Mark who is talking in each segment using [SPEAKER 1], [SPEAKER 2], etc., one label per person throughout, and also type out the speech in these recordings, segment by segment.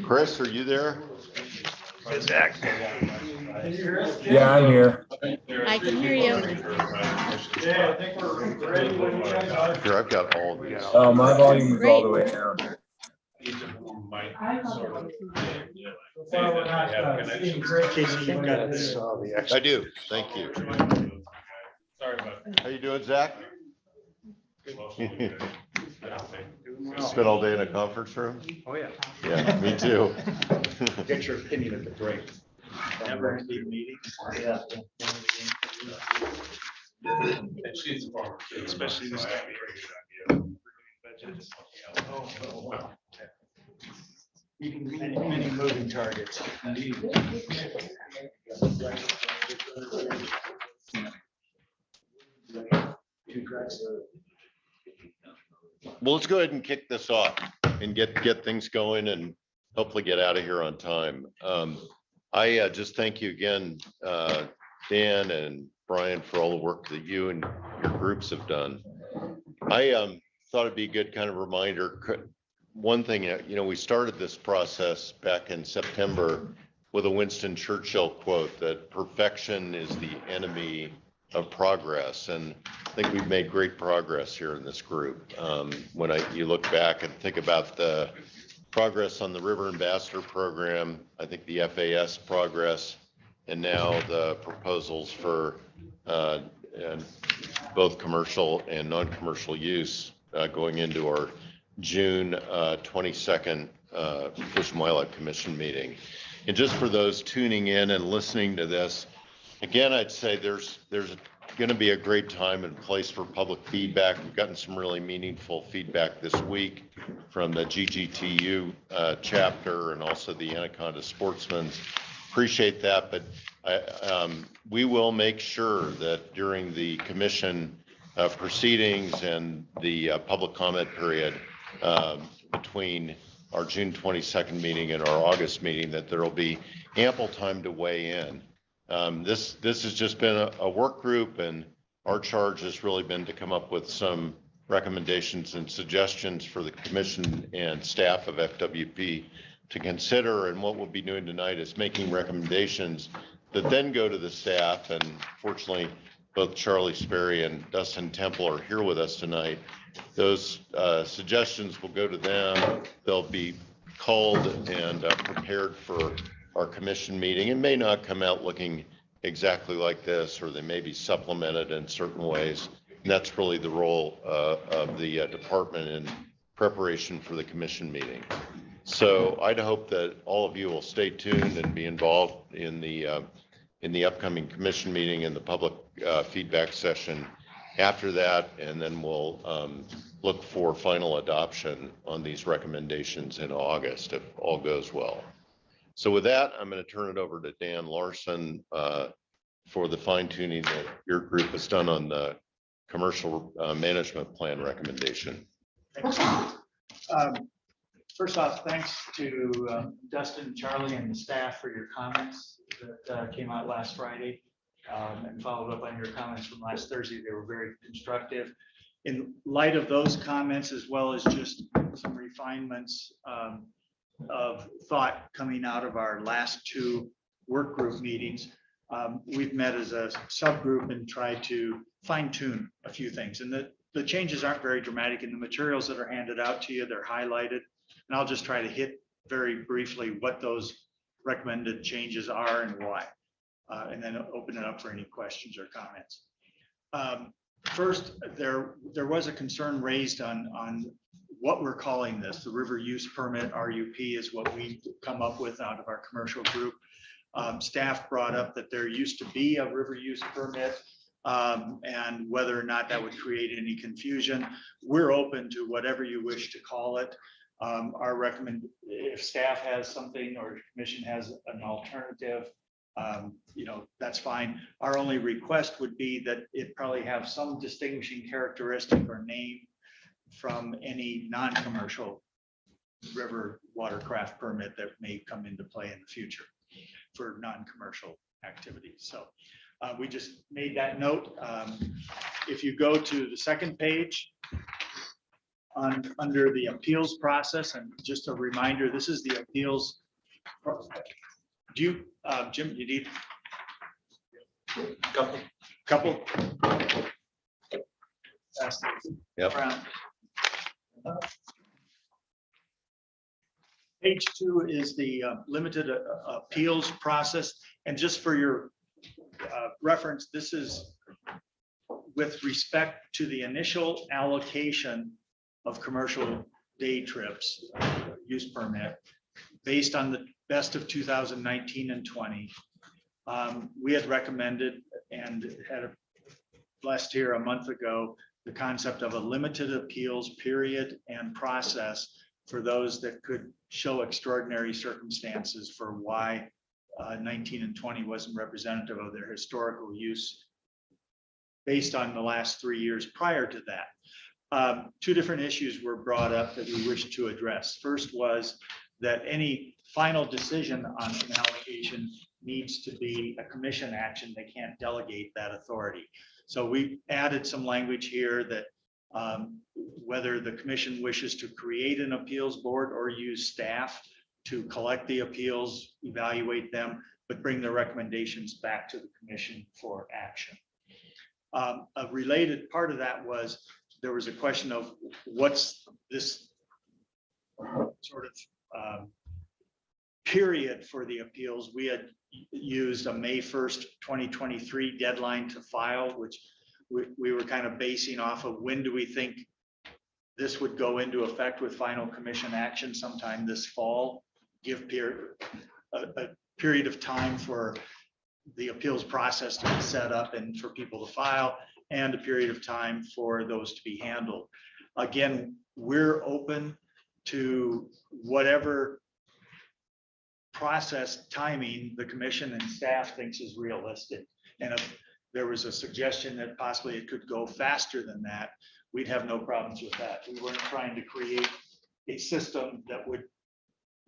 [SPEAKER 1] Chris, are you there?
[SPEAKER 2] Zach.
[SPEAKER 3] Yeah, I'm here.
[SPEAKER 4] I can hear you.
[SPEAKER 5] Yeah, I think we're ready when you guys are.
[SPEAKER 1] Here, I've got all of these.
[SPEAKER 3] Oh, my volume is all the way down.
[SPEAKER 1] I do. Thank you.
[SPEAKER 5] Sorry about that.
[SPEAKER 1] How you doing, Zach? Spent all day in a conference room?
[SPEAKER 2] Oh, yeah.
[SPEAKER 1] Yeah, me too.
[SPEAKER 2] Get your opinion at the break.
[SPEAKER 5] Never ending meetings.
[SPEAKER 2] Yeah.
[SPEAKER 5] And she's a farmer too.
[SPEAKER 2] Especially this time of year. Many moving targets. Indeed.
[SPEAKER 1] Well, let's go ahead and kick this off and get things going and hopefully get out of here on time. I just thank you again, Dan and Brian, for all the work that you and your groups have done. I thought it'd be a good kind of reminder. One thing, you know, we started this process back in September with a Winston Churchill quote that perfection is the enemy of progress. And I think we've made great progress here in this group. When you look back and think about the progress on the River Ambassador program, I think the FAS progress, and now the proposals for both commercial and non-commercial use going into our June 22nd Fish and Wildlife Commission meeting. And just for those tuning in and listening to this, again, I'd say there's going to be a great time and place for public feedback. We've gotten some really meaningful feedback this week from the GGTU chapter and also the Anaconda Sportsmen. Appreciate that, but we will make sure that during the commission proceedings and the public comment period between our June 22nd meeting and our August meeting, that there will be ample time to weigh in. This has just been a work group, and our charge has really been to come up with some recommendations and suggestions for the commission and staff of FWP to consider. And what we'll be doing tonight is making recommendations that then go to the staff. And fortunately, both Charlie Sperry and Dustin Temple are here with us tonight. Those suggestions will go to them. They'll be culled and prepared for our commission meeting. It may not come out looking exactly like this, or they may be supplemented in certain ways. And that's really the role of the department in preparation for the commission meeting. So I'd hope that all of you will stay tuned and be involved in the upcoming commission meeting and the public feedback session after that, and then we'll look for final adoption on these recommendations in August if all goes well. So with that, I'm going to turn it over to Dan Larson for the fine tuning that your group has done on the commercial management plan recommendation.
[SPEAKER 2] First off, thanks to Dustin, Charlie, and the staff for your comments that came out last Friday and followed up on your comments from last Thursday. They were very constructive. In light of those comments, as well as just some refinements of thought coming out of our last two work group meetings, we've met as a subgroup and tried to fine tune a few things. And the changes aren't very dramatic in the materials that are handed out to you. They're highlighted. And I'll just try to hit very briefly what those recommended changes are and why, and then open it up for any questions or comments. First, there was a concern raised on what we're calling this. The river use permit, RUP, is what we come up with out of our commercial group. Staff brought up that there used to be a river use permit, and whether or not that would create any confusion. We're open to whatever you wish to call it. If staff has something or commission has an alternative, that's fine. Our only request would be that it probably have some distinguishing characteristic or name from any non-commercial river watercraft permit that may come into play in the future for non-commercial activities. So we just made that note. If you go to the second page under the appeals process, and just a reminder, this is the appeals. Do you, Jim, you need? Couple?
[SPEAKER 1] Yep.
[SPEAKER 2] Around. Page 2 is the limited appeals process, and just for your reference, this is with respect to the initial allocation of commercial day trips, use permit, based on the best of 2019 and 20. We had recommended and had blessed here a month ago the concept of a limited appeals period and process for those that could show extraordinary circumstances for why 19 and 20 wasn't representative of their historical use based on the last 3 years prior to that. Two different issues were brought up that we wish to address. First was that any final decision on an allocation needs to be a commission action. They can't delegate that authority. So we added some language here that whether the commission wishes to create an appeals board or use staff to collect the appeals, evaluate them, but bring the recommendations back to the commission for action. A related part of that was there was a question of what's this sort of period for the appeals. We had used a May 1st, 2023 deadline to file, which we were kind of basing off of when do we think this would go into effect with final commission action sometime this fall, give a period of time for the appeals process to be set up and for people to file, and a period of time for those to be handled. Again, we're open to whatever process timing the commission and staff thinks is realistic. And if there was a suggestion that possibly it could go faster than that, we'd have no problems with that. We weren't trying to create a system that would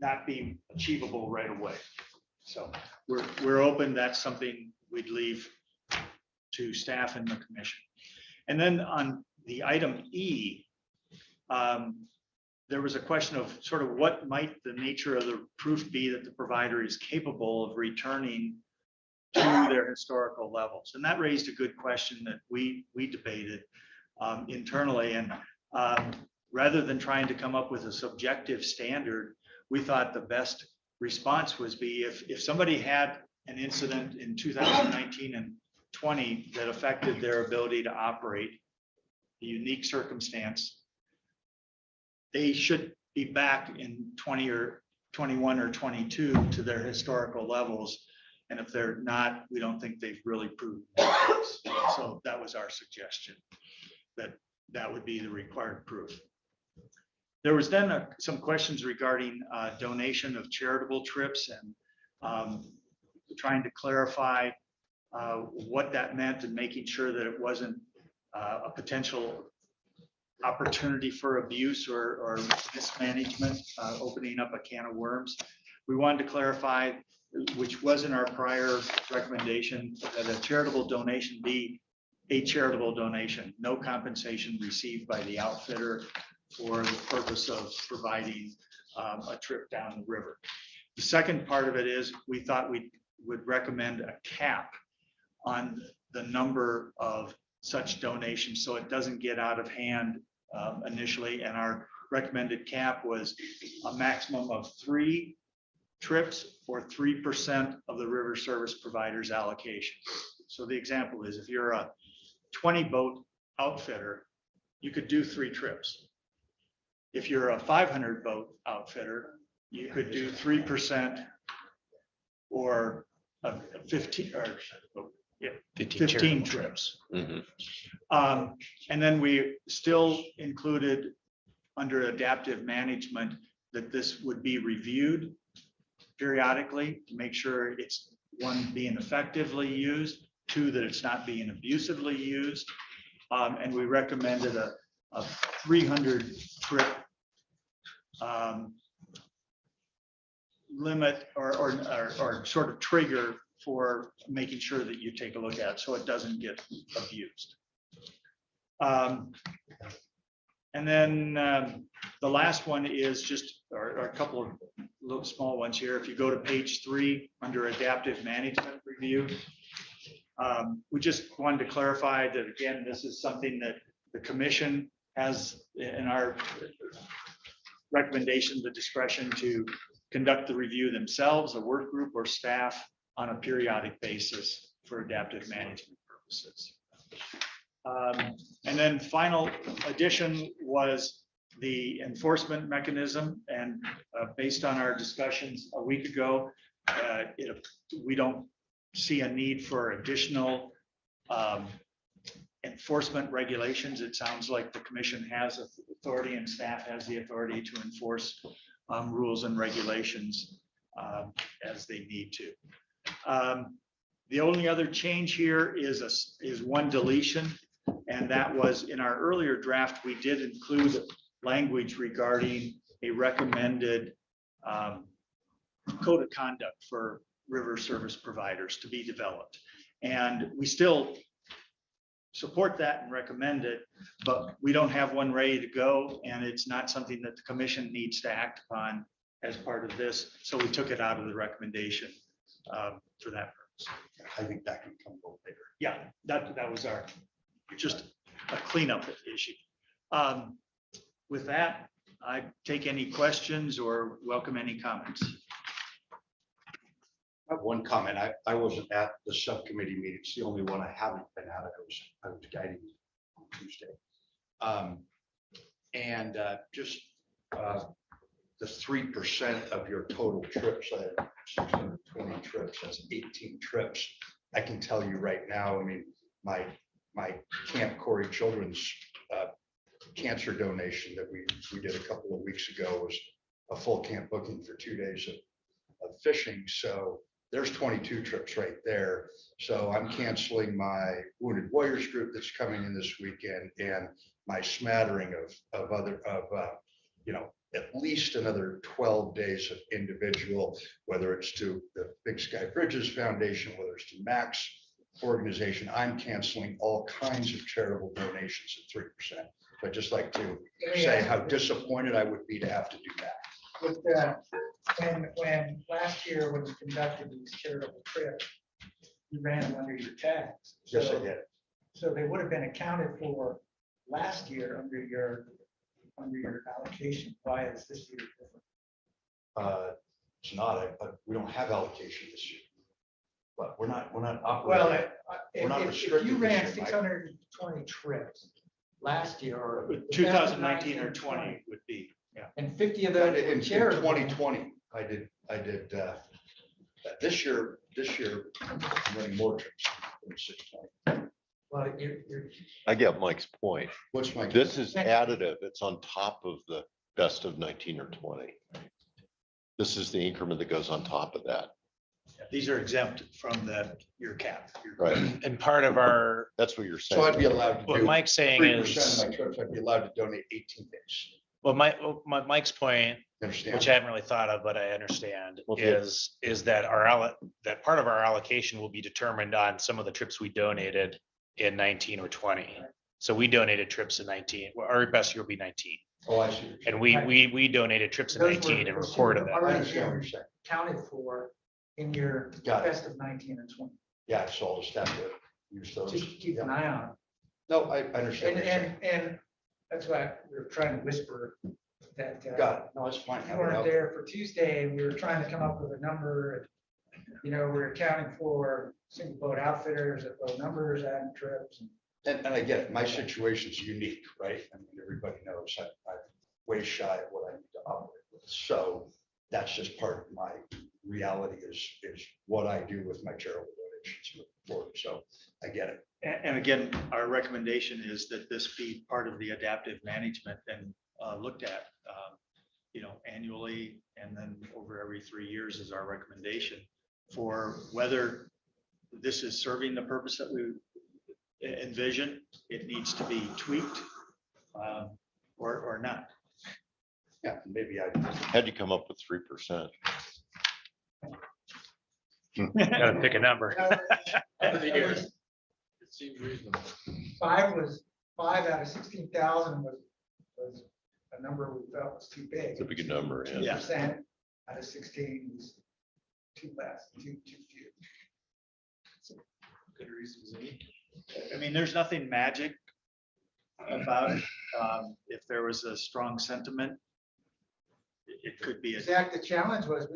[SPEAKER 2] not be achievable right away. So we're open. That's something we'd leave to staff and the commission. And then on the item E, there was a question of sort of what might the nature of the proof be that the provider is capable of returning to their historical levels. And that raised a good question that we debated internally. And rather than trying to come up with a subjective standard, we thought the best response was be if somebody had an incident in 2019 and 20 that affected their ability to operate, a unique circumstance, they should be back in 20 or 21 or 22 to their historical levels. And if they're not, we don't think they've really proved that. So that was our suggestion, that would be the required proof. There was then some questions regarding donation of charitable trips and trying to clarify what that meant and making sure that it wasn't a potential opportunity for abuse or mismanagement, opening up a can of worms. We wanted to clarify, which was in our prior recommendation, that a charitable donation be a charitable donation, no compensation received by the outfitter for the purpose of providing a trip down the river. The second part of it is we thought we would recommend a cap on the number of such donations so it doesn't get out of hand initially. And our recommended cap was a maximum of 3 trips or 3% of the river service provider's allocation. So the example is if you're a 20 boat outfitter, you could do 3 trips. If you're a 500 boat outfitter, you could do 3% or 15 trips.
[SPEAKER 1] Mm-hmm.
[SPEAKER 2] And then we still included under adaptive management that this would be reviewed periodically to make sure it's, 1, being effectively used, 2, that it's not being abusively used. And we recommended a 300 trip limit or sort of trigger for making sure that you take a look at it so it doesn't get abused. And then the last one is just, or a couple of little small ones here. If you go to page 3 under adaptive management review, we just wanted to clarify that, again, this is something that the commission has in our recommendation, the discretion to conduct the review themselves, a work group or staff on a periodic basis for adaptive management purposes. And then final addition was the enforcement mechanism. And based on our discussions a week ago, we don't see a need for additional enforcement regulations. It sounds like the commission has authority and staff has the authority to enforce rules and regulations as they need to. The only other change here is one deletion, and that was in our earlier draft, we did include language regarding a recommended code of conduct for river service providers to be developed. And we still support that and recommend it, but we don't have one ready to go, and it's not something that the commission needs to act upon as part of this. So we took it out of the recommendation for that purpose.
[SPEAKER 4] I think that can come a little later.
[SPEAKER 2] Yeah, that was our, just a cleanup issue. With that, I take any questions or welcome any comments.
[SPEAKER 4] I have one comment. I wasn't at the subcommittee meeting. It's the only one I haven't been at. I was guiding on Tuesday. Just the 3% of your total trips, I had 620 trips, that's 18 trips. I can tell you right now, I mean, my Camp Corey Children's cancer donation that we did a couple of weeks ago was a full camp booking for 2 days of fishing. So there's 22 trips right there. So I'm canceling my Wounded Warriors group that's coming in this weekend, and my smattering of other, you know, at least another 12 days of individual, whether it's to the Big Sky Bridges Foundation, whether it's to Max organization. I'm canceling all kinds of charitable donations at 3%. I'd just like to say how disappointed I would be to have to do that.
[SPEAKER 5] With when last year when you conducted these charitable trips, you ran them under your tags.
[SPEAKER 4] Yes, I did.
[SPEAKER 5] So they would have been accounted for last year under your allocation. Why is this year different?
[SPEAKER 4] It's not, but we don't have allocation this year. But we're not operating.
[SPEAKER 5] Well,
[SPEAKER 4] not
[SPEAKER 5] if
[SPEAKER 4] restricted
[SPEAKER 5] you
[SPEAKER 4] this
[SPEAKER 5] ran
[SPEAKER 4] year, Mike.
[SPEAKER 5] 620 trips last year, or
[SPEAKER 2] 2019 or 20 would be, yeah.
[SPEAKER 5] and 50 of
[SPEAKER 4] In
[SPEAKER 5] those were charitable.
[SPEAKER 4] 2020, I did this year I'm running more trips than 620.
[SPEAKER 5] Well, you're
[SPEAKER 1] I get Mike's point.
[SPEAKER 4] What's my?
[SPEAKER 1] This is additive. It's on top of the best of 19 or 20. This is the increment that goes on top of that.
[SPEAKER 2] These are exempt from your cap.
[SPEAKER 1] Right.
[SPEAKER 6] And part of our,
[SPEAKER 1] That's what you're
[SPEAKER 4] So
[SPEAKER 1] saying.
[SPEAKER 4] I'd be allowed to
[SPEAKER 6] what
[SPEAKER 4] do
[SPEAKER 6] Mike's saying
[SPEAKER 4] 3%
[SPEAKER 6] is,
[SPEAKER 4] of my trips. I'd be allowed to donate 18 days.
[SPEAKER 6] well, Mike's point,
[SPEAKER 4] Understand?
[SPEAKER 6] which I haven't really thought of, but I understand,
[SPEAKER 1] Okay.
[SPEAKER 6] is that that part of our allocation will be determined on some of the trips we donated in 19 or 20. So we donated trips in 19, well, our best year will be 19.
[SPEAKER 4] Oh, I see.
[SPEAKER 6] And we donated trips in
[SPEAKER 5] Those
[SPEAKER 6] 19
[SPEAKER 5] were
[SPEAKER 6] and recorded
[SPEAKER 4] I
[SPEAKER 6] that.
[SPEAKER 4] understand what you're saying.
[SPEAKER 5] counted for in your
[SPEAKER 4] Got it.
[SPEAKER 5] best of 19 and 20.
[SPEAKER 4] Yeah, so I'll just have to use those.
[SPEAKER 5] So keep an
[SPEAKER 4] Yeah.
[SPEAKER 5] eye on
[SPEAKER 4] No, I understand.
[SPEAKER 5] it.
[SPEAKER 4] what you're saying.
[SPEAKER 5] And that's why we were trying to whisper that
[SPEAKER 4] Got it. No, it's fine.
[SPEAKER 5] you
[SPEAKER 4] Have it
[SPEAKER 5] weren't
[SPEAKER 4] out.
[SPEAKER 5] there for Tuesday, and we were trying to come up with a number. You know, we're accounting for single boat outfitters at low numbers, adding trips.
[SPEAKER 4] And I get it. My situation's unique, right? I mean, everybody knows I'm way shy of what I need to operate with. So that's just part of my reality is what I do with my charitable donations moving forward. So I get it.
[SPEAKER 2] And again, our recommendation is that this be part of the adaptive management and looked at, annually, and then over every 3 years is our recommendation for whether this is serving the purpose that we envision. It needs to be tweaked or not.
[SPEAKER 4] Yeah, maybe I.
[SPEAKER 1] How'd you come up with 3%?
[SPEAKER 6] Gotta pick a number.
[SPEAKER 5] It
[SPEAKER 4] seems reasonable.
[SPEAKER 5] 5 out of 16,000 was a number we felt was too big.
[SPEAKER 1] It's a big number, yeah.
[SPEAKER 5] 2% out of 16 was too less, too few.
[SPEAKER 2] Good reasons. I mean, there's nothing magic about it. If there was a strong sentiment, it could be a.
[SPEAKER 5] Zach, the challenge was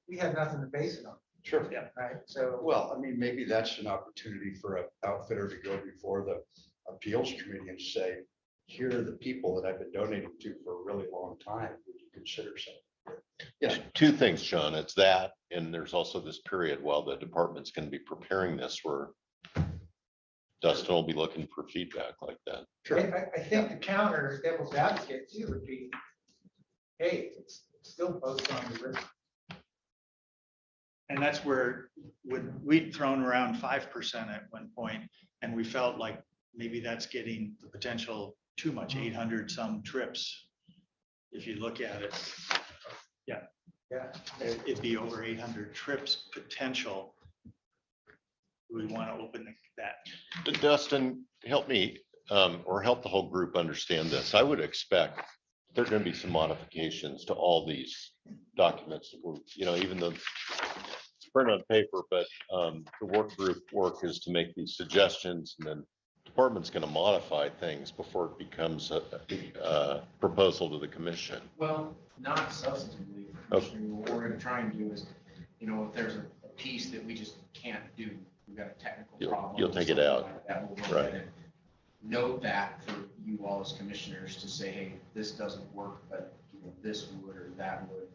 [SPEAKER 5] we had nothing to base it on,
[SPEAKER 4] Sure.
[SPEAKER 2] Yeah.
[SPEAKER 5] right? So,
[SPEAKER 4] Well, I mean, maybe that's an opportunity for an outfitter to go before the appeals committee and say, here are the people that I've been donating to for a really long time. Would you consider something? Yeah.
[SPEAKER 1] Two things, John. It's that, and there's also this period while the department's going to be preparing this where Dustin will be looking for feedback like that.
[SPEAKER 5] I think the counter, devil's advocate too, would be, hey, it's still boats on the river.
[SPEAKER 2] And that's where we'd thrown around 5% at one point, and we felt like maybe that's getting the potential too much, 800 some trips. If you look at it,
[SPEAKER 5] Yeah.
[SPEAKER 2] it'd be over 800 trips potential. We want to open that.
[SPEAKER 1] Dustin, help me, or help the whole group understand this. I would expect there are going to be some modifications to all these documents that were, even though it's printed on paper, but the work group work is to make these suggestions, and then department's going to modify things before it becomes a proposal to the commission.
[SPEAKER 7] Well, not substantively. Commissioner. What we're gonna try and do is, if there's a piece that we just can't do, we've got a technical problem.
[SPEAKER 1] You'll take it
[SPEAKER 7] something
[SPEAKER 1] out.
[SPEAKER 7] like that, we'll look
[SPEAKER 1] Right.
[SPEAKER 7] at it. Note that for you all as commissioners to say, hey, this doesn't work, but this would or that would.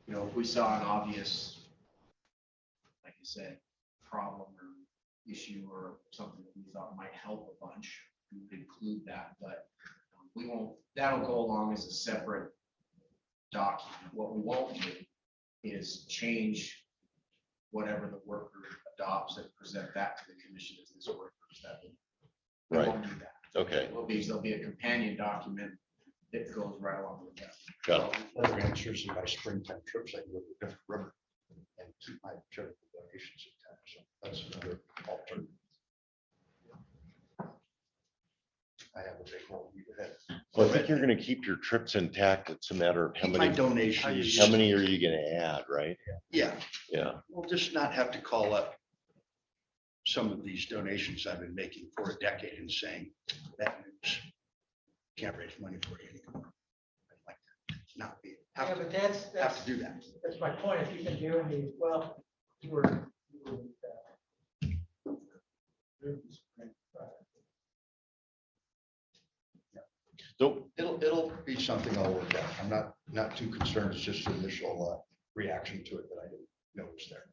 [SPEAKER 7] If we saw an obvious, like you said, problem or issue or something that we thought might help a bunch, we would include that, but we won't, that'll go along as a separate document. What we won't do is change whatever the work group adopts and present that to the commission as this work group. That we
[SPEAKER 1] Right.
[SPEAKER 7] won't do that.
[SPEAKER 1] Okay,
[SPEAKER 7] There'll be a companion document that goes right along with that.
[SPEAKER 1] got it.
[SPEAKER 4] Other answers in my springtime trips, I go to different river and keep my charitable donations intact. So that's another alternative. I have a big hole in your head.
[SPEAKER 1] Well, I think you're going to keep your trips intact. It's a matter of how
[SPEAKER 4] My
[SPEAKER 1] many
[SPEAKER 4] donations.
[SPEAKER 1] are you going to add, right?
[SPEAKER 4] Yeah,
[SPEAKER 1] Yeah.
[SPEAKER 4] we'll just not have to call up some of these donations I've been making for a decade and saying that news can't raise money for you anymore. I'd like to not be,
[SPEAKER 5] Yeah,
[SPEAKER 4] have
[SPEAKER 5] but
[SPEAKER 4] to, have to do that.
[SPEAKER 5] that's my point. If you've been doing these, well, you were.
[SPEAKER 1] So
[SPEAKER 4] It'll be something I'll work out. I'm not too concerned. It's just an initial reaction to it that I didn't know was there.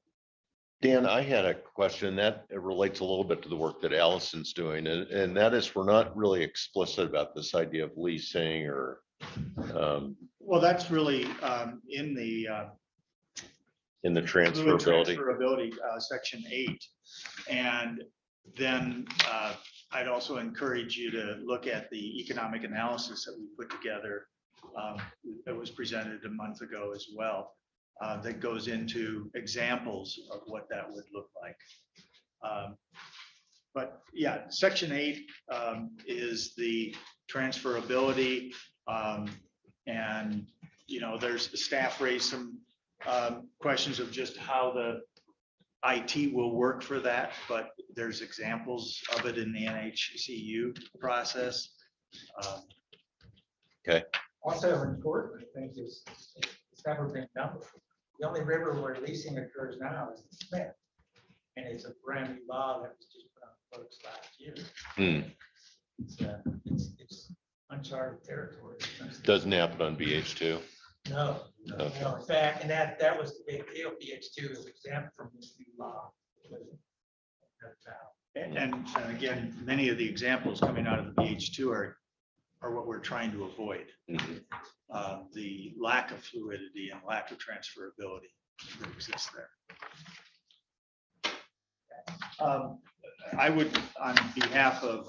[SPEAKER 1] Dan, I had a question that it relates a little bit to the work that Allison's doing, and that is we're not really explicit about this idea of leasing or.
[SPEAKER 2] Well, that's really in the
[SPEAKER 1] In the
[SPEAKER 2] fluid
[SPEAKER 1] transferability.
[SPEAKER 2] transferability, section 8. And then I'd also encourage you to look at the economic analysis that we put together that was presented a month ago as well, that goes into examples of what that would look like. But yeah, section 8 is the transferability. And, there's the staff raised some questions of just how the IT will work for that, but there's examples of it in the NHCU process.
[SPEAKER 5] Also important, I think, is it's never been done before. The only river where leasing occurs now is the Smith. And it's a brand new law that was just put on the books last year. It's uncharted territory.
[SPEAKER 1] Doesn't happen on BH2.
[SPEAKER 5] No,
[SPEAKER 1] Okay.
[SPEAKER 5] no, in fact, and that was the big deal. BH2 is exempt from this new law.
[SPEAKER 2] And again, many of the examples coming out of the BH2 are what we're trying to avoid.
[SPEAKER 1] Mhm.
[SPEAKER 2] The lack of fluidity and lack of transferability that exists there. I would, on behalf of,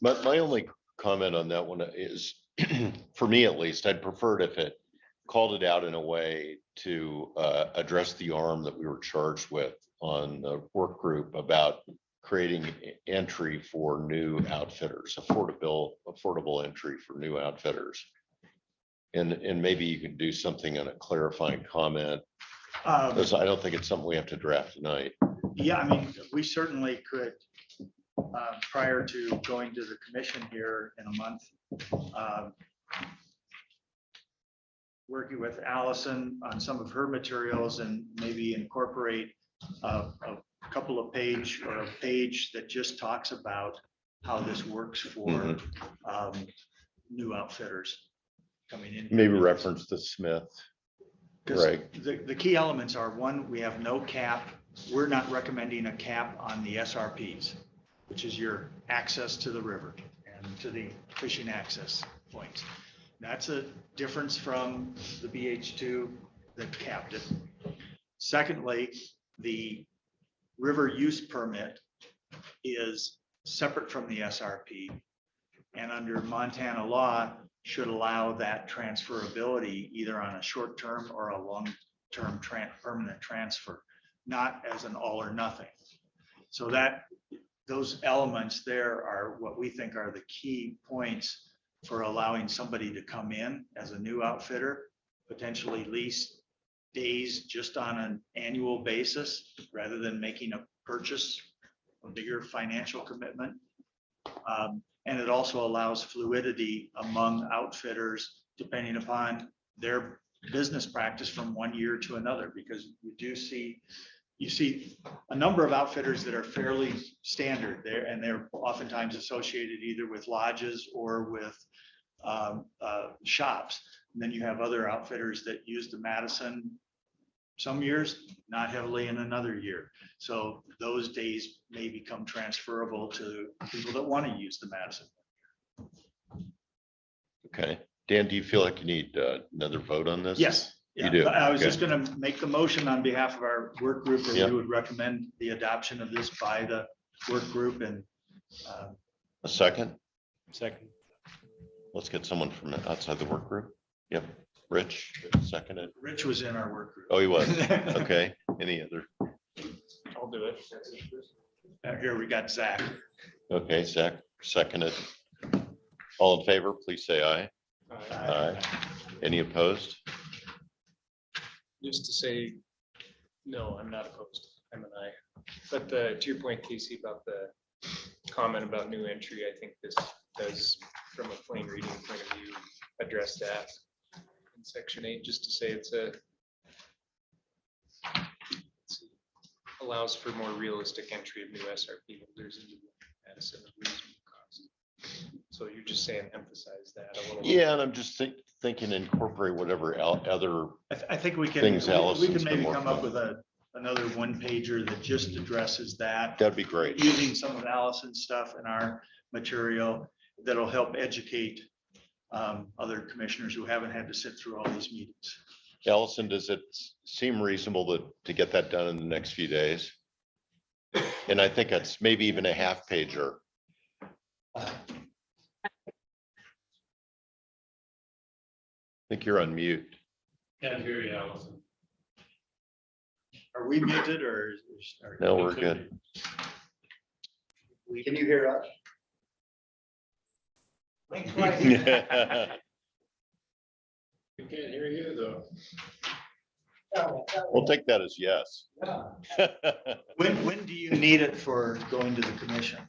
[SPEAKER 1] My only comment on that one is, for me at least, I'd prefer it if it called it out in a way to address the arm that we were charged with on the work group about creating entry for new outfitters, affordable entry for new outfitters. And maybe you could do something on a clarifying comment,
[SPEAKER 2] Um,
[SPEAKER 1] because I don't think it's something we have to draft tonight.
[SPEAKER 2] Yeah, I mean, we certainly could, prior to going to the commission here in a month, um, working with Allison on some of her materials and maybe incorporate a couple of page or a page that just talks about how this works for new outfitters coming in.
[SPEAKER 1] Maybe reference the Smith.
[SPEAKER 2] Because
[SPEAKER 1] Right.
[SPEAKER 2] the key elements are, one, we have no cap. We're not recommending a cap on the SRPs, which is your access to the river and to the fishing access points. That's a difference from the BH2 that capped it. Secondly, the river use permit is separate from the SRP, and under Montana law should allow that transferability either on a short-term or a long-term permanent transfer, not as an all or nothing. So that those elements there are what we think are the key points for allowing somebody to come in as a new outfitter, potentially lease days just on an annual basis, rather than making a purchase, a bigger financial commitment. And it also allows fluidity among outfitters depending upon their business practice from one year to another, because you see a number of outfitters that are fairly standard there, and they're oftentimes associated either with lodges or with shops. And then you have other outfitters that use the Madison some years, not heavily in another year. So those days may become transferable to people that want to use the Madison.
[SPEAKER 1] Okay. Dan, do you feel like you need another vote on this?
[SPEAKER 2] Yes.
[SPEAKER 1] You
[SPEAKER 2] Yeah,
[SPEAKER 1] do?
[SPEAKER 2] I was
[SPEAKER 1] Okay.
[SPEAKER 2] just going to make the motion on behalf of our work group, that
[SPEAKER 1] Yeah.
[SPEAKER 2] we would recommend the adoption of this by the work group. And
[SPEAKER 1] A second?
[SPEAKER 6] Second.
[SPEAKER 1] Let's get someone from outside the work group. Yep. Rich, seconded.
[SPEAKER 2] Rich was in our work group.
[SPEAKER 1] Oh, he was. Okay. Any other?
[SPEAKER 6] I'll do it.
[SPEAKER 2] Here we got Zach.
[SPEAKER 1] Okay, Zach, seconded. All in favor, please say aye. Aye. Any opposed?
[SPEAKER 8] Just to say, no, I'm not opposed. I'm an aye. But to your point, Casey, about the comment about new entry, I think this does, from a plain reading point of view, address that in section 8, just to say it's allows for more realistic entry of new SRP holders into Madison at reasonable cost. So you're just saying emphasize that a little.
[SPEAKER 1] Yeah, and I'm just thinking incorporate whatever other,
[SPEAKER 2] I think we can,
[SPEAKER 1] Things
[SPEAKER 2] we
[SPEAKER 1] Allison's
[SPEAKER 2] can
[SPEAKER 1] been
[SPEAKER 2] maybe
[SPEAKER 1] working
[SPEAKER 2] come up
[SPEAKER 1] on.
[SPEAKER 2] with another one pager that just addresses that,
[SPEAKER 1] that'd be great.
[SPEAKER 2] using some of Allison's stuff in our material that'll help educate other commissioners who haven't had to sit through all these meetings.
[SPEAKER 1] Allison, does it seem reasonable to get that done in the next few days? And I think it's maybe even a half pager. I think you're on mute.
[SPEAKER 9] Can't hear you, Allison.
[SPEAKER 2] Are we muted or?
[SPEAKER 1] No, we're good.
[SPEAKER 4] Can you hear us?
[SPEAKER 5] Blink twice.
[SPEAKER 9] We can't hear you, though.
[SPEAKER 1] We'll take that as yes.
[SPEAKER 2] When do you need it for going to the commission?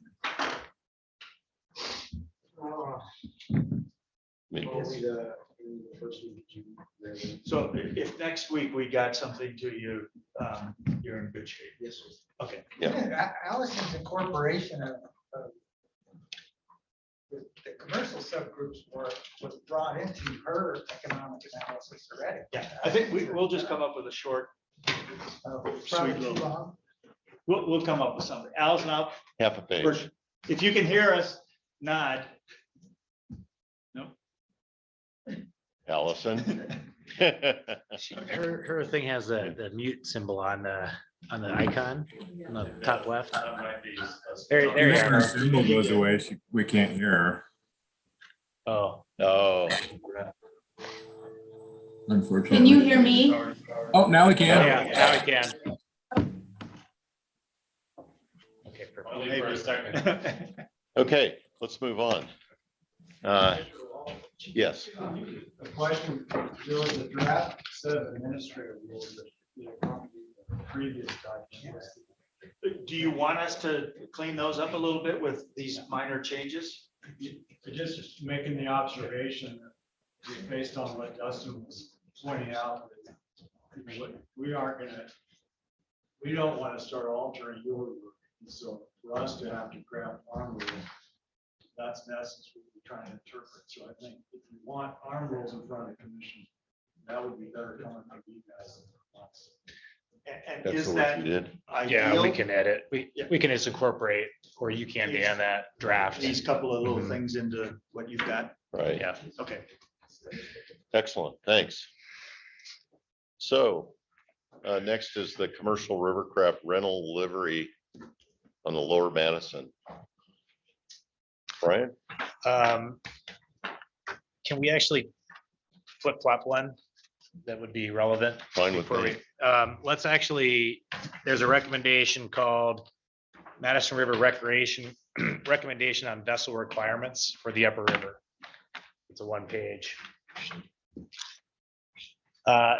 [SPEAKER 2] So if next week we got something to you, you're in good shape.
[SPEAKER 5] Yes.
[SPEAKER 2] Okay.
[SPEAKER 1] Yeah.
[SPEAKER 5] Allison's incorporation of the commercial subgroups was brought into her economic analysis already.
[SPEAKER 2] Yeah, I think we'll just come up with a short,
[SPEAKER 5] Probably
[SPEAKER 2] sweet
[SPEAKER 5] too
[SPEAKER 2] little,
[SPEAKER 5] long.
[SPEAKER 2] we'll come up with something. Allison,
[SPEAKER 1] Half a page.
[SPEAKER 2] if you can hear us, nod.
[SPEAKER 1] Allison.
[SPEAKER 10] Her thing has the mute symbol on the icon on the top left.
[SPEAKER 9] That might be
[SPEAKER 10] There
[SPEAKER 3] Even
[SPEAKER 10] you
[SPEAKER 3] her
[SPEAKER 10] are.
[SPEAKER 3] symbol goes away, we can't hear her,
[SPEAKER 10] Oh,
[SPEAKER 1] Oh,
[SPEAKER 3] unfortunately.
[SPEAKER 11] Can you hear me?
[SPEAKER 3] Oh, now we can.
[SPEAKER 10] yeah, now we can. Okay, perfect.
[SPEAKER 9] Only for a second.
[SPEAKER 1] okay, let's move on. Yes.
[SPEAKER 11] A question, there was a draft set of administrative rules that accompanied the previous document.
[SPEAKER 2] Do you want us to clean those up a little bit with these minor changes?
[SPEAKER 11] Just making the observation that based on what Dustin was pointing out, that we aren't gonna, we don't want to start altering your work. And so for us to have to grab arm rules, that's in essence what we're trying to interpret. So I think if you want arm rules in front of the commission, that would be better coming from you guys than us.
[SPEAKER 2] And
[SPEAKER 1] That's
[SPEAKER 2] is
[SPEAKER 1] what
[SPEAKER 2] that
[SPEAKER 1] you did.
[SPEAKER 6] Yeah, we
[SPEAKER 2] ideal?
[SPEAKER 6] can edit. We can just incorporate, or you can, Dan, that draft.
[SPEAKER 2] These couple of little
[SPEAKER 6] Mhm.
[SPEAKER 2] things into what you've got?
[SPEAKER 1] Right.
[SPEAKER 6] Yeah.
[SPEAKER 2] Okay.
[SPEAKER 1] Excellent. Thanks. So next is the commercial rivercraft rental livery on the lower Madison. Brian?
[SPEAKER 6] Can we actually flip flop one? That would be relevant.
[SPEAKER 1] Fine with
[SPEAKER 6] Before
[SPEAKER 1] me.
[SPEAKER 6] let's actually, there's a recommendation called Madison River Recreation Recommendation on Vessel Requirements for the Upper River. It's a one page.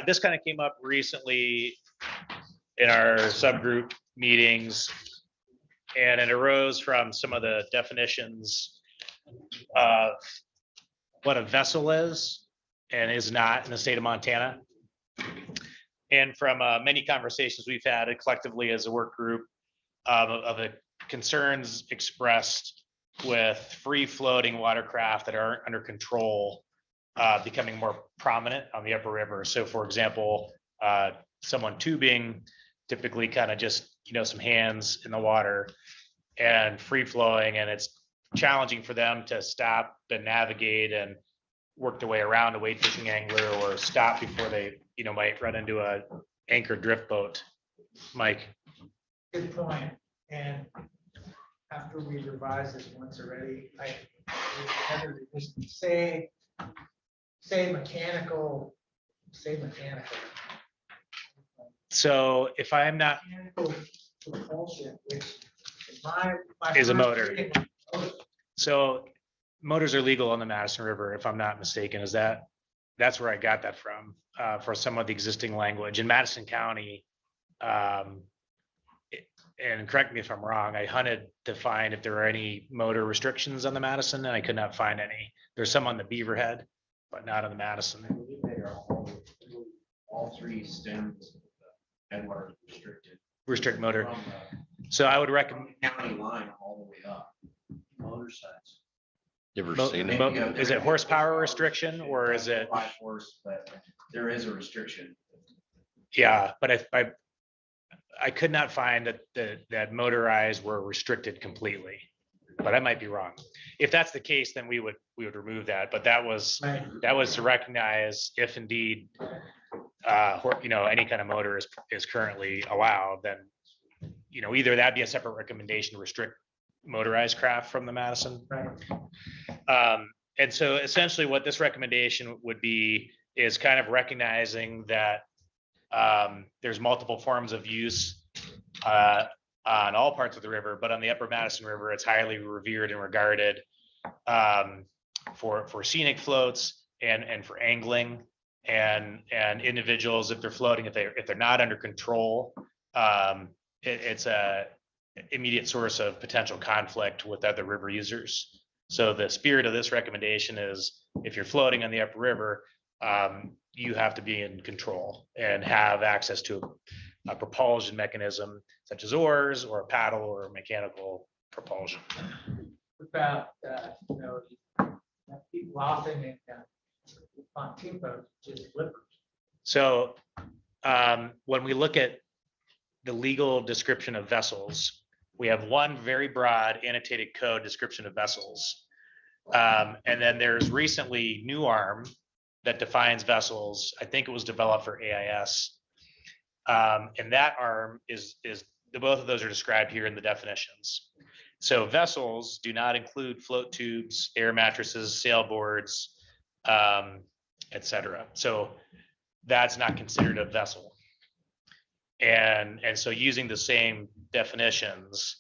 [SPEAKER 6] This kind of came up recently in our subgroup meetings, and it arose from some of the definitions of what a vessel is and is not in the state of Montana. And from many conversations we've had collectively as a work group of the concerns expressed with free floating watercraft that aren't under control becoming more prominent on the upper river. So for example, someone tubing, typically kind of just, some hands in the water and free flowing, and it's challenging for them to stop and navigate and work their way around a wade fishing angler or stop before they, might run into a anchored drift boat. Mike?
[SPEAKER 5] Good point. And after we revised this once already, I just say mechanical.
[SPEAKER 6] So if I'm not,
[SPEAKER 5] Mechanical propulsion, which my
[SPEAKER 6] Is a
[SPEAKER 5] first
[SPEAKER 6] motor.
[SPEAKER 5] reading was motor.
[SPEAKER 6] so motors are legal on the Madison River, if I'm not mistaken. That's where I got that from, for some of the existing language in Madison County. And correct me if I'm wrong, I hunted to find if there were any motor restrictions on the Madison, and I could not find any. There's some on the Beaverhead, but not on the Madison.
[SPEAKER 7] I believe they are all three stems of the headwater restricted.
[SPEAKER 6] Restrict motor.
[SPEAKER 7] From
[SPEAKER 6] So I would
[SPEAKER 7] the
[SPEAKER 6] recommend,
[SPEAKER 7] county line all the way up.
[SPEAKER 2] Motor size.
[SPEAKER 1] You ever seen it?
[SPEAKER 6] is it horsepower restriction or is it?
[SPEAKER 7] 5 horse, but there is a restriction.
[SPEAKER 6] Yeah, but I could not find that motorized were restricted completely, but I might be wrong. If that's the case, then we would remove that, but that was to recognize if indeed, any kind of motor is currently allowed, then, either that'd be a separate recommendation to restrict motorized craft from the Madison.
[SPEAKER 5] Right.
[SPEAKER 6] And so essentially what this recommendation would be is kind of recognizing that there's multiple forms of use on all parts of the river, but on the upper Madison River, it's highly revered and regarded for scenic floats and for angling and individuals, if they're floating, if they're not under control, it's a immediate source of potential conflict with other river users. So the spirit of this recommendation is if you're floating on the upper river, you have to be in control and have access to a propulsion mechanism such as oars or a paddle or mechanical propulsion.
[SPEAKER 5] About, people often in pontoon boats just flippers.
[SPEAKER 6] So when we look at the legal description of vessels, we have one very broad annotated code description of vessels. And then there's recently new arm that defines vessels. I think it was developed for AIS. And that arm is both of those are described here in the definitions. So vessels do not include float tubes, air mattresses, sailboards, etc. So that's not considered a vessel. And so using the same definitions,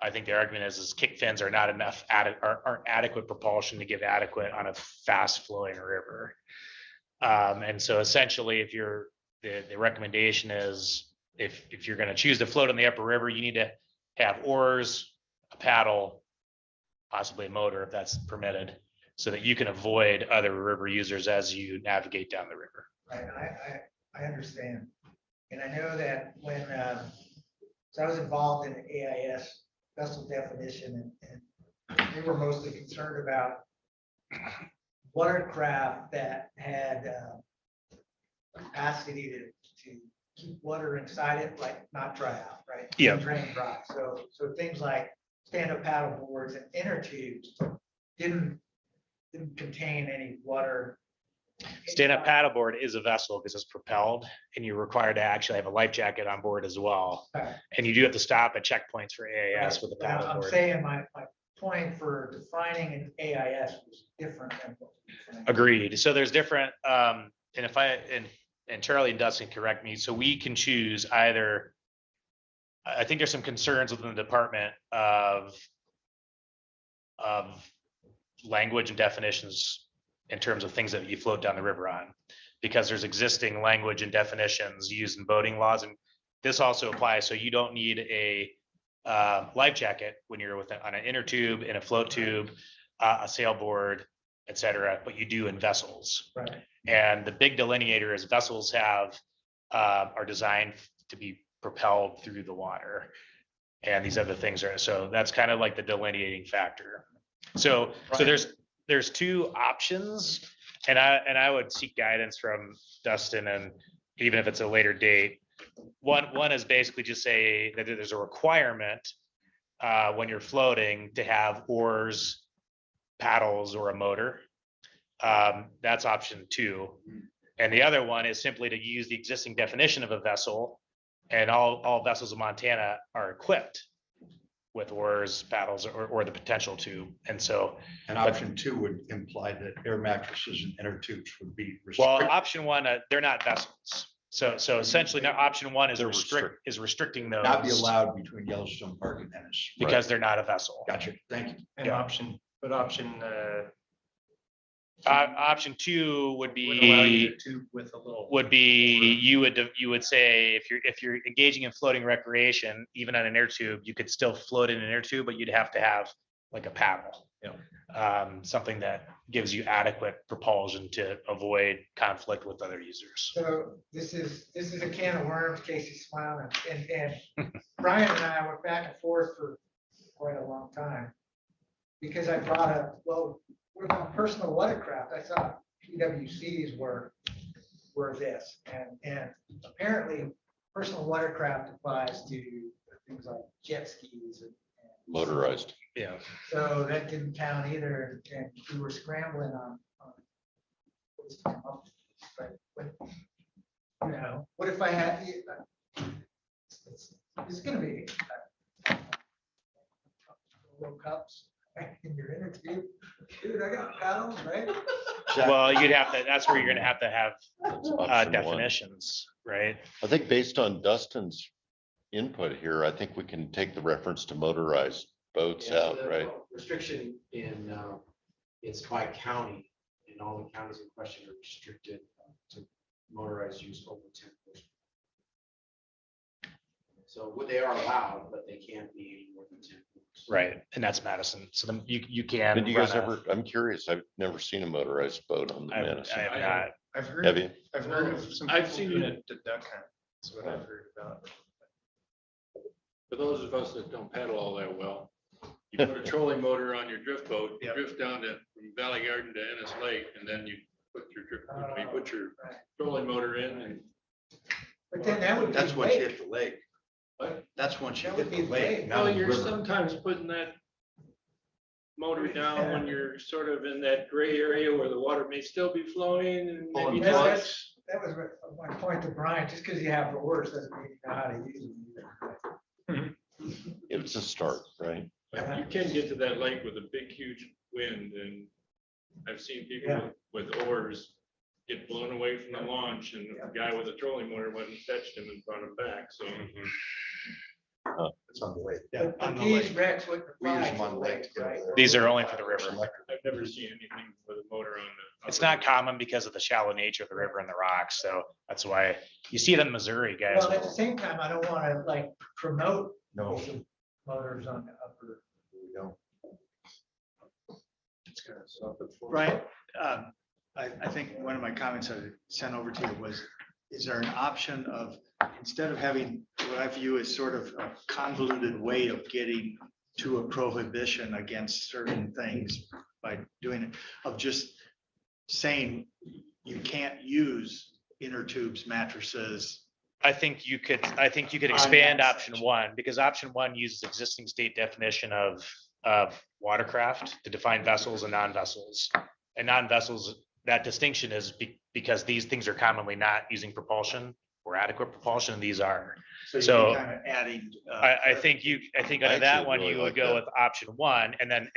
[SPEAKER 6] I think the argument is kick fins are not enough, aren't adequate propulsion to give adequate on a fast flowing river. And so essentially, if the recommendation is, if you're gonna choose to float on the upper river, you need to have oars, a paddle, possibly a motor if that's permitted, so that you can avoid other river users as you navigate down the river.
[SPEAKER 5] Right, I understand. And I know that when, so I was involved in the AIS vessel definition, and they were mostly concerned about watercraft that had capacity to keep water inside it, like not dry out, right?
[SPEAKER 6] Yeah.
[SPEAKER 5] Drain dry. So things like stand-up paddle boards and inner tubes didn't contain any water.
[SPEAKER 6] Stand-up paddleboard is a vessel because it's propelled, and you're required to actually have a life jacket on board as well.
[SPEAKER 5] Right.
[SPEAKER 6] And you do have to stop at checkpoints for AIS with a
[SPEAKER 5] But I'm
[SPEAKER 6] paddleboard.
[SPEAKER 5] saying my point for defining an AIS was different than what we defined.
[SPEAKER 6] Agreed. So there's different, and if and Charlie and Dustin correct me, so we can choose either, I think there's some concerns within the department of language and definitions in terms of things that you float down the river on, because there's existing language and definitions used in boating laws, and this also applies. So you don't need a life jacket when you're on an inner tube, in a float tube, a sailboard, etc., but you do in vessels.
[SPEAKER 5] Right.
[SPEAKER 6] And the big delineator is vessels are designed to be propelled through the water, and these other things are, so that's kind of like the delineating factor. So there's two options, and I would seek guidance from Dustin, and even if it's a later date. One is basically just say that there's a requirement when you're floating to have oars, paddles, or a motor. That's option 2. And the other one is simply to use the existing definition of a vessel, and all vessels in Montana are equipped with oars, paddles, or the potential to. And so,
[SPEAKER 4] And option 2 would imply that air mattresses and inner tubes would be
[SPEAKER 6] well,
[SPEAKER 4] restricted.
[SPEAKER 6] option 1, they're not vessels. So essentially, now option 1 is
[SPEAKER 1] They're
[SPEAKER 6] restricting those.
[SPEAKER 4] Not be allowed between Yellowstone Park and Ennis.
[SPEAKER 6] Because they're not a vessel.
[SPEAKER 4] Gotcha, thank you.
[SPEAKER 8] And
[SPEAKER 6] Yeah.
[SPEAKER 8] option
[SPEAKER 6] 2 would
[SPEAKER 8] would allow you
[SPEAKER 6] be,
[SPEAKER 8] to tube with a little.
[SPEAKER 6] you would say, if you're engaging in floating recreation, even on an air tube, you could still float in an air tube, but you'd have to have like a paddle. Something that gives you adequate propulsion to avoid conflict with other users.
[SPEAKER 5] So this is a can of worms. Casey's smiling, and Brian and I went back and forth for quite a long time, because I brought up, well, what about personal watercraft? I thought PWCs were this, and apparently personal watercraft applies to things like jet skis and
[SPEAKER 1] Motorized.
[SPEAKER 6] Yeah.
[SPEAKER 5] so that didn't count either, and we were scrambling on ways to come up with this. But, you know, what if I had, it's gonna be little cups in your inner tube. Dude, I got paddles, right?
[SPEAKER 6] Well, that's where you're gonna have to have
[SPEAKER 1] Option 1.
[SPEAKER 6] definitions, right?
[SPEAKER 1] I think based on Dustin's input here, I think we can take the reference to motorized boats
[SPEAKER 12] Yeah,
[SPEAKER 1] out,
[SPEAKER 12] the
[SPEAKER 1] right?
[SPEAKER 12] Restriction in, it's by county, and all the counties in question are restricted to motorized use over 10 horsepower. So they are allowed, but they can't be any more than 10 horse.
[SPEAKER 6] Right, and that's Madison. So then you can.
[SPEAKER 1] Did you guys
[SPEAKER 6] run a-
[SPEAKER 1] ever, I'm curious, I've never seen a motorized boat on the
[SPEAKER 6] I
[SPEAKER 1] Madison.
[SPEAKER 6] have not.
[SPEAKER 8] I've heard,
[SPEAKER 1] Have you?
[SPEAKER 8] I've heard of some.
[SPEAKER 9] I've
[SPEAKER 8] people
[SPEAKER 9] seen
[SPEAKER 8] doing
[SPEAKER 9] it.
[SPEAKER 8] to duck hunt. That's what I've heard about.
[SPEAKER 9] For those of us that don't paddle all that well, you put a trolling motor on your drift boat, you
[SPEAKER 8] Yep.
[SPEAKER 9] drift down from Valley Garden to Ennis Lake, and then you put your trolling motor in, and
[SPEAKER 5] But then that would be
[SPEAKER 4] That's once you
[SPEAKER 5] lake.
[SPEAKER 4] hit the lake.
[SPEAKER 9] What?
[SPEAKER 4] That's once you
[SPEAKER 5] That
[SPEAKER 4] hit
[SPEAKER 5] would
[SPEAKER 4] the
[SPEAKER 5] be
[SPEAKER 4] lake.
[SPEAKER 5] lake.
[SPEAKER 4] not
[SPEAKER 9] well,
[SPEAKER 4] the
[SPEAKER 9] you're
[SPEAKER 4] river.
[SPEAKER 9] sometimes putting that motor down when you're sort of in that gray area where the water may still be flowing, and
[SPEAKER 4] Pulling
[SPEAKER 9] maybe
[SPEAKER 5] That's-
[SPEAKER 4] plugs.
[SPEAKER 5] That was my point to Brian, just because you have the words doesn't mean you know how to use them.
[SPEAKER 1] It's a start, right?
[SPEAKER 9] But you can get to that lake with a big, huge wind, and I've seen people
[SPEAKER 5] Yeah.
[SPEAKER 9] with oars get blown away from the launch, and the guy with a trolling motor went and fetched him and brought him back, so.
[SPEAKER 4] It's on the lake.
[SPEAKER 5] But
[SPEAKER 4] On the
[SPEAKER 5] these
[SPEAKER 4] lake.
[SPEAKER 5] Rex wouldn't
[SPEAKER 4] We use
[SPEAKER 5] apply
[SPEAKER 4] them
[SPEAKER 5] to
[SPEAKER 4] on
[SPEAKER 5] the
[SPEAKER 4] the lake.
[SPEAKER 5] lake, right?
[SPEAKER 6] These are only for the river.
[SPEAKER 9] I've never seen anything with a motor on the.
[SPEAKER 6] It's not common because of the shallow nature of the river and the rocks, so that's why you see it in Missouri, guys.
[SPEAKER 5] Well, at the same time, I don't want to like promote
[SPEAKER 4] No,
[SPEAKER 5] motors on the upper.
[SPEAKER 4] we don't.
[SPEAKER 9] It's kind of self-explanatory.
[SPEAKER 2] Right. I think one of my comments I sent over to you was, is there an option of, instead of having what I view as sort of a convoluted way of getting to a prohibition against certain things by doing it, of just saying you can't use inner tubes, mattresses.
[SPEAKER 6] I think you could expand option one, because option one uses existing state definition of watercraft to define vessels and non-vessels. And non-vessels, that distinction is because these things are commonly not using propulsion or adequate propulsion, and these are. So
[SPEAKER 2] you're kind of adding.
[SPEAKER 6] I think under
[SPEAKER 1] I
[SPEAKER 6] that
[SPEAKER 1] actually
[SPEAKER 6] one,
[SPEAKER 1] really
[SPEAKER 6] you would
[SPEAKER 1] like
[SPEAKER 6] go
[SPEAKER 1] that.
[SPEAKER 6] with option one and then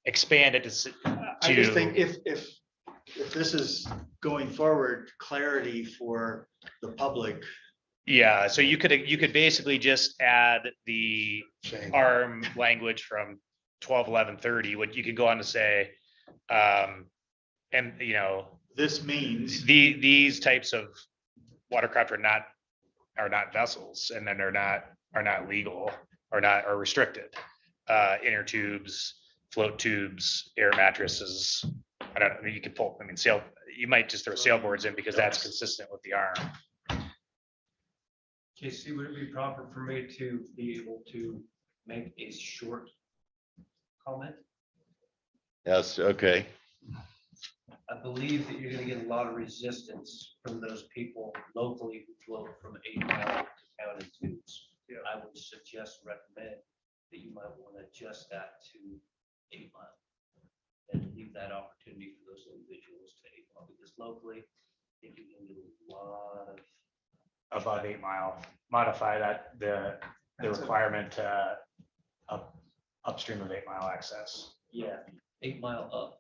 [SPEAKER 6] expand it
[SPEAKER 2] I just
[SPEAKER 6] to,
[SPEAKER 2] think if this is going forward, clarity for the public.
[SPEAKER 6] yeah, so you could basically just add the
[SPEAKER 4] Saying,
[SPEAKER 6] arm language from 12, 11, 30, what you could go on to say, and
[SPEAKER 2] This means,
[SPEAKER 6] these types of watercraft are not vessels, and then are not legal or restricted. Inner tubes, float tubes, air mattresses. I don't know, you could pull, you might just throw sailboards in because that's consistent with the arm.
[SPEAKER 12] JC, would it be proper for me to be able to make a short comment?
[SPEAKER 1] Yes, okay.
[SPEAKER 12] I believe that you're gonna get a lot of resistance from those people locally who float from 8 Mile to town in tubes. I would recommend that you might want to adjust that to 8 Mile. And leave that opportunity for those individuals to 8 Mile, because locally, I think you can get a lot of.
[SPEAKER 6] Above 8 Mile, modify that, the requirement upstream of 8 Mile access.
[SPEAKER 12] Yeah, 8 Mile up.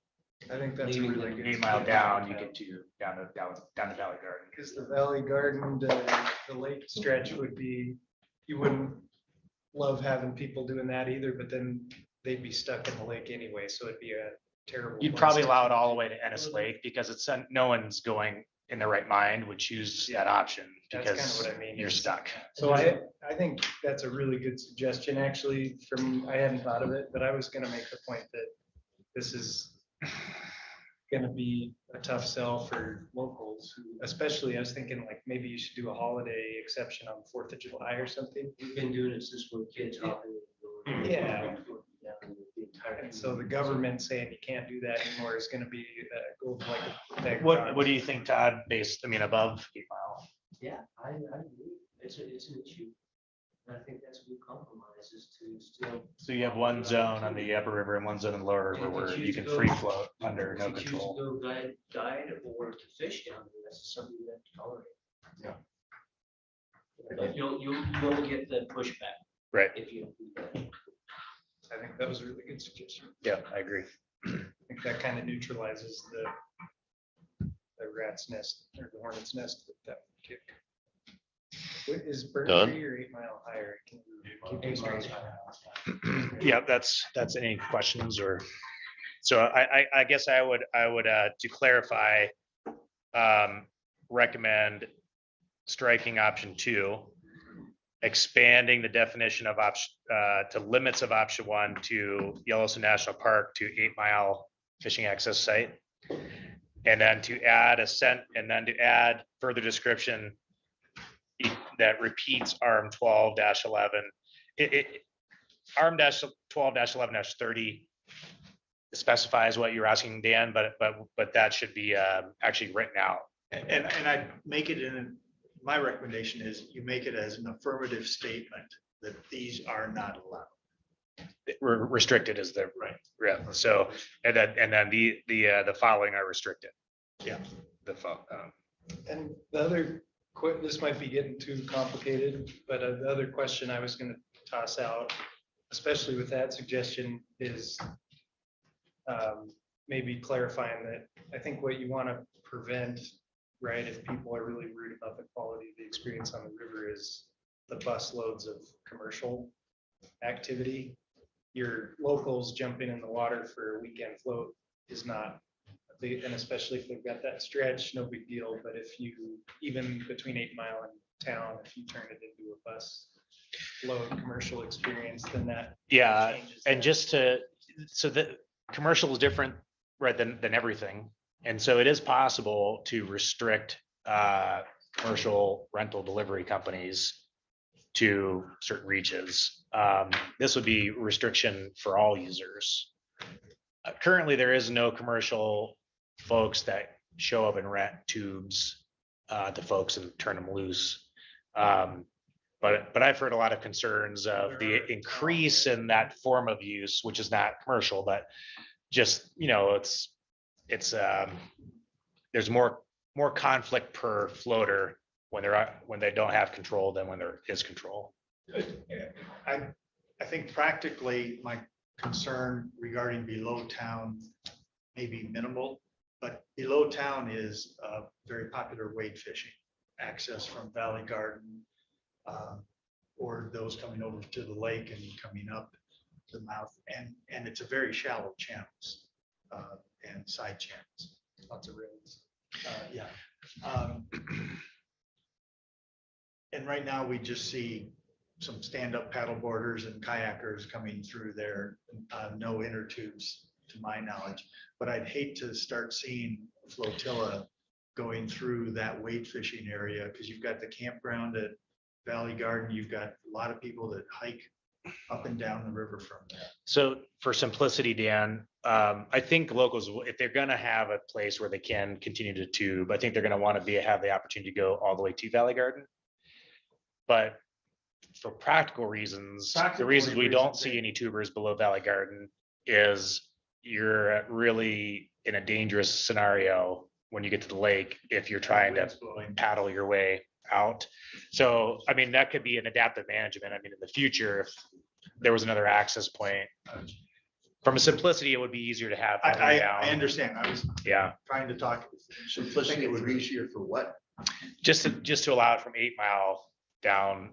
[SPEAKER 11] I think that's a
[SPEAKER 12] Leaving
[SPEAKER 11] really
[SPEAKER 12] them
[SPEAKER 11] good.
[SPEAKER 6] 8 Mile down, you get to down to Valley Garden.
[SPEAKER 11] Because the Valley Garden, the lake stretch would be, you wouldn't love having people doing that either, but then they'd be stuck in the lake anyway, so it'd be a terrible.
[SPEAKER 6] You'd
[SPEAKER 11] place
[SPEAKER 6] probably
[SPEAKER 11] to
[SPEAKER 6] allow it
[SPEAKER 11] keep
[SPEAKER 6] all the way to Ennis Lake because no one's going in their right mind would choose that option
[SPEAKER 11] That's kind of
[SPEAKER 6] because
[SPEAKER 11] what I mean.
[SPEAKER 6] you're stuck.
[SPEAKER 11] So I think that's a really good suggestion, actually, I hadn't thought of it, but I was gonna make the point that this is gonna be a tough sell for locals, especially, I was thinking like, maybe you should do a holiday exception on 4th of July or something.
[SPEAKER 12] We've been doing it since we're kids hopping.
[SPEAKER 11] Yeah. And so the government saying you can't do that anymore is gonna be, go like.
[SPEAKER 6] What do you think, Todd, above 8 Mile?
[SPEAKER 12] Yeah, I agree. It's an issue. And I think that's a good compromise is to still.
[SPEAKER 6] So you have one zone on the upper river and one zone in the lower river where you can free float under no
[SPEAKER 12] If you choose to
[SPEAKER 6] control.
[SPEAKER 12] go guide or to fish down there, that's something you have to tolerate.
[SPEAKER 4] Yeah.
[SPEAKER 12] But you'll get the pushback.
[SPEAKER 6] Right.
[SPEAKER 12] If you don't do that.
[SPEAKER 11] I think that was a really good suggestion.
[SPEAKER 6] Yeah, I agree.
[SPEAKER 11] I think that kind of neutralizes the rat's nest or the hornet's nest with that kick. What is Bird
[SPEAKER 1] Done.
[SPEAKER 11] Tree or 8 Mile higher? Can you keep it straight?
[SPEAKER 6] Yeah, that's any questions or, so I guess I would, to clarify, recommend striking option 2, expanding the definition of option, to limits of option 1 to Yellowstone National Park to 8 Mile fishing access site. And then to add further description that repeats ARM 12-11. ARM 12-11-30 specifies what you're asking, Dan, but that should be actually written out.
[SPEAKER 2] And I make it my recommendation is you make it as an affirmative statement that these are not allowed.
[SPEAKER 6] Restricted is the
[SPEAKER 2] Right.
[SPEAKER 6] Yeah, so, and then the following are restricted.
[SPEAKER 2] Yeah.
[SPEAKER 11] And the other, this might be getting too complicated, but the other question I was gonna toss out, especially with that suggestion, is maybe clarifying that I think what you want to prevent, right, if people are really worried about the quality of the experience on the river is
[SPEAKER 2] the bus loads of commercial activity. Your locals jumping in the water for a weekend float is not, and especially if they've got that stretch, no big deal. But if you, even between 8 Mile and town, if you turn it into a bus load commercial experience, then that
[SPEAKER 6] Yeah,
[SPEAKER 2] changes
[SPEAKER 6] and
[SPEAKER 2] that.
[SPEAKER 6] just to, so the commercial is different, right, than everything. And so it is possible to restrict commercial rental delivery companies to certain reaches. This would be restriction for all users. Currently, there is no commercial folks that show up and rent tubes to folks and turn them loose. But I've heard a lot of concerns of the increase in that form of use, which is not commercial, but just, you know, it's there's more conflict per floater when they don't have control than when there is control.
[SPEAKER 2] I think practically my concern regarding below town may be minimal, but below town is very popular wade fishing, access from Valley Garden, or those coming over to the lake and coming up the mouth, and it's a very shallow channels and side channels, lots of roads. And right now we just see some stand-up paddle boarders and kayakers coming through there, no inner tubes to my knowledge. But I'd hate to start seeing a flotilla going through that wade fishing area, because you've got the campground at Valley Garden, you've got a lot of people that hike up and down the river from there.
[SPEAKER 6] So for simplicity, Dan, I think locals, if they're gonna have a place where they can continue to tube, I think they're gonna want to have the opportunity to go all the way to Valley Garden. But for practical reasons, the reasons we don't see any tubers below Valley Garden is you're really in a dangerous scenario when you get to the lake if you're trying to paddle your way out. So, I mean, that could be an adaptive management. I mean, in the future, if there was another access point, from a simplicity, it would be easier to have.
[SPEAKER 2] I
[SPEAKER 6] down.
[SPEAKER 2] understand. I was trying to talk.
[SPEAKER 4] Simplicity would be easier for what?
[SPEAKER 6] Just to allow it from 8 Mile down.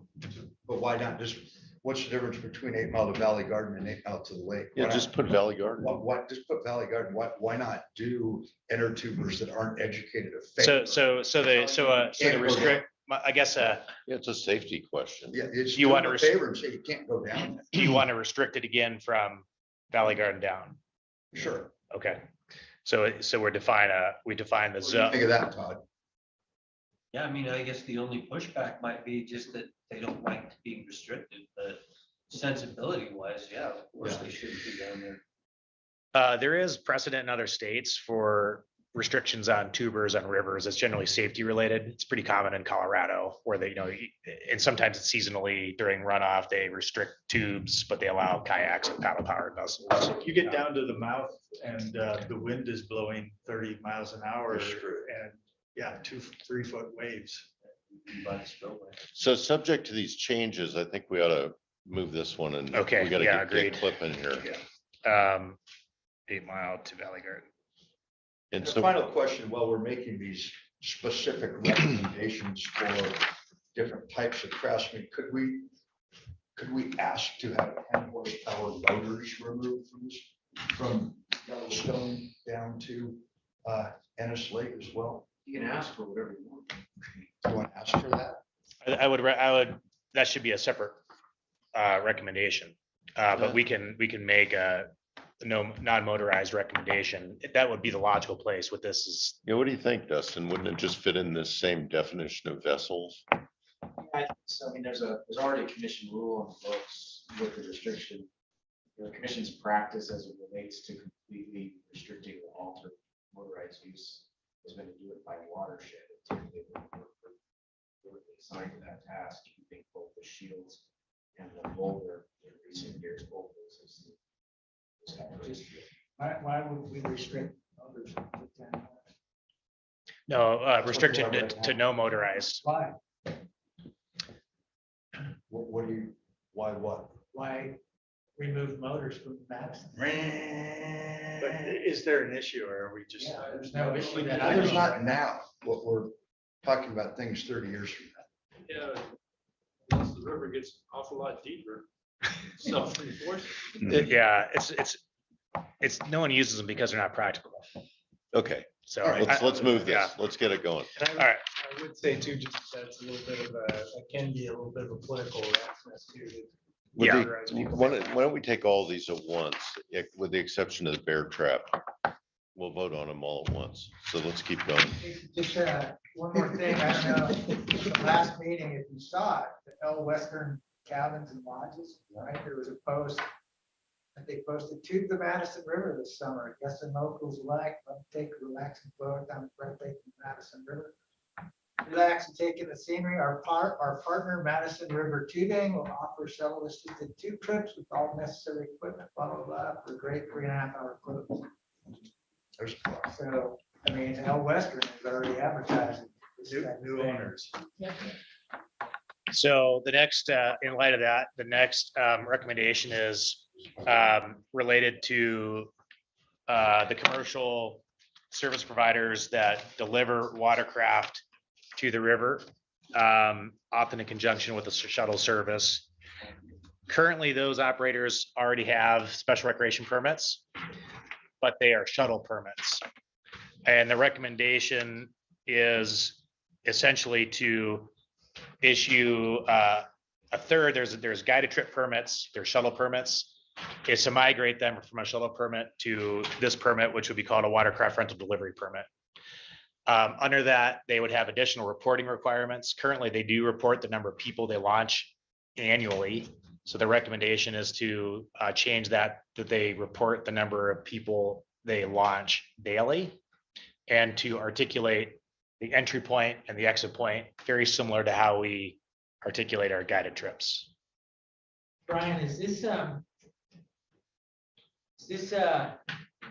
[SPEAKER 4] But why not just, what's the difference between 8 Mile to Valley Garden and 8 Mile to the lake?
[SPEAKER 1] Yeah,
[SPEAKER 4] Why
[SPEAKER 1] just
[SPEAKER 4] not-
[SPEAKER 1] put Valley Garden.
[SPEAKER 4] What, just put Valley Garden, why not do inner tubers that aren't educated of?
[SPEAKER 6] The restrict, I guess,
[SPEAKER 1] Yeah, it's a safety question.
[SPEAKER 4] Yeah, it's
[SPEAKER 6] You
[SPEAKER 4] do
[SPEAKER 6] want
[SPEAKER 4] them
[SPEAKER 6] to
[SPEAKER 4] a favor and say you can't go down there.
[SPEAKER 6] do you want to restrict it again from Valley Garden down?
[SPEAKER 4] Sure.
[SPEAKER 6] Okay. So we define the
[SPEAKER 4] What do you
[SPEAKER 6] zone.
[SPEAKER 4] think of that, Todd?
[SPEAKER 12] Yeah, I mean, I guess the only pushback might be just that they don't like being restricted, but sensibility wise, yeah, of course they shouldn't be down there.
[SPEAKER 6] There is precedent in other states for restrictions on tubers on rivers. It's generally safety related. It's pretty common in Colorado where they, and sometimes it's seasonally during runoff, they restrict tubes, but they allow kayaks and paddle powered vessels.
[SPEAKER 2] You get down to the mouth and the wind is blowing 30 miles an hour
[SPEAKER 4] You're screwed.
[SPEAKER 2] and 2-3 foot waves.
[SPEAKER 12] By the spillway.
[SPEAKER 1] So subject to these changes, I think we ought to move this one and
[SPEAKER 6] Okay,
[SPEAKER 1] we gotta
[SPEAKER 6] yeah,
[SPEAKER 1] get
[SPEAKER 6] agreed.
[SPEAKER 1] clip in here.
[SPEAKER 6] 8 Mile to Valley Garden.
[SPEAKER 1] And
[SPEAKER 4] And the
[SPEAKER 1] so,
[SPEAKER 4] final question, while we're making these specific recommendations for different types of craftsmen, could we ask to have 10 horsepower motors removed from Yellowstone down to Ennis Lake as well?
[SPEAKER 7] You can ask for whatever you want.
[SPEAKER 4] Do you want to ask for that?
[SPEAKER 6] I would, that should be a separate recommendation. But we can make a non-motorized recommendation. That would be the logical place with this is.
[SPEAKER 1] what do you think, Dustin? Wouldn't it just fit in this same definition of vessels?
[SPEAKER 7] So I mean, there's already a commission rule on the books with the restriction. The commission's practice as it relates to completely restricting or alter motorized use is going to do it by watershed. Typically, we're assigned to that task, keeping both the shields and the boulder in recent years, both those is
[SPEAKER 5] Why would we restrict others?
[SPEAKER 6] No, restriction to no motorized.
[SPEAKER 5] Why?
[SPEAKER 4] What do you, why what?
[SPEAKER 5] Why remove motors from Madison?
[SPEAKER 2] But is there an issue or are we just?
[SPEAKER 5] Yeah, there's no issue that
[SPEAKER 4] I
[SPEAKER 5] I
[SPEAKER 4] There's
[SPEAKER 5] know
[SPEAKER 4] not
[SPEAKER 5] of.
[SPEAKER 4] now, what we're talking about things 30 years from now.
[SPEAKER 9] Yeah. Once the river gets awful lot deeper. Self-reinforcing.
[SPEAKER 6] Yeah, it's, no one uses them because they're not practical.
[SPEAKER 1] Okay,
[SPEAKER 6] So.
[SPEAKER 4] All right,
[SPEAKER 1] let's move
[SPEAKER 6] yeah.
[SPEAKER 1] this. Let's get it going.
[SPEAKER 8] And
[SPEAKER 6] All right.
[SPEAKER 8] I would say too, just that's a little bit of a, it can be a little bit of a political access too.
[SPEAKER 1] With
[SPEAKER 6] Yeah.
[SPEAKER 1] the- Why don't we take all these at once, with the exception of the bear trap? We'll vote on them all at once. So let's keep going.
[SPEAKER 5] Just one more thing, I don't know, the last meeting, if you saw it, the L Western Cabins and Lodges, right, there was a post that they posted to the Madison River this summer. Guests and locals alike, let them take a relaxing boat down the breathtaking Madison River. Relax and take in the scenery. Our partner Madison River Tubing will offer shuttle assisted tube trips with all necessary equipment, blah, blah, blah, for a great 3.5-hour cruise.
[SPEAKER 4] There's
[SPEAKER 5] So, I mean, L Western is already advertising. this type of
[SPEAKER 11] New
[SPEAKER 5] thing.
[SPEAKER 11] owners.
[SPEAKER 6] So the next, in light of that, the next recommendation is related to the commercial service providers that deliver watercraft to the river, often in conjunction with the shuttle service. Currently, those operators already have special recreation permits, but they are shuttle permits. And the recommendation is essentially to issue a third, there's guided trip permits, there's shuttle permits, is to migrate them from a shuttle permit to this permit, which would be called a watercraft rental delivery permit. Under that, they would have additional reporting requirements. Currently, they do report the number of people they launch annually. So the recommendation is to change that they report the number of people they launch daily, and to articulate the entry point and the exit point, very similar to how we articulate our guided trips.
[SPEAKER 5] Brian,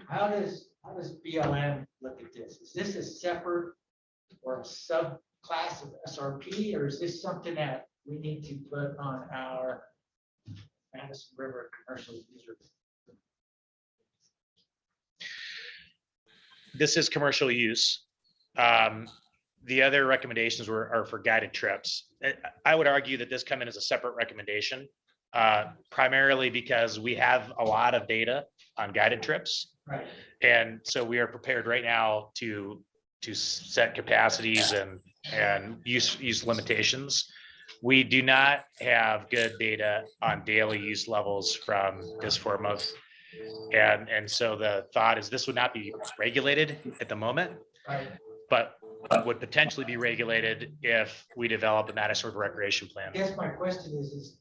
[SPEAKER 5] how does BLM look at this? Is this a separate or a subclass of SRP, or is this something that we need to put on our Madison River commercial user?
[SPEAKER 6] This is commercial use. The other recommendations are for guided trips. I would argue that this come in as a separate recommendation, primarily because we have a lot of data on guided trips.
[SPEAKER 5] Right.
[SPEAKER 6] And so we are prepared right now to set capacities and use limitations. We do not have good data on daily use levels from this form of, and so the thought is this would not be regulated at the moment,
[SPEAKER 5] Right.
[SPEAKER 6] but would potentially be regulated if we develop a Madison River recreation plan.
[SPEAKER 5] I guess my question is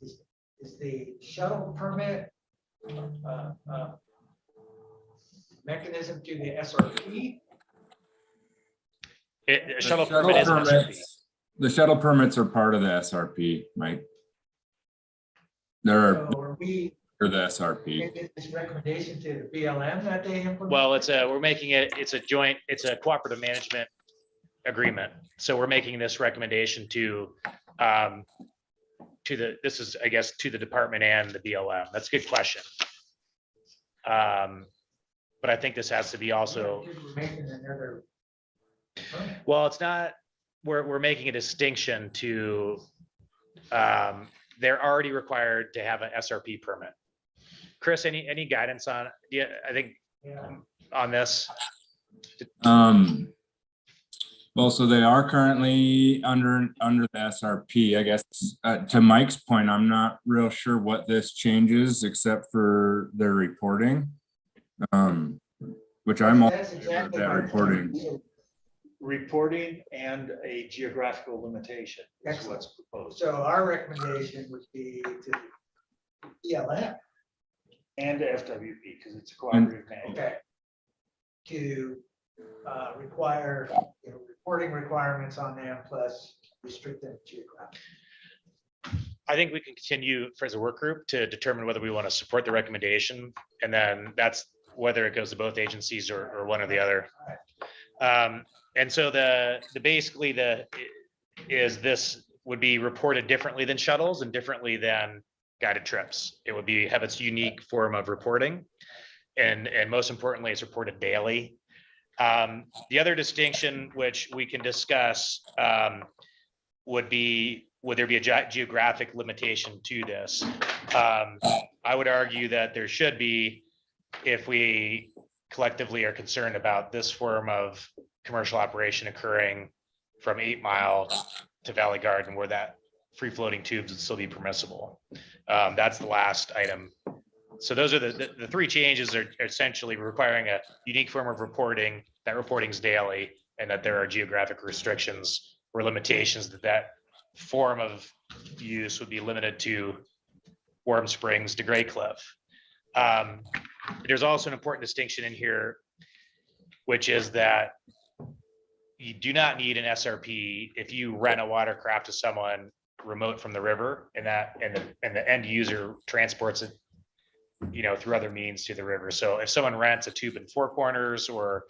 [SPEAKER 5] the shuttle permit mechanism to the SRP?
[SPEAKER 6] A shuttle permit is an SRP.
[SPEAKER 3] The shuttle permits are part of the SRP, Mike. They're
[SPEAKER 5] So are we,
[SPEAKER 3] for the SRP.
[SPEAKER 5] is this recommendation to the BLM that they implement?
[SPEAKER 6] Well, we're making it, it's a cooperative management agreement. So we're making this recommendation to this is, I guess, to the department and the BLM. That's a good question. But I think this has to be also,
[SPEAKER 5] We're making another permit.
[SPEAKER 6] well, it's not, we're making a distinction to, they're already required to have an SRP permit. Chris, any guidance on, yeah, I think
[SPEAKER 5] Yeah.
[SPEAKER 6] on this?
[SPEAKER 3] Well, so they are currently under the SRP, I guess. To Mike's point, I'm not real sure what this changes except for their reporting. Which I'm all
[SPEAKER 5] That's exactly
[SPEAKER 3] that
[SPEAKER 5] my
[SPEAKER 3] reporting.
[SPEAKER 5] point.
[SPEAKER 2] Reporting and a geographical limitation is
[SPEAKER 5] Excellent.
[SPEAKER 2] what's proposed.
[SPEAKER 5] So our recommendation would be to BLM,
[SPEAKER 2] And FWP, because it's a cooperative management.
[SPEAKER 5] okay, to require, reporting requirements on them plus restrict them geographically.
[SPEAKER 6] I think we can continue as a work group to determine whether we want to support the recommendation. And then that's whether it goes to both agencies or one or the other. And so basically this would be reported differently than shuttles and differently than guided trips. It would have its unique form of reporting. And most importantly, it's reported daily. The other distinction which we can discuss would be would there be a geographic limitation to this? I would argue that there should be, if we collectively are concerned about this form of commercial operation occurring from 8 Mile to Valley Garden, where that free floating tubes would still be permissible. That's the last item. So those are the three changes are essentially requiring a unique form of reporting. That reporting's daily, and that there are geographic restrictions or limitations that form of use would be limited to Warm Springs to Gray Cliff. There's also an important distinction in here, which is that you do not need an SRP if you rent a watercraft to someone remote from the river, and the end user transports it, through other means to the river. So if someone rents a tube in Four Corners or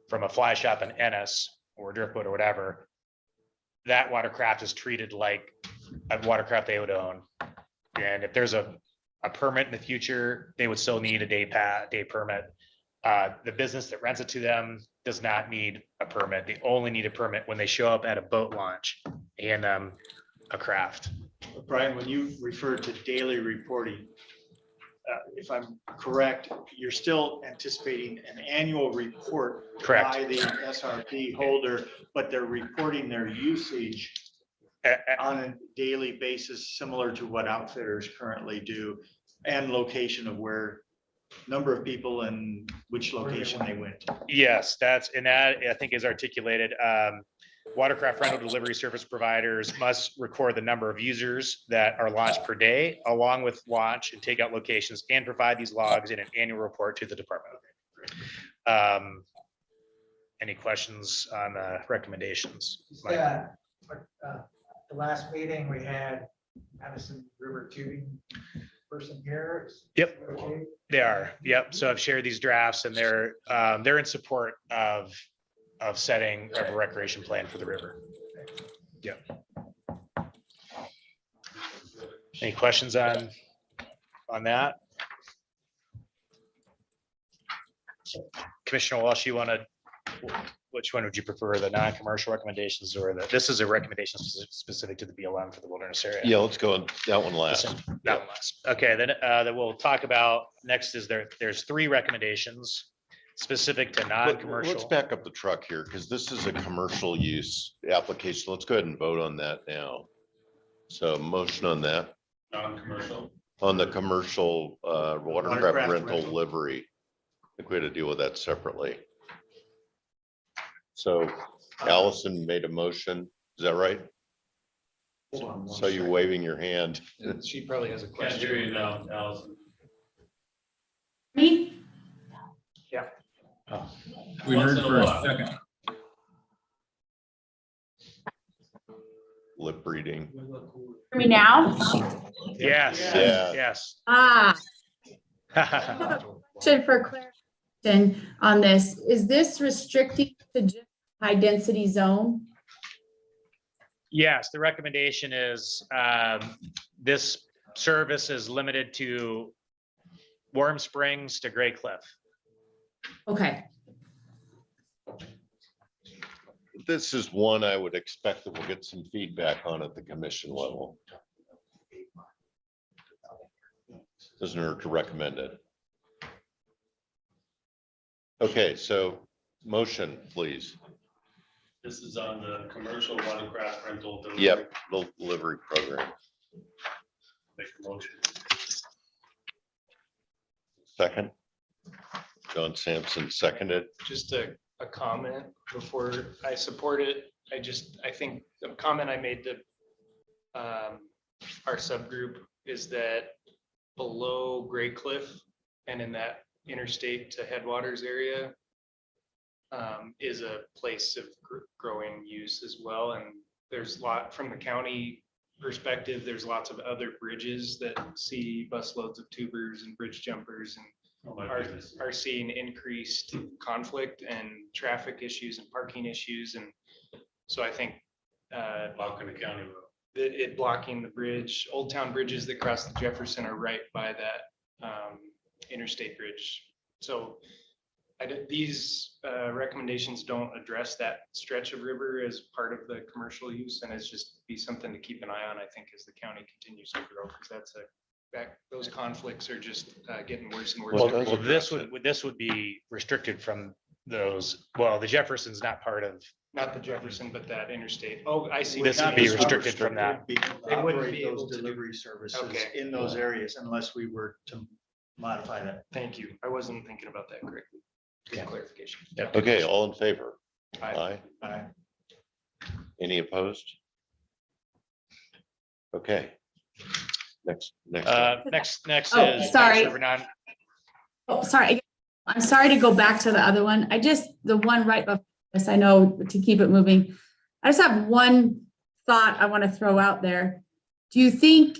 [SPEAKER 6] from a fly shop in Ennis or Driftwood or whatever, that watercraft is treated like a watercraft they would own. And if there's a permit in the future, they would still need a day permit. The business that rents it to them does not need a permit. They only need a permit when they show up at a boat launch and a craft.
[SPEAKER 2] Brian, when you refer to daily reporting, if I'm correct, you're still anticipating an annual report
[SPEAKER 6] Correct.
[SPEAKER 2] by the SRP holder, but they're reporting their usage on a daily basis, similar to what outfitters currently do, and location of where, number of people and which location they went to.
[SPEAKER 6] Yes, that I think is articulated. Watercraft rental delivery service providers must record the number of users that are launched per day, along with launch and takeout locations, and provide these logs in an annual report to the department. Any questions on the recommendations?
[SPEAKER 5] Yeah, the last meeting we had Madison River tubing person here.
[SPEAKER 6] Yep.
[SPEAKER 5] Okay.
[SPEAKER 6] They are. Yep. So I've shared these drafts, and they're in support of setting a recreation plan for the river. Yep. Any questions on that? Commissioner Walsh, which one would you prefer, the non-commercial recommendations or this is a recommendation specific to the BLM for the wilderness area?
[SPEAKER 1] Yeah, let's go on that one last.
[SPEAKER 6] That one last. Okay, then that we'll talk about next is there's 3 recommendations specific to
[SPEAKER 1] Let's
[SPEAKER 6] non-commercial.
[SPEAKER 1] back up the truck here, because this is a commercial use application. Let's go ahead and vote on that now. So motion on that,
[SPEAKER 9] Non-commercial.
[SPEAKER 1] on the commercial watercraft
[SPEAKER 2] Watercraft
[SPEAKER 1] rental
[SPEAKER 2] rental.
[SPEAKER 1] livery. I think we had to deal with that separately. So Allison made a motion, is that right?
[SPEAKER 2] Hold on one
[SPEAKER 1] So you
[SPEAKER 2] second.
[SPEAKER 1] waving your hand.
[SPEAKER 8] She probably has a
[SPEAKER 9] Can't hear
[SPEAKER 8] question.
[SPEAKER 9] you now, Allison.
[SPEAKER 13] Me?
[SPEAKER 3] We heard for a second.
[SPEAKER 1] Lip reading.
[SPEAKER 13] Hear me now?
[SPEAKER 6] Yes,
[SPEAKER 1] Yeah.
[SPEAKER 6] yes.
[SPEAKER 13] Question for clarification on this. Is this restricting to just high density zone?
[SPEAKER 6] Yes, the recommendation is this service is limited to Warm Springs to Gray Cliff.
[SPEAKER 13] Okay,
[SPEAKER 1] This is one I would expect that we'll get some feedback on at the commission level. Doesn't hurt to recommend it. Okay, so motion, please.
[SPEAKER 9] This is on the commercial watercraft rental. delivery.
[SPEAKER 1] Yep, delivery program.
[SPEAKER 9] Make a motion.
[SPEAKER 1] Second. John Sampson seconded.
[SPEAKER 8] Just a comment before I support it. I think the comment I made to our subgroup is that below Gray Cliff and in that interstate to headwaters area is a place of growing use as well. And there's from the county perspective, there's lots of other bridges that see busloads of tubers and bridge jumpers and are seeing increased conflict and traffic issues and parking issues. And so I think
[SPEAKER 9] Blocking the county road.
[SPEAKER 8] it blocking the bridge, Old Town bridges that cross the Jefferson are right by that interstate bridge. So These recommendations don't address that stretch of river as part of the commercial use, and it's just be something to keep an eye on, I think, as the county continues to grow, because those conflicts are just getting worse and worse.
[SPEAKER 6] Well, this would be restricted from those, well, the Jefferson's not part of,
[SPEAKER 8] Not the Jefferson, but that interstate. Oh, I see.
[SPEAKER 6] this
[SPEAKER 8] what
[SPEAKER 6] would
[SPEAKER 8] you
[SPEAKER 6] be
[SPEAKER 8] mean.
[SPEAKER 6] restricted from that.
[SPEAKER 2] They
[SPEAKER 5] They
[SPEAKER 2] wouldn't
[SPEAKER 5] operate
[SPEAKER 2] be
[SPEAKER 5] those
[SPEAKER 2] able to do
[SPEAKER 5] delivery
[SPEAKER 2] services
[SPEAKER 8] Okay.
[SPEAKER 2] in those areas unless we were to modify that.
[SPEAKER 8] Thank you. I wasn't thinking about that correctly. Good clarification.
[SPEAKER 1] Okay, all in favor?
[SPEAKER 8] Aye.
[SPEAKER 2] Aye.
[SPEAKER 1] Any opposed? Okay. Next.
[SPEAKER 6] Next
[SPEAKER 13] Oh,
[SPEAKER 6] is.
[SPEAKER 13] sorry.
[SPEAKER 6] River Non-
[SPEAKER 13] Oh, sorry. I'm sorry to go back to the other one. The one right before this, I know to keep it moving. I just have one thought I want to throw out there. Do you think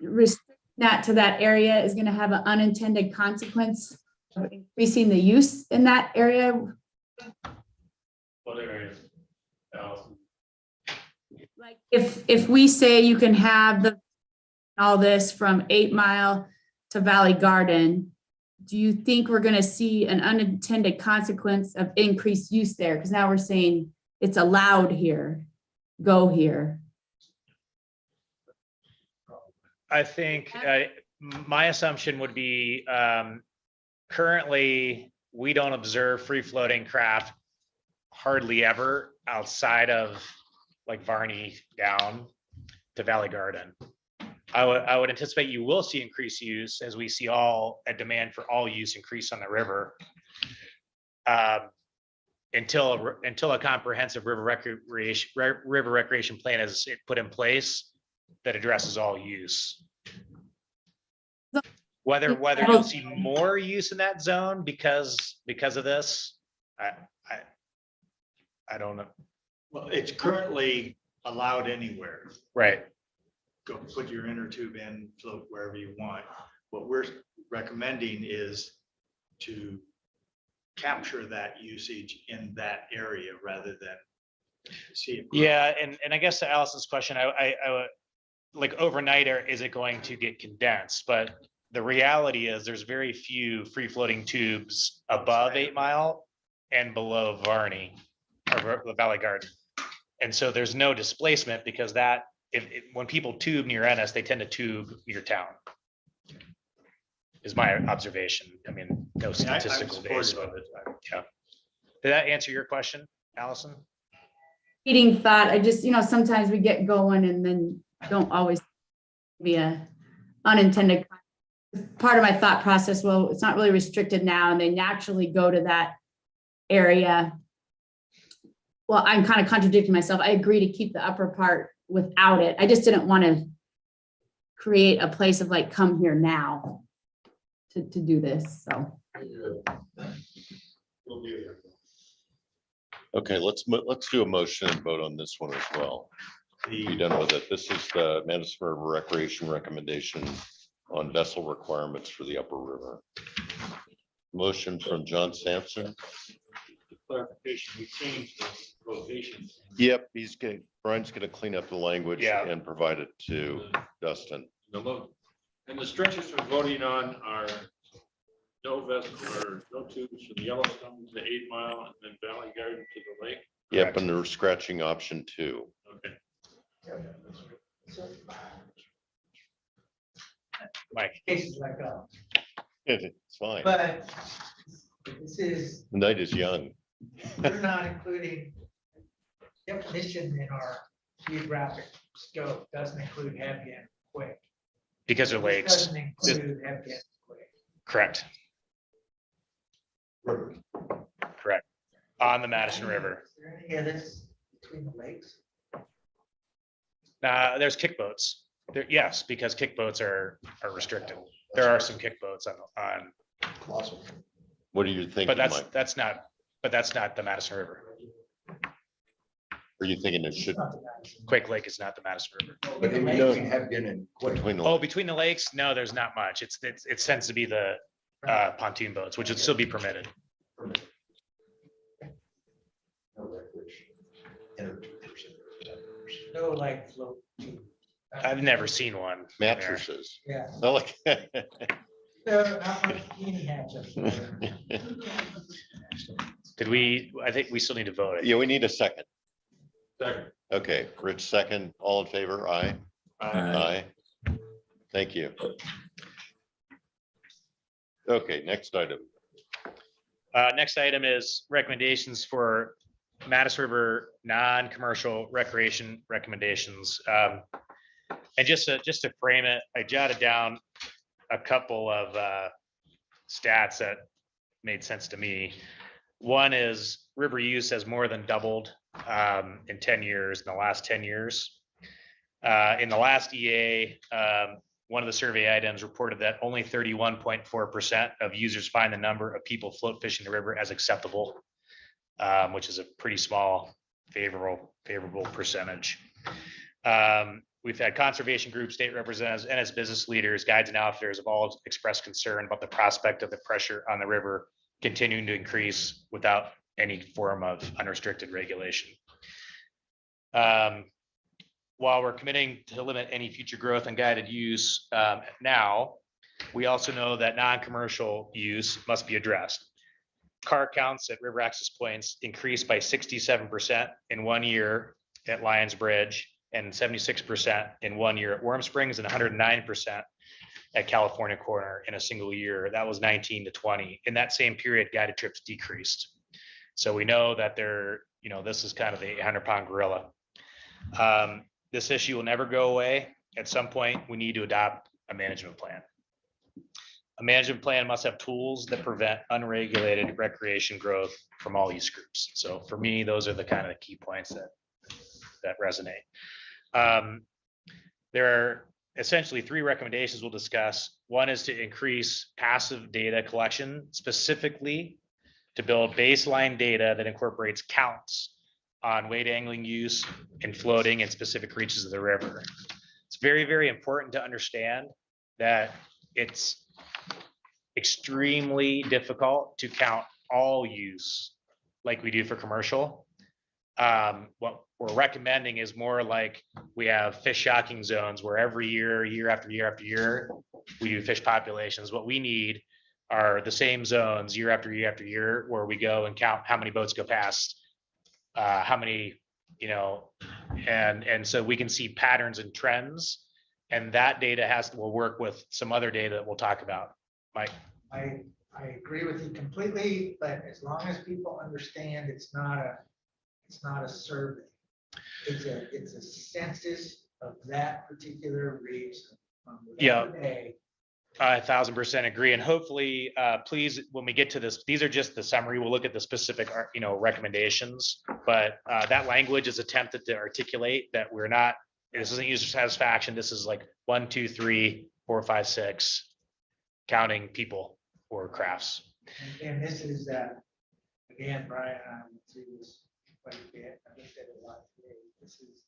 [SPEAKER 13] restricting that to that area is going to have an unintended consequence of increasing the use in that area?
[SPEAKER 9] What areas?
[SPEAKER 13] Like if we say you can have all this from 8 Mile to Valley Garden, do you think we're going to see an unintended consequence of increased use there? Because now we're saying it's allowed here, go here.
[SPEAKER 6] I think my assumption would be currently we don't observe free floating craft hardly ever outside of like Varney down to Valley Garden. I would anticipate you will see increased use as we see a demand for all use increase on the river. Until a comprehensive river recreation plan is put in place that addresses all use. Whether you'll see more use in that zone because of this, I don't know.
[SPEAKER 2] Well, it's currently allowed anywhere.
[SPEAKER 6] Right.
[SPEAKER 2] Go put your inner tube in, float wherever you want. What we're recommending is to capture that usage in that area rather than see it.
[SPEAKER 6] Yeah, and I guess to Allison's question, I would like overnight, or is it going to get condensed? But the reality is there's very few free floating tubes above 8 Mile and below Varney or the Valley Garden. And so there's no displacement because when people tube near Ennis, they tend to tube near town. Is my observation. I mean, no statistical base. Yeah. Did that answer your question, Allison?
[SPEAKER 13] Eating thought, I just, sometimes we get going and then don't always be a unintended. Part of my thought process, well, it's not really restricted now and they naturally go to that area. Well, I'm kind of contradicting myself. I agree to keep the upper part without it. I just didn't want to create a place of like, come here now to do this, so.
[SPEAKER 1] Okay, let's do a motion and vote on this one as well. Be done with it. This is the Madison River Recreation recommendation on vessel requirements for the upper river. Motion from John Sampson.
[SPEAKER 9] Clarification, we changed the location.
[SPEAKER 1] Yep, Brian's gonna clean up the language
[SPEAKER 6] Yeah.
[SPEAKER 1] and provide it to Dustin.
[SPEAKER 9] And the stretches we're voting on are no vessel or no tubes from Yellowstone to 8 Mile and then Valley Garden to the lake.
[SPEAKER 1] Yep, and they're scratching option 2.
[SPEAKER 9] Okay.
[SPEAKER 6] Mike.
[SPEAKER 5] Cases like that.
[SPEAKER 1] It's fine.
[SPEAKER 5] But this is,
[SPEAKER 1] The night is young.
[SPEAKER 5] we're not including definition in our geographic scope, doesn't include heavy and quick.
[SPEAKER 6] Because of lakes,
[SPEAKER 5] Doesn't include heavy and quick.
[SPEAKER 6] correct. Correct. On the Madison River.
[SPEAKER 5] Is there any of this between the lakes?
[SPEAKER 6] There's kick boats. Yes, because kick boats are restricted. There are some kick boats on,
[SPEAKER 1] What are you thinking,
[SPEAKER 6] but
[SPEAKER 1] Mike?
[SPEAKER 6] that's not the Madison River.
[SPEAKER 1] Are you thinking it should
[SPEAKER 6] Quake Lake is not the Madison River.
[SPEAKER 4] But we know you have been in.
[SPEAKER 1] between the?
[SPEAKER 6] Oh, between the lakes? No, there's not much. It tends to be the pontoon boats, which would still be permitted.
[SPEAKER 5] No, like float.
[SPEAKER 6] I've never seen one. there.
[SPEAKER 1] Mattresses.
[SPEAKER 5] Yeah.
[SPEAKER 1] I like
[SPEAKER 5] Not much bikini hatch up there.
[SPEAKER 6] Did we, I think we still need to vote.
[SPEAKER 1] Yeah, we need a second.
[SPEAKER 9] Second.
[SPEAKER 1] Okay, Rich, second, all in favor, aye?
[SPEAKER 3] Aye.
[SPEAKER 1] Aye. Thank you. Okay, next item.
[SPEAKER 6] Next item is recommendations for Mattis River non-commercial recreation recommendations. And just to frame it, I jotted down a couple of stats that made sense to me. One is river use has more than doubled in 10 years, in the last 10 years. In the last EA, one of the survey items reported that only 31.4% of users find the number of people float fishing the river as acceptable, which is a pretty small favorable percentage. We've had conservation groups, state representatives, and as business leaders, guides and outfitters have all expressed concern about the prospect of the pressure on the river continuing to increase without any form of unrestricted regulation. While we're committing to limit any future growth and guided use now, we also know that non-commercial use must be addressed. Car counts at river access points increased by 67% in 1 year at Lions Bridge and 76% in 1 year at Warm Springs and 109% at California Corner in a single year. That was 19 to 20. In that same period, guided trips decreased. So we know that this is kind of the 800-pound gorilla. This issue will never go away. At some point, we need to adopt a management plan. A management plan must have tools that prevent unregulated recreation growth from all use groups. So for me, those are the kind of the key points that resonate. There are essentially 3 recommendations we'll discuss. One is to increase passive data collection, specifically to build baseline data that incorporates counts on weight angling use and floating in specific reaches of the river. It's very, very important to understand that it's extremely difficult to count all use like we do for commercial. What we're recommending is more like we have fish shocking zones where every year after year, we do fish populations. What we need are the same zones year after year where we go and count how many boats go past, how many, and so we can see patterns and trends, and that data will work with some other data that we'll talk about. Mike.
[SPEAKER 5] I agree with you completely, but as long as people understand it's not a survey. It's a census of that particular region.
[SPEAKER 6] Yeah.
[SPEAKER 5] Day.
[SPEAKER 6] 1,000% agree. And hopefully, please, when we get to this, these are just the summary. We'll look at the specific, recommendations, but that language is attempted to articulate that this isn't user satisfaction. This is like 1, 2, 3, 4, 5, 6, counting people or crafts.
[SPEAKER 5] And this is again, Brian and I went through this quite a bit. I looked at it a lot today. This is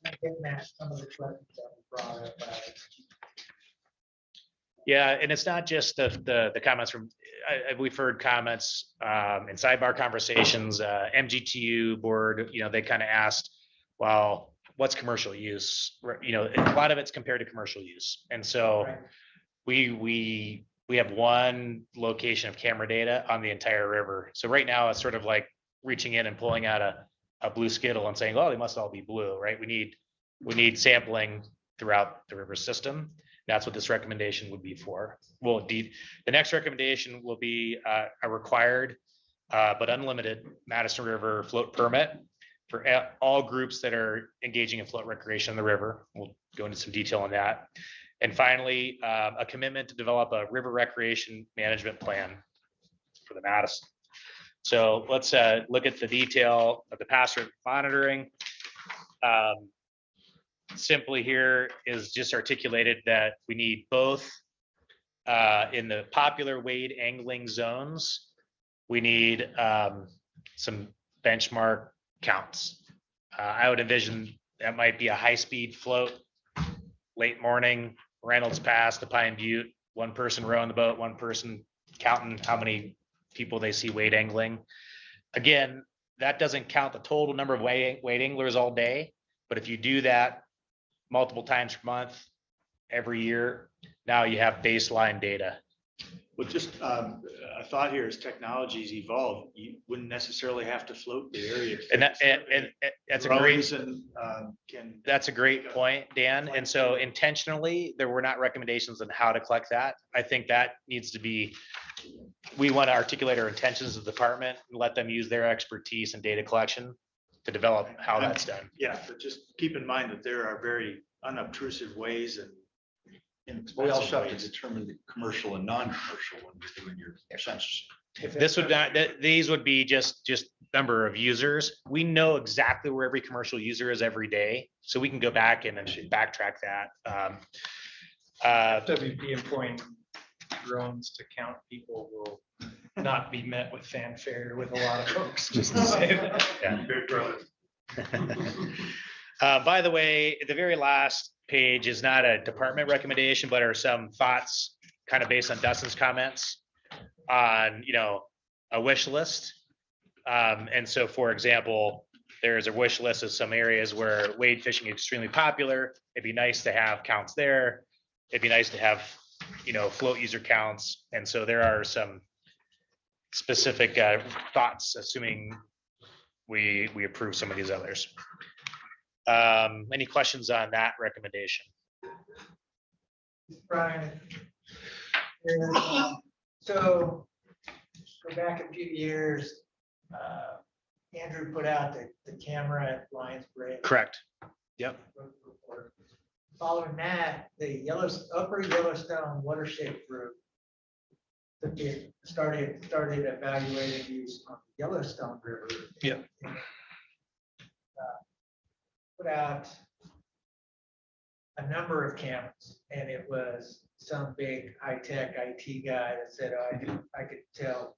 [SPEAKER 5] getting at some of the questions that were brought up by
[SPEAKER 6] Yeah, and it's not just the comments from, we've heard comments in sidebar conversations, MGTU board, they kind of asked, well, what's commercial use? A lot of it's compared to commercial use. And so
[SPEAKER 5] right.
[SPEAKER 6] we have one location of camera data on the entire river. So right now it's sort of like reaching in and pulling out a blue skittle and saying, oh, they must all be blue, right? We need sampling throughout the river system. That's what this recommendation would be for. Well, indeed, the next recommendation will be a required but unlimited Madison River float permit for all groups that are engaging in float recreation in the river. We'll go into some detail on that. And finally, a commitment to develop a river recreation management plan for the Madison. So let's look at the detail of the past monitoring. Simply here is just articulated that we need both in the popular wade angling zones. We need some benchmark counts. I would envision that might be a high-speed float, late morning, Reynolds Pass to Pine Butte, one person rowing the boat, one person counting how many people they see wade angling. Again, that doesn't count the total number of wade anglers all day, but if you do that multiple times per month, every year, Now you have baseline data.
[SPEAKER 2] Well, just a thought here, as technologies evolve, you wouldn't necessarily have to float the area.
[SPEAKER 6] And that's a great,
[SPEAKER 2] Drones and can.
[SPEAKER 6] that's a great point, Dan. And so intentionally, there were not recommendations on how to collect that. I think that needs to be, we want to articulate our intentions of the department and let them use their expertise in data collection to develop how that's done.
[SPEAKER 2] Yeah, but just keep in mind that there are very unobtrusive ways and
[SPEAKER 4] We also
[SPEAKER 2] inexpensive
[SPEAKER 4] have to
[SPEAKER 2] ways.
[SPEAKER 4] determine the commercial and non-commercial when you're doing your census.
[SPEAKER 6] This would not, these would be just number of users. We know exactly where every commercial user is every day, so we can go back and then backtrack that.
[SPEAKER 8] WP employing drones to count people will not be met with fanfare with a lot of folks, just to say that.
[SPEAKER 6] Yeah. By the way, the very last page is not a department recommendation, but are some thoughts kind of based on Dustin's comments on, a wish list. And so, for example, there's a wish list of some areas where wade fishing is extremely popular. It'd be nice to have counts there. It'd be nice to have, float user counts. And so there are some specific thoughts, assuming we approve some of these others. Any questions on that recommendation?
[SPEAKER 5] Brian. So go back a few years, Andrew put out the camera at Lions Bridge.
[SPEAKER 6] Correct. Yep.
[SPEAKER 5] Following that, the Upper Yellowstone Watershed Group started evaluating use on the Yellowstone River.
[SPEAKER 6] Yep.
[SPEAKER 5] Put out a number of cameras, and it was some big high-tech IT guy that said, oh, I could tell,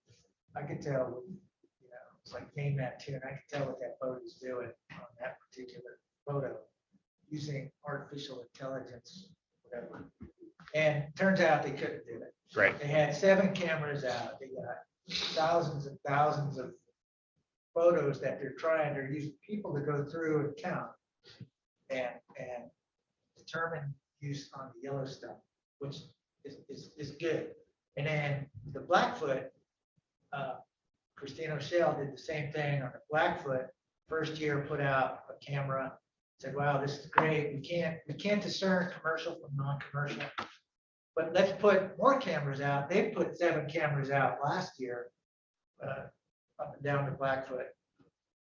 [SPEAKER 5] it's like name that tune. I could tell what that boat is doing on that particular photo using artificial intelligence, whatever. And turns out they couldn't do it.
[SPEAKER 6] Right.
[SPEAKER 5] They had 7 cameras out. They got thousands and thousands of photos that they're using people to go through and count and determine use on the Yellowstone, which is good. And then the Blackfoot, Christine O'Shell did the same thing on the Blackfoot. First year put out a camera, said, wow, this is great. We can't discern commercial from non-commercial, but let's put more cameras out. They put 7 cameras out last year up and down the Blackfoot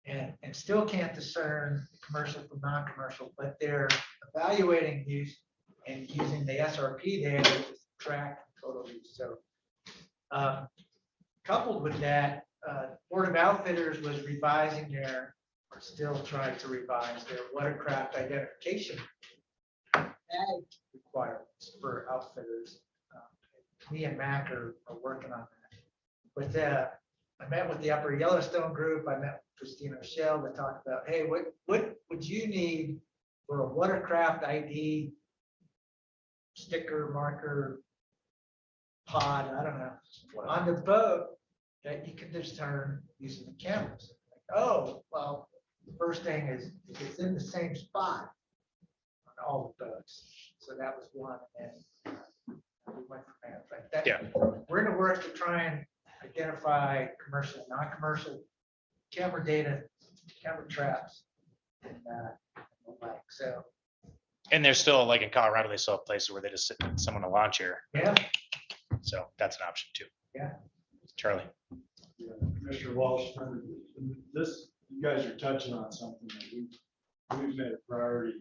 [SPEAKER 5] and still can't discern commercial from non-commercial, but they're evaluating use and using the SRP data to track total use. So coupled with that, Board of Outfitters was revising or still trying to revise their watercraft identification ag requirements for outfitters. Me and Mac are working on that. But I met with the Upper Yellowstone group. I met with Christine O'Shell to talk about, hey, what would you need for a watercraft ID sticker, marker, pod, I don't know, on the boat that you can discern using the cameras. Like, oh, well, the first thing is if it's in the same spot on all the boats. So that was one, and we went from there. But that,
[SPEAKER 6] Yeah.
[SPEAKER 5] We're going to work to try and identify commercial, non-commercial camera data, camera traps, and the like. So.
[SPEAKER 6] And there's still, like in Colorado, they still have places where they just sit someone in a lawn chair.
[SPEAKER 5] Yeah.
[SPEAKER 6] So that's an option too.
[SPEAKER 5] Yeah.
[SPEAKER 6] Charlie.
[SPEAKER 11] Yeah, Commissioner Walsh, this, you guys are touching on something that we've made a priority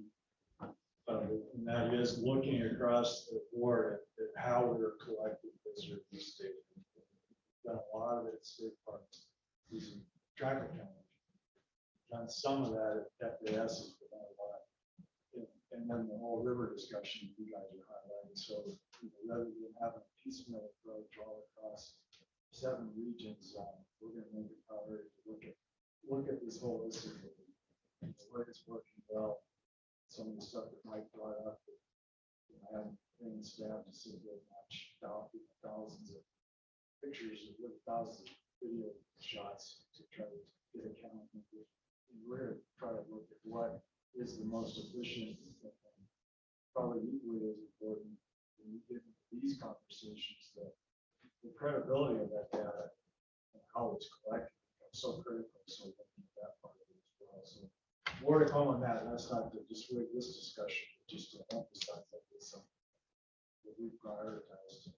[SPEAKER 11] of, and that is looking across the board at how we're collecting this data. We've done a lot of it at state parks using traffic cameras. Done some of that at FAS has been a lot. And then the whole river discussion you guys are highlighting. So rather than having a piecemeal approach all across 7 regions, we're going to make it priority to look at this holistically, where it's working well. Some of the stuff that Mike brought up, I haven't been staff to sit there and watch thousands of pictures with thousands of video shots to try to get a count. And we're going to try to look at what is the most efficient, and probably equally as important, when we get into these conversations, that the credibility of that data and how it's collected is so critical. So looking at that part of it as well. So more to come on that. That's not to dissuade this discussion, but just to emphasize that it's something that we prioritize.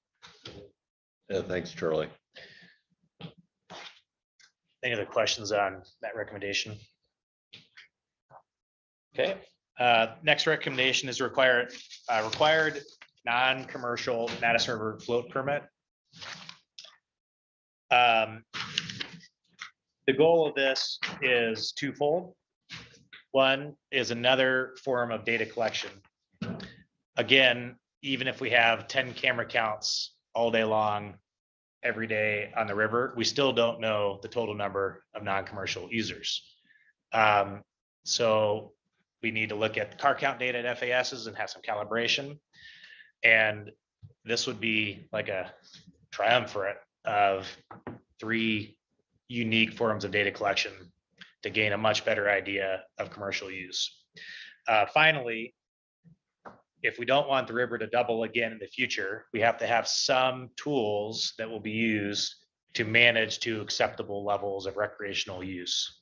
[SPEAKER 1] Yeah, thanks, Charlie.
[SPEAKER 6] Any other questions on that recommendation? Okay, next recommendation is required non-commercial Madison River float permit. The goal of this is twofold. One is another form of data collection. Again, even if we have 10 camera counts all day long, every day on the river, we still don't know the total number of non-commercial users. So we need to look at the car count data at FASs and have some calibration. And this would be like a triumvirate of 3 unique forms of data collection to gain a much better idea of commercial use. Finally, if we don't want the river to double again in the future, we have to have some tools that will be used to manage to acceptable levels of recreational use.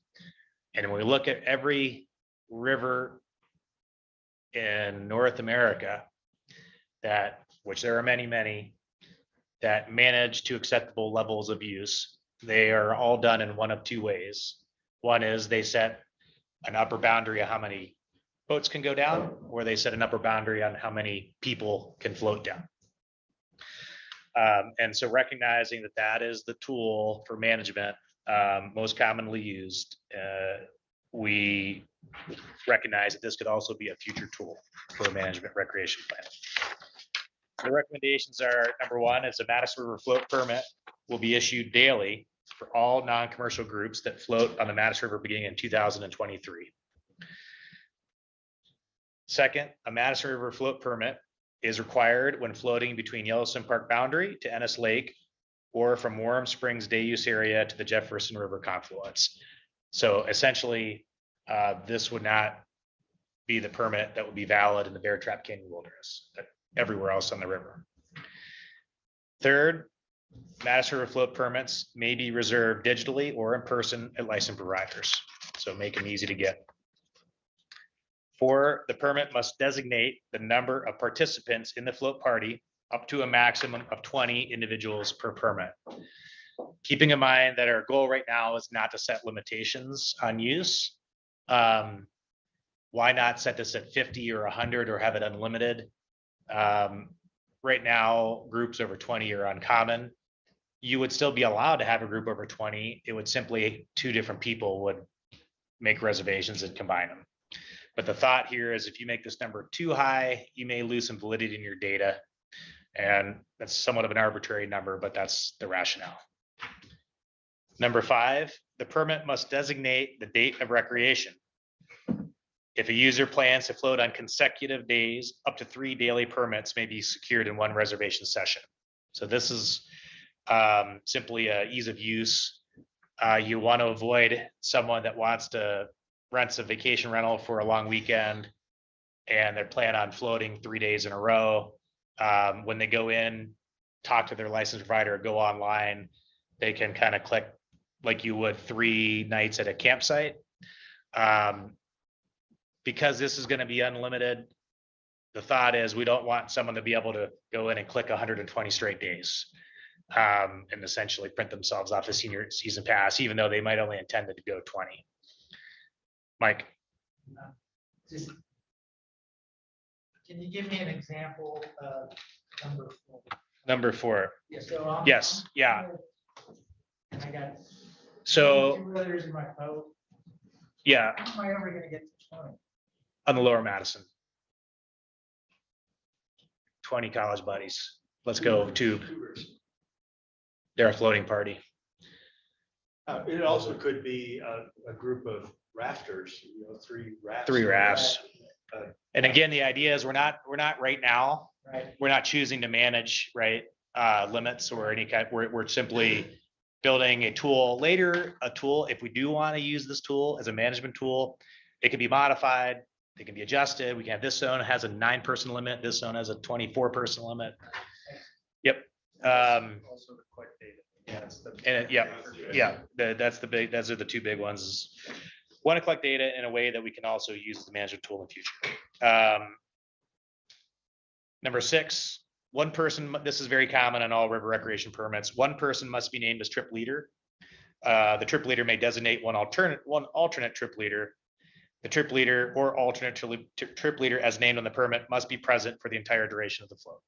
[SPEAKER 6] And when we look at every river in North America, which there are many, that manage to acceptable levels of use, they are all done in one of 2 ways. One is they set an upper boundary of how many boats can go down, or they set an upper boundary on how many people can float down. And so recognizing that that is the tool for management most commonly used, we recognize that this could also be a future tool for a management recreation plan. The recommendations are, number 1, it's a Madison River float permit will be issued daily for all non-commercial groups that float on the Madison River beginning in 2023. Second, a Madison River float permit is required when floating between Yellowstone Park boundary to Ennis Lake or from Warm Springs day use area to the Jefferson River confluence. So essentially, this would not be the permit that would be valid in the Bear Trap Canyon Wilderness, but everywhere else on the river. Third, Madison River float permits may be reserved digitally or in person at licensed providers, so make them easy to get. 4, the permit must designate the number of participants in the float party up to a maximum of 20 individuals per permit. Keeping in mind that our goal right now is not to set limitations on use. Why not set this at 50 or 100 or have it unlimited? Right now, groups over 20 are uncommon. You would still be allowed to have a group over 20. It would simply 2 different people would make reservations and combine them. But the thought here is if you make this number too high, you may lose some validity in your data. And that's somewhat of an arbitrary number, but that's the rationale. Number 5, the permit must designate the date of recreation. If a user plans to float on consecutive days, up to 3 daily permits may be secured in one reservation session. So this is simply a ease of use. You want to avoid someone that wants to rent a vacation rental for a long weekend and they're planning on floating 3 days in a row. When they go in, talk to their license provider, or go online, they can kind of click like you would 3 nights at a campsite. Because this is going to be unlimited, the thought is we don't want someone to be able to go in and click 120 straight days and essentially print themselves off the senior season pass, even though they might only intended to go 20. Mike.
[SPEAKER 5] Just, can you give me an example of number 4?
[SPEAKER 6] Number 4.
[SPEAKER 5] Yeah, so
[SPEAKER 6] yes, yeah.
[SPEAKER 5] And I got
[SPEAKER 6] so
[SPEAKER 5] 2 others in my boat.
[SPEAKER 6] Yeah.
[SPEAKER 5] How am I ever gonna get to 20?
[SPEAKER 6] On the lower Madison. 20 college buddies. Let's go tube. They're a floating party.
[SPEAKER 4] It also could be a group of rafters, 3 rafts.
[SPEAKER 6] 3 rafts. And again, the idea is we're not right now.
[SPEAKER 5] Right.
[SPEAKER 6] We're not choosing to manage limits or any kind. We're simply building a tool later. A tool, if we do want to use this tool as a management tool, it can be modified. they can be adjusted. We can have this zone has a 9-person limit. This zone has a 24-person limit. Yep.
[SPEAKER 8] Also the collect data.
[SPEAKER 6] Yeah, those are the two big ones. Want to collect data in a way that we can also use as a management tool in the future. Number 6, one person, this is very common on all river recreation permits. One person must be named as trip leader. The trip leader may designate one alternate trip leader. The trip leader or alternate trip leader as named on the permit must be present for the entire duration of the float.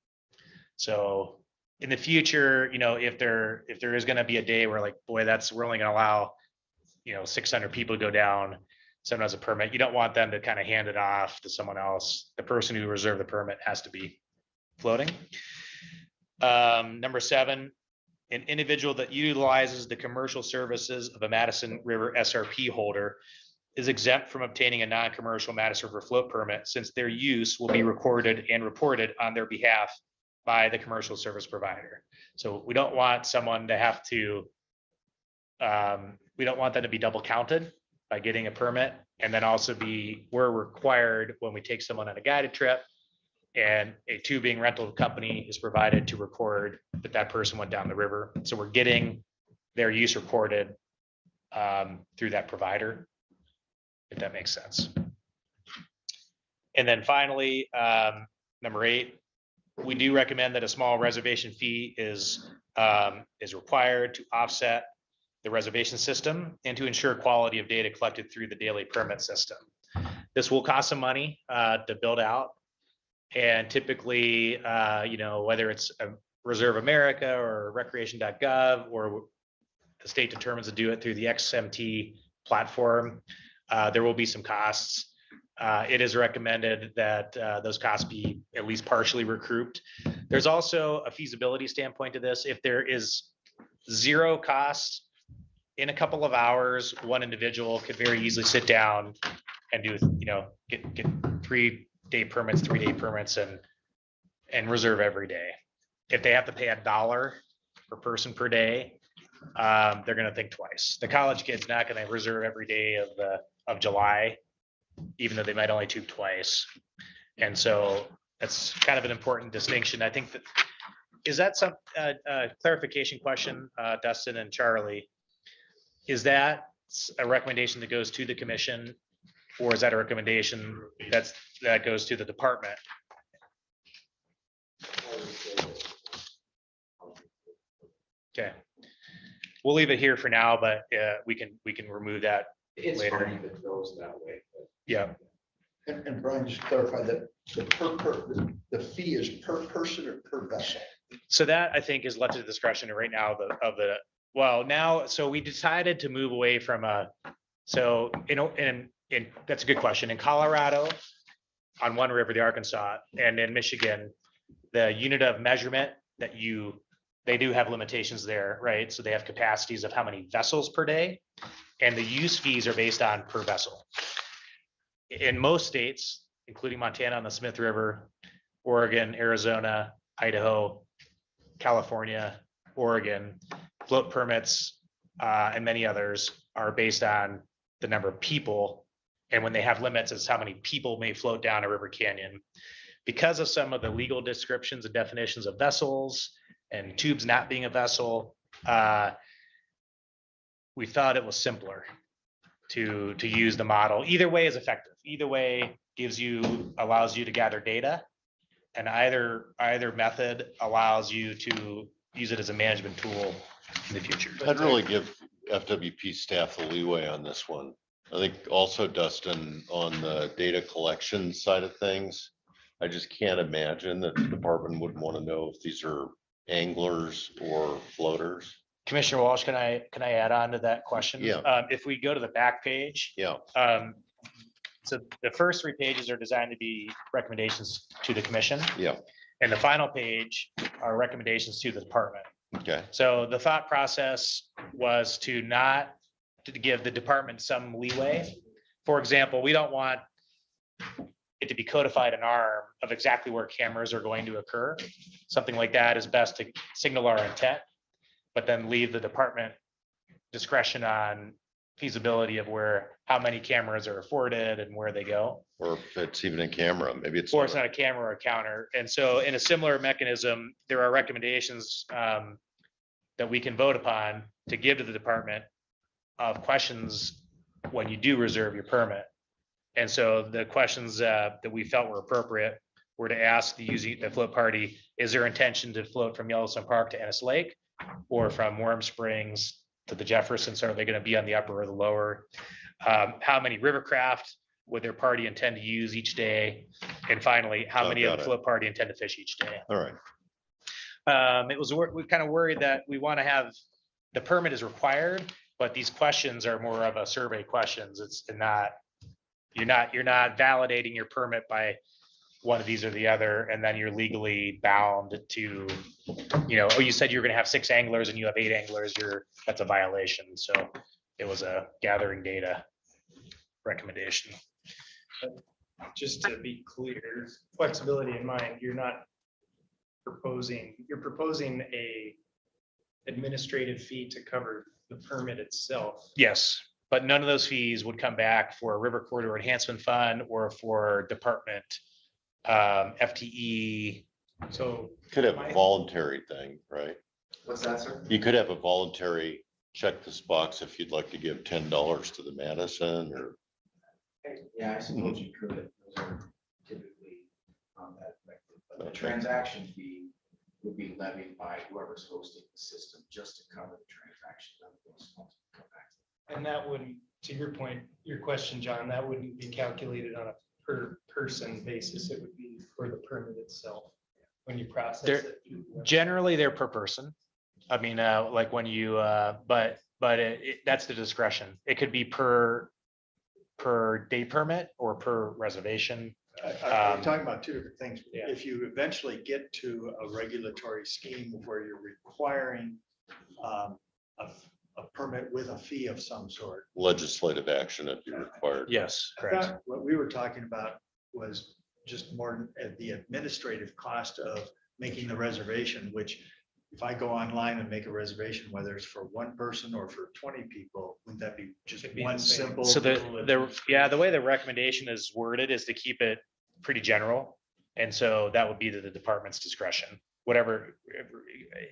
[SPEAKER 6] So in the future, if there is going to be a day where like, boy, we're only going to allow, 600 people to go down, someone has a permit, you don't want them to kind of hand it off to someone else. The person who reserved the permit has to be floating. Number 7, an individual that utilizes the commercial services of a Madison River SRP holder is exempt from obtaining a non-commercial Madison River float permit, since their use will be recorded and reported on their behalf by the commercial service provider. So we don't want someone to have to, we don't want that to be double counted by getting a permit. And then also we're required when we take someone on a guided trip and a tubing rental company is provided to record that person went down the river. So we're getting their use recorded through that provider, if that makes sense. And then finally, number 8, we do recommend that a small reservation fee is required to offset the reservation system and to ensure quality of data collected through the daily permit system. This will cost some money to build out. And typically, whether it's a Reserve America or recreation.gov, or the state determines to do it through the XMT platform, there will be some costs. It is recommended that those costs be at least partially recouped. There's also a feasibility standpoint to this. If there is zero cost, in a couple of hours, one individual could very easily sit down and do, get 3-day permits, 3-day permits, and reserve every day. If they have to pay $1 per person per day, they're going to think twice. The college kid's not going to reserve every day of July, even though they might only tube twice. And so that's kind of an important distinction. I think is that some clarification question, Dustin and Charlie? Is that a recommendation that goes to the commission, or is that a recommendation that goes to the department? Okay, we'll leave it here for now, but we can remove that later.
[SPEAKER 4] Fine if it goes that way.
[SPEAKER 6] Yeah.
[SPEAKER 4] And Brian, just clarify that the fee is per person or per vessel?
[SPEAKER 6] So that, I think, is left to the discretion right now so we decided to move away from that's a good question. In Colorado, on one river, the Arkansas, and in Michigan, the unit of measurement they do have limitations there, right? So they have capacities of how many vessels per day, and the use fees are based on per vessel. In most states, including Montana on the Smith River, Oregon, Arizona, Idaho, California, Oregon, float permits, and many others are based on the number of people. And when they have limits, it's how many people may float down a river canyon. Because of some of the legal descriptions and definitions of vessels and tubes not being a vessel, we thought it was simpler to use the model. Either way is effective. Either way allows you to gather data, and either method allows you to use it as a management tool in the future.
[SPEAKER 1] I'd really give FWP staff the leeway on this one. I think also, Dustin, on the data collection side of things, I just can't imagine that the department wouldn't want to know if these are anglers or floaters.
[SPEAKER 6] Commissioner Walsh, can I add on to that question?
[SPEAKER 1] Yeah.
[SPEAKER 6] If we go to the back page.
[SPEAKER 1] Yeah.
[SPEAKER 6] So the first 3 pages are designed to be recommendations to the commission.
[SPEAKER 1] Yeah.
[SPEAKER 6] And the final page are recommendations to the department.
[SPEAKER 1] Okay.
[SPEAKER 6] So the thought process was to give the department some leeway. For example, we don't want it to be codified in ARM of exactly where cameras are going to occur. Something like that is best to signal our intent, but then leave the department discretion on feasibility of how many cameras are afforded and where they go.
[SPEAKER 1] Or if it's even a camera, maybe it's.
[SPEAKER 6] Or it's not a camera or a counter. And so in a similar mechanism, there are recommendations that we can vote upon to give to the department of questions when you do reserve your permit. And so the questions that we felt were appropriate were to ask the float party, is there intention to float from Yellowstone Park to Ennis Lake or from Warm Springs to the Jefferson? So are they going to be on the upper or the lower? How many Rivercraft would their party intend to use each day? And finally, how many of the float party intend to fish each day?
[SPEAKER 1] All right.
[SPEAKER 6] We kind of worried that we want to have, the permit is required, but these questions are more of a survey questions. It's not, you're not validating your permit by one of these or the other, and then you're legally bound to, oh, you said you're gonna have 6 anglers and you have 8 anglers, that's a violation. So it was a gathering data recommendation.
[SPEAKER 8] Just to be clear, flexibility in mind, you're proposing a administrative fee to cover the permit itself.
[SPEAKER 6] Yes, but none of those fees would come back for a river corridor enhancement fund or for department FTE. So
[SPEAKER 1] Could have a voluntary thing, right?
[SPEAKER 7] What's that, sir?
[SPEAKER 1] You could have a voluntary check this box if you'd like to give $10 to the Madison or.
[SPEAKER 7] Yeah, I suppose you could. Those are typically that effective, but the
[SPEAKER 1] Okay.
[SPEAKER 7] transaction fee would be levied by whoever's hosting the system just to cover the transaction.
[SPEAKER 8] And that wouldn't, to your point, your question, John, that wouldn't be calculated on a per person basis. It would be for the permit itself when you process it.
[SPEAKER 6] Generally, they're per person. I mean, like when you, but that's the discretion. It could be per day permit or per reservation.
[SPEAKER 2] I'm talking about two different things.
[SPEAKER 6] Yeah.
[SPEAKER 2] If you eventually get to a regulatory scheme where you're requiring a permit with a fee of some sort.
[SPEAKER 1] Legislative action if you required.
[SPEAKER 6] Yes,
[SPEAKER 2] I
[SPEAKER 6] correct.
[SPEAKER 2] thought what we were talking about was just more the administrative cost of making the reservation, which if I go online and make a reservation, whether it's for one person or for 20 people, wouldn't that be just
[SPEAKER 8] It'd be
[SPEAKER 2] one
[SPEAKER 8] the same.
[SPEAKER 2] simple?
[SPEAKER 6] So the way the recommendation is worded is to keep it pretty general. And so that would be to the department's discretion, whatever,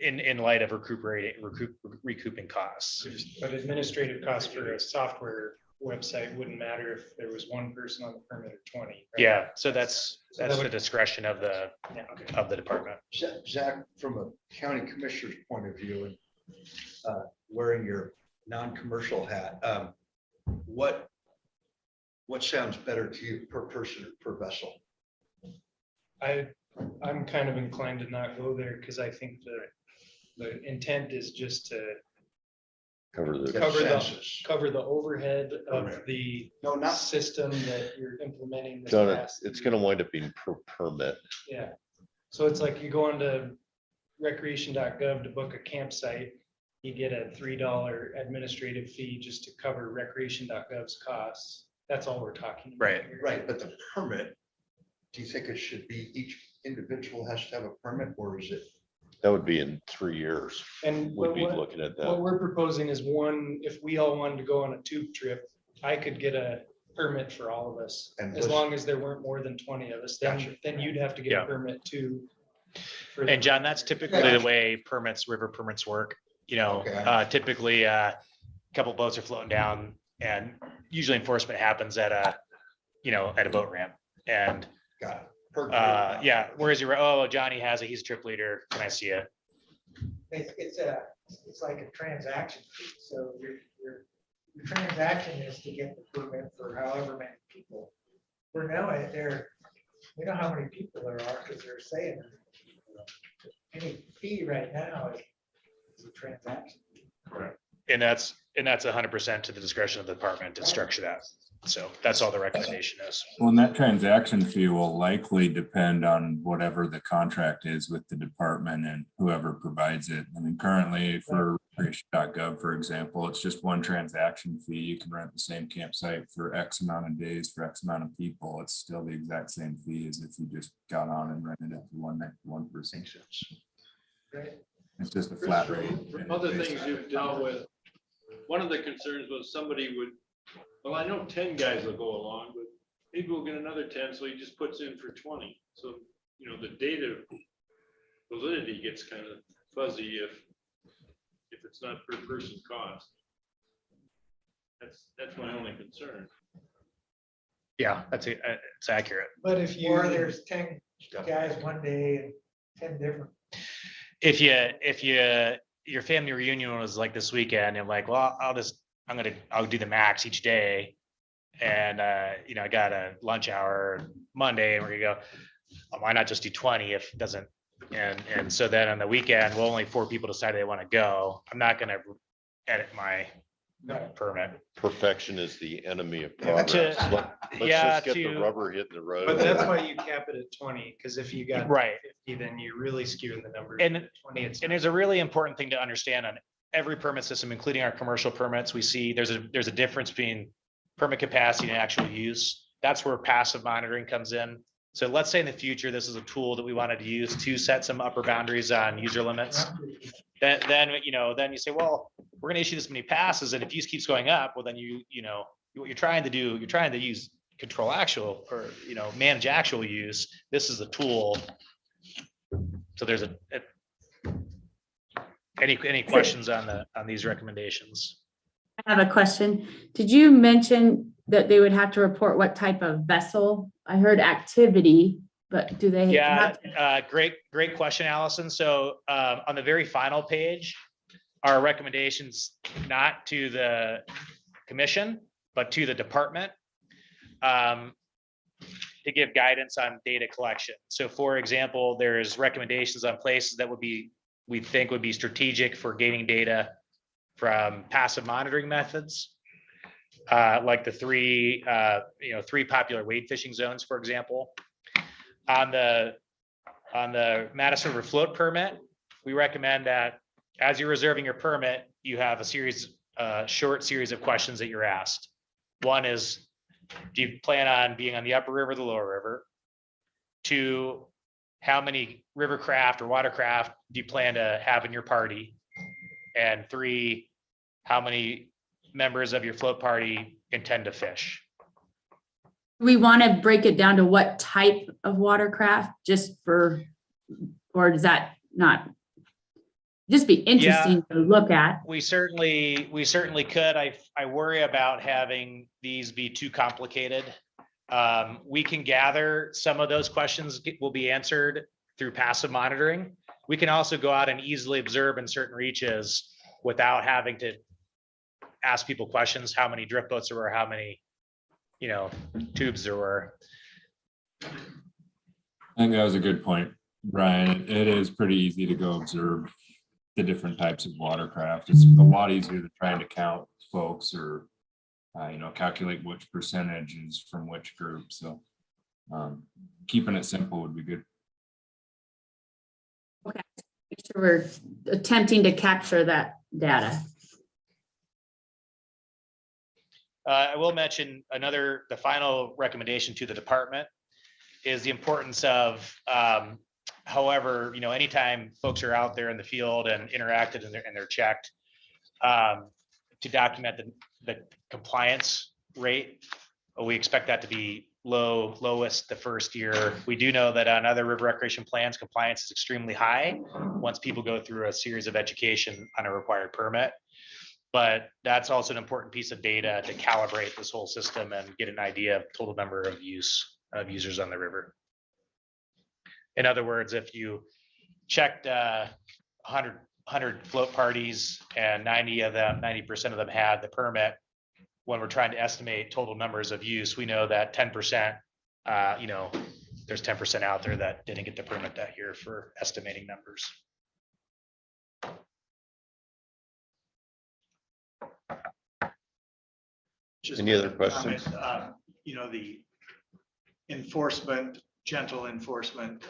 [SPEAKER 6] in light of recouping costs.
[SPEAKER 8] But administrative costs for a software website wouldn't matter if there was one person on the permit or 20. Right?
[SPEAKER 6] Yeah, so that's
[SPEAKER 8] that
[SPEAKER 6] the
[SPEAKER 8] would-
[SPEAKER 6] discretion of the department.
[SPEAKER 4] Zach, from a county commissioner's point of view and wearing your non-commercial hat, what sounds better to you per person or per vessel?
[SPEAKER 8] I'm kind of inclined to not go there because I think the intent is just to
[SPEAKER 1] Cover the.
[SPEAKER 4] Consensus.
[SPEAKER 8] cover the overhead of
[SPEAKER 4] Correct.
[SPEAKER 8] the
[SPEAKER 4] No, not,
[SPEAKER 8] system that you're implementing. this
[SPEAKER 1] Done it.
[SPEAKER 8] past
[SPEAKER 1] It's
[SPEAKER 8] year.
[SPEAKER 1] gonna wind up being per permit.
[SPEAKER 8] Yeah, so it's like you go onto recreation.gov to book a campsite, you get a $3 administrative fee just to cover recreation.gov's costs. That's all we're talking about.
[SPEAKER 6] Right.
[SPEAKER 8] here.
[SPEAKER 4] right, but the permit, do you think it should be each individual has to have a permit, or is it?
[SPEAKER 1] That would be in 3 years.
[SPEAKER 8] And
[SPEAKER 1] We'd
[SPEAKER 8] what,
[SPEAKER 1] be looking at
[SPEAKER 8] what
[SPEAKER 1] that.
[SPEAKER 8] we're proposing is if we all wanted to go on a tube trip, I could get a permit for all of us.
[SPEAKER 4] And
[SPEAKER 8] As
[SPEAKER 4] was-
[SPEAKER 8] long as there weren't more than 20 of us,
[SPEAKER 4] Gotcha.
[SPEAKER 8] then you'd have to get
[SPEAKER 6] Yeah.
[SPEAKER 8] a permit too. for the-
[SPEAKER 6] And John, that's typically the way river permits work.
[SPEAKER 4] Okay.
[SPEAKER 6] Typically, a couple boats are floating down and usually enforcement happens at a boat ramp. And
[SPEAKER 4] Got it. Per-
[SPEAKER 6] yeah, where's your, Johnny has it, he's a trip leader, can I see it?
[SPEAKER 5] It's like a transaction fee. So your transaction is to get the permit for however many people. We know how many people there are because they're saying any fee right now is a transaction.
[SPEAKER 6] And that's 100% to the discretion of the department to structure that. So that's all the recommendation is.
[SPEAKER 3] Well, and that transaction fee will likely depend on whatever the contract is with the department and whoever provides it. I mean, currently for recreation.gov, for example, it's just one transaction fee. You can rent the same campsite for X amount of days for X amount of people. It's still the exact same fee as if you just got on and rented it for one person.
[SPEAKER 4] Makes sense.
[SPEAKER 5] Right?
[SPEAKER 3] It's just a flat rate.
[SPEAKER 9] For other things you've dealt with, one of the concerns was somebody would, well, I know 10 guys will go along, but maybe we'll get another 10, so he just puts in for 20. So, you know, the data validity gets kind of fuzzy if it's not per person cost. That's my only concern.
[SPEAKER 6] Yeah, it's accurate.
[SPEAKER 11] But if you.
[SPEAKER 5] Or there's 10 guys one day and 10 different.
[SPEAKER 6] If your family reunion was like this weekend, you're like, well, I'll do the max each day. And, you know, I got a lunch hour Monday and we're gonna go, oh, why not just do 20 if it doesn't? And so then on the weekend, well, only 4 people decided they want to go. I'm not gonna edit my permit.
[SPEAKER 1] Perfection is the enemy of
[SPEAKER 6] Yeah.
[SPEAKER 1] progress. Let's
[SPEAKER 6] Yeah,
[SPEAKER 1] just get the
[SPEAKER 6] to-
[SPEAKER 1] rubber hitting the road.
[SPEAKER 11] But that's why you cap it at 20, because if you got
[SPEAKER 6] Right.
[SPEAKER 11] 50, then you're really skewing the numbers.
[SPEAKER 6] And-
[SPEAKER 11] At 20, it's.
[SPEAKER 6] And there's a really important thing to understand on every permit system, including our commercial permits. We see there's a difference between permit capacity and actual use. That's where passive monitoring comes in. So let's say in the future, this is a tool that we wanted to use to set some upper boundaries on user limits. Then you say, well, we're gonna issue this many passes, and if use keeps going up, well, then you know, what you're trying to do, you're trying to use control actual or, you know, manage actual use. This is a tool. So there's any questions on these recommendations?
[SPEAKER 13] I have a question. Did you mention that they would have to report what type of vessel? I heard activity, but do they?
[SPEAKER 6] Yeah,
[SPEAKER 13] have-
[SPEAKER 6] great question, Allison. So on the very final page, our recommendations, not to the commission, but to the department, to give guidance on data collection. So for example, there's recommendations on places that we think would be strategic for gaining data from passive monitoring methods, like the three popular wade fishing zones, for example. On the Madison River float permit, we recommend that as you're reserving your permit, you have a short series of questions that you're asked. One is, do you plan on being on the upper river or the lower river? 2, how many rivercraft or watercraft do you plan to have in your party? And 3, how many members of your float party intend to fish?
[SPEAKER 13] We want to break it down to what type of watercraft, or does that not? Just be interesting to look at.
[SPEAKER 6] We certainly could. I worry about having these be too complicated. We can gather some of those questions will be answered through passive monitoring. We can also go out and easily observe in certain reaches without having to ask people questions, how many drift boats there were, how many, tubes there were.
[SPEAKER 3] I think that was a good point, Brian. It is pretty easy to go observe the different types of watercraft. It's a lot easier than trying to count folks or, calculate which percentage is from which group. So keeping it simple would be good.
[SPEAKER 13] Okay, make sure we're attempting to capture that data.
[SPEAKER 6] I will mention the final recommendation to the department is the importance of, however, anytime folks are out there in the field and interacted and they're checked, to document the compliance rate. We expect that to be lowest the first year. We do know that on other river recreation plans, compliance is extremely high once people go through a series of education on a required permit. But that's also an important piece of data to calibrate this whole system and get an idea of total number of users on the river. In other words, if you checked 100 float parties and 90% of them had the permit, when we're trying to estimate total numbers of use, we know that 10%, there's 10% out there that didn't get the permit that year for estimating numbers.
[SPEAKER 1] Any other questions?
[SPEAKER 2] The enforcement, gentle enforcement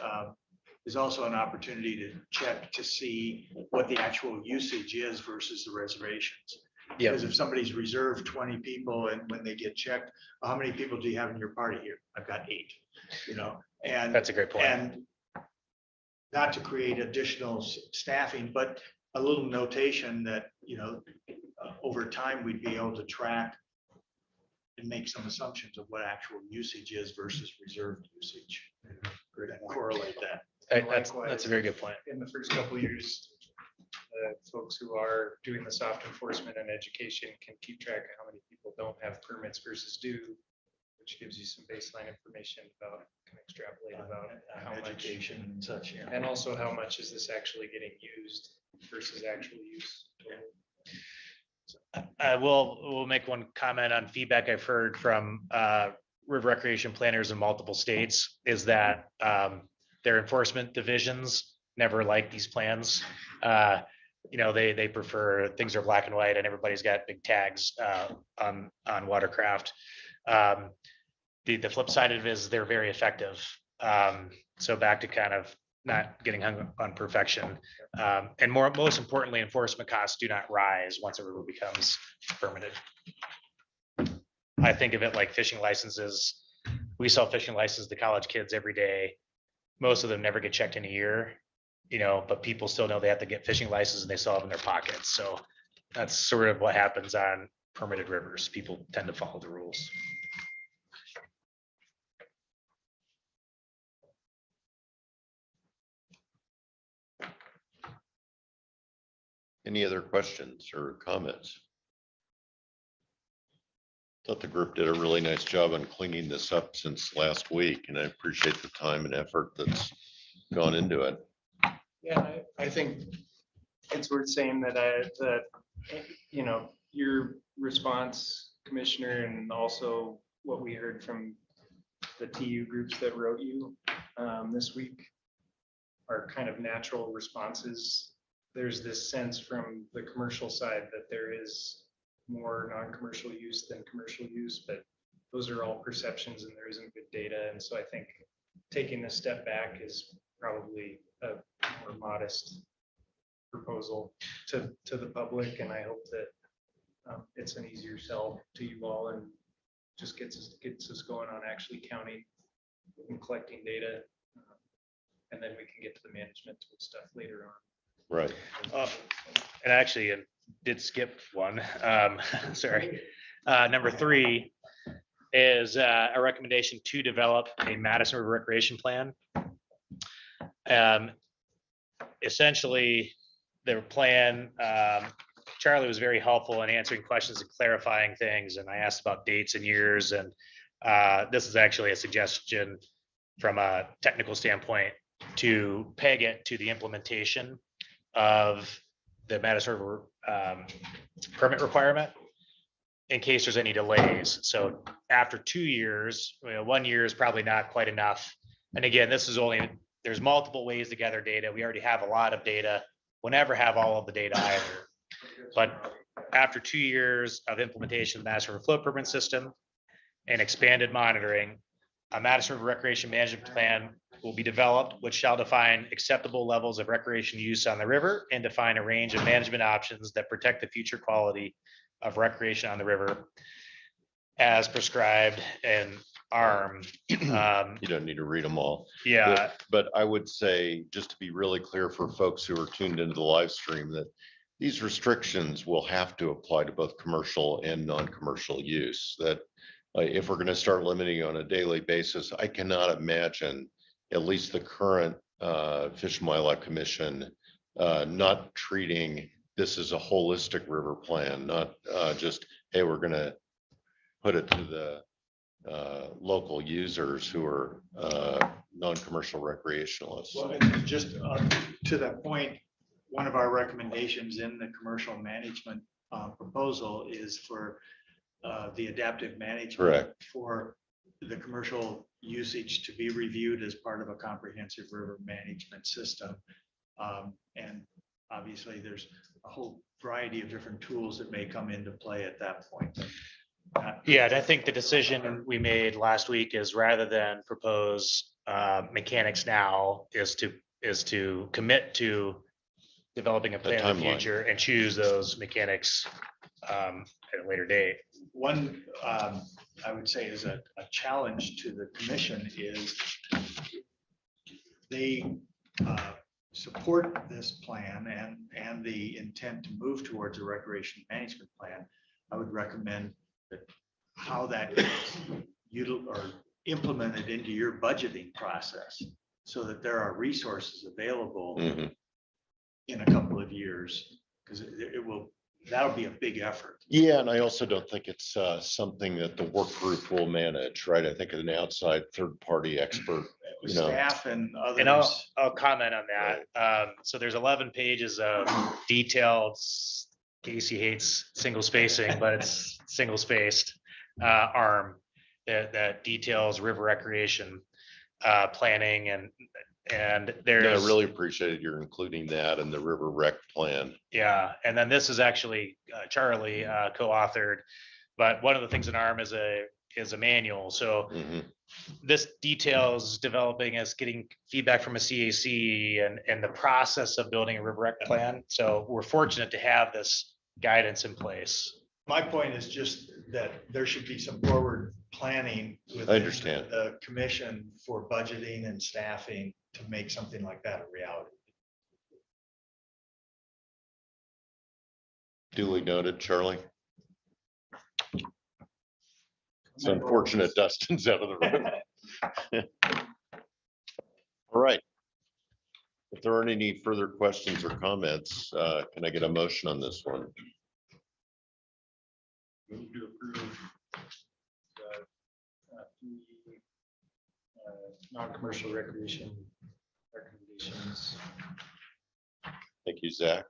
[SPEAKER 2] is also an opportunity to check to see what the actual usage is versus the reservations.
[SPEAKER 6] Yeah.
[SPEAKER 2] Because if somebody's reserved 20 people and when they get checked, how many people do you have in your party here? I've got 8, and
[SPEAKER 6] That's a great point.
[SPEAKER 2] And not to create additional staffing, but a little notation that, over time, we'd be able to track and make some assumptions of what actual usage is versus reserved usage. And correlate that.
[SPEAKER 6] That's a very good point.
[SPEAKER 8] In the first couple of years, folks who are doing the soft enforcement and education can keep track of how many people don't have permits versus do, which gives you some baseline information about, can extrapolate about how much.
[SPEAKER 2] Education and such, yeah.
[SPEAKER 8] And also how much is this actually getting used versus actual use.
[SPEAKER 6] We'll make one comment on feedback I've heard from river recreation planners in multiple states is that their enforcement divisions never like these plans. They prefer things are black and white and everybody's got big tags on Watercraft. The flip side of it is they're very effective. So back to kind of not getting hung on perfection. And most importantly, enforcement costs do not rise once a river becomes permitted. I think of it like fishing licenses. We sell fishing licenses to college kids every day. Most of them never get checked in a year, but people still know they have to get fishing licenses and they still have them in their pockets. So that's sort of what happens on permitted rivers. People tend to follow the rules.
[SPEAKER 1] Any other questions or comments? Thought the group did a really nice job on cleaning this up since last week, and I appreciate the time and effort that's gone into it.
[SPEAKER 8] Yeah, I think it's worth saying that your response, Commissioner, and also what we heard from the TU groups that wrote you this week are kind of natural responses. There's this sense from the commercial side that there is more non-commercial use than commercial use, but those are all perceptions and there isn't good data. And so I think taking a step back is probably a more modest proposal to the public. And I hope that it's an easier sell to you all and just gets us going on actually counting and collecting data. And then we can get to the management tool stuff later on.
[SPEAKER 1] Right.
[SPEAKER 6] And actually, it did skip one. Sorry. Number 3 is a recommendation to develop a Madison River Recreation Plan. Essentially, the plan, Charlie was very helpful in answering questions and clarifying things. And I asked about dates and years. And this is actually a suggestion from a technical standpoint to peg it to the implementation of the Madison River permit requirement in case there's any delays. So after 2 years, 1 year is probably not quite enough. And again, there's multiple ways to gather data. We already have a lot of data. We'll never have all of the data either. But after 2 years of implementation of the Madison River flow permit system and expanded monitoring, a Madison River Recreation Management Plan will be developed, which shall define acceptable levels of recreation use on the river and define a range of management options that protect the future quality of recreation on the river as prescribed in ARM.
[SPEAKER 1] You don't need to read them all.
[SPEAKER 6] Yeah.
[SPEAKER 1] But I would say, just to be really clear for folks who are tuned into the live stream, that these restrictions will have to apply to both commercial and non-commercial use. That if we're going to start limiting on a daily basis, I cannot imagine at least the current Fish and Wildlife Commission not treating this as a holistic river plan, not just, hey, we're going to put it to the local users who are non-commercial recreationalists.
[SPEAKER 2] Well, and just to that point, one of our recommendations in the commercial management proposal is for the adaptive management.
[SPEAKER 1] Correct.
[SPEAKER 2] For the commercial usage to be reviewed as part of a comprehensive river management system. And obviously there's a whole variety of different tools that may come into play at that point.
[SPEAKER 6] Yeah, and I think the decision we made last week is rather than propose mechanics now is to commit to developing a plan in the future and choose those mechanics at a later date.
[SPEAKER 2] One, I would say is a challenge to the commission is they support this plan and the intent to move towards a recreation management plan, I would recommend that how that is implemented into your budgeting process so that there are resources available
[SPEAKER 1] Mhm.
[SPEAKER 2] in a couple of years, because that'll be a big effort.
[SPEAKER 1] Yeah, and I also don't think it's something that the work group will manage, right? I think an outside third-party expert, you know.
[SPEAKER 2] Staff and
[SPEAKER 6] And I'll,
[SPEAKER 2] others.
[SPEAKER 6] I'll comment on that. So there's 11 pages of detailed, Casey hates single spacing, but it's single spaced arm that details river recreation planning and
[SPEAKER 1] Yeah,
[SPEAKER 6] there's.
[SPEAKER 1] I really appreciated your including that in the river rec plan.
[SPEAKER 6] Yeah, and then this is actually Charlie co-authored, but one of the things in ARM is a manual. So
[SPEAKER 1] Mhm.
[SPEAKER 6] this details developing us getting feedback from a CAC and the process of building a river rec plan. So we're fortunate to have this guidance in place.
[SPEAKER 2] My point is just that there should be some forward planning with
[SPEAKER 1] I understand.
[SPEAKER 2] the commission for budgeting and staffing to make something like that a reality.
[SPEAKER 1] Duly noted, Charlie. It's unfortunate Dustin's out of the room. All right. If there aren't any further questions or comments, can I get a motion on this one?
[SPEAKER 8] Move to approve
[SPEAKER 10] Non-commercial recreation recommendations.
[SPEAKER 1] Thank you, Zach.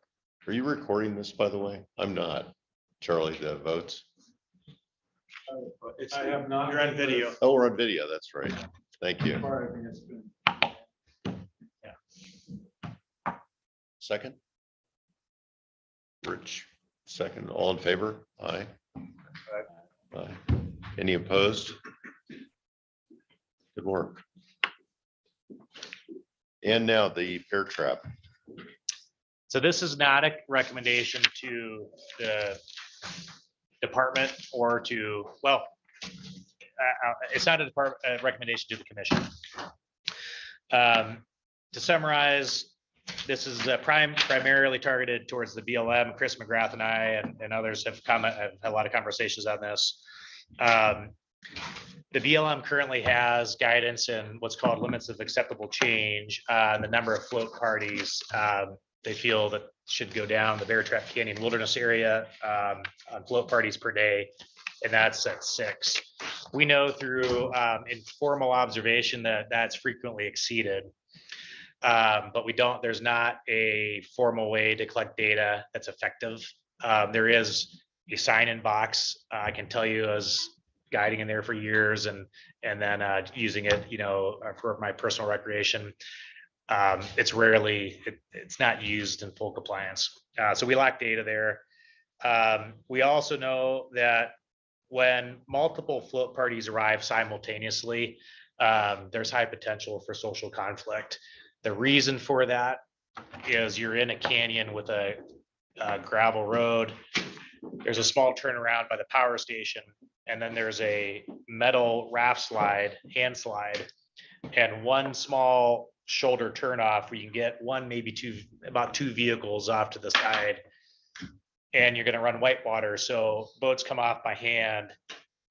[SPEAKER 1] Are you recording this, by the way? I'm not. Charlie, the votes?
[SPEAKER 2] It's,
[SPEAKER 11] I have not.
[SPEAKER 2] you're on video.
[SPEAKER 1] Oh, we're on video. That's right. Thank you.
[SPEAKER 11] Part, I think it's been.
[SPEAKER 1] Second? Rich, second. All in favor? Aye. Aye. Any opposed? Good work. And now the bear trap.
[SPEAKER 6] So this is not a recommendation to the department or to, well, it's not a recommendation to the commission. To summarize, this is primarily targeted towards the BLM. Chris McGrath and I and others have had a lot of conversations on this. The BLM currently has guidance in what's called limits of acceptable change on the number of float parties they feel that should go down the Bear Trap Canyon Wilderness area on float parties per day, and that's at 6. We know through informal observation that that's frequently exceeded, but there's not a formal way to collect data that's effective. There is a sign-in box. I can tell you as guiding in there for years and then using it, for my personal recreation. It's rarely, it's not used in full compliance. So we lack data there. We also know that when multiple float parties arrive simultaneously, there's high potential for social conflict. The reason for that is you're in a canyon with a gravel road. There's a small turnaround by the power station, and then there's a metal raft slide, hand slide, and one small shoulder turnoff where you can get one, maybe about two vehicles off to the side, and you're going to run whitewater. So boats come off by hand,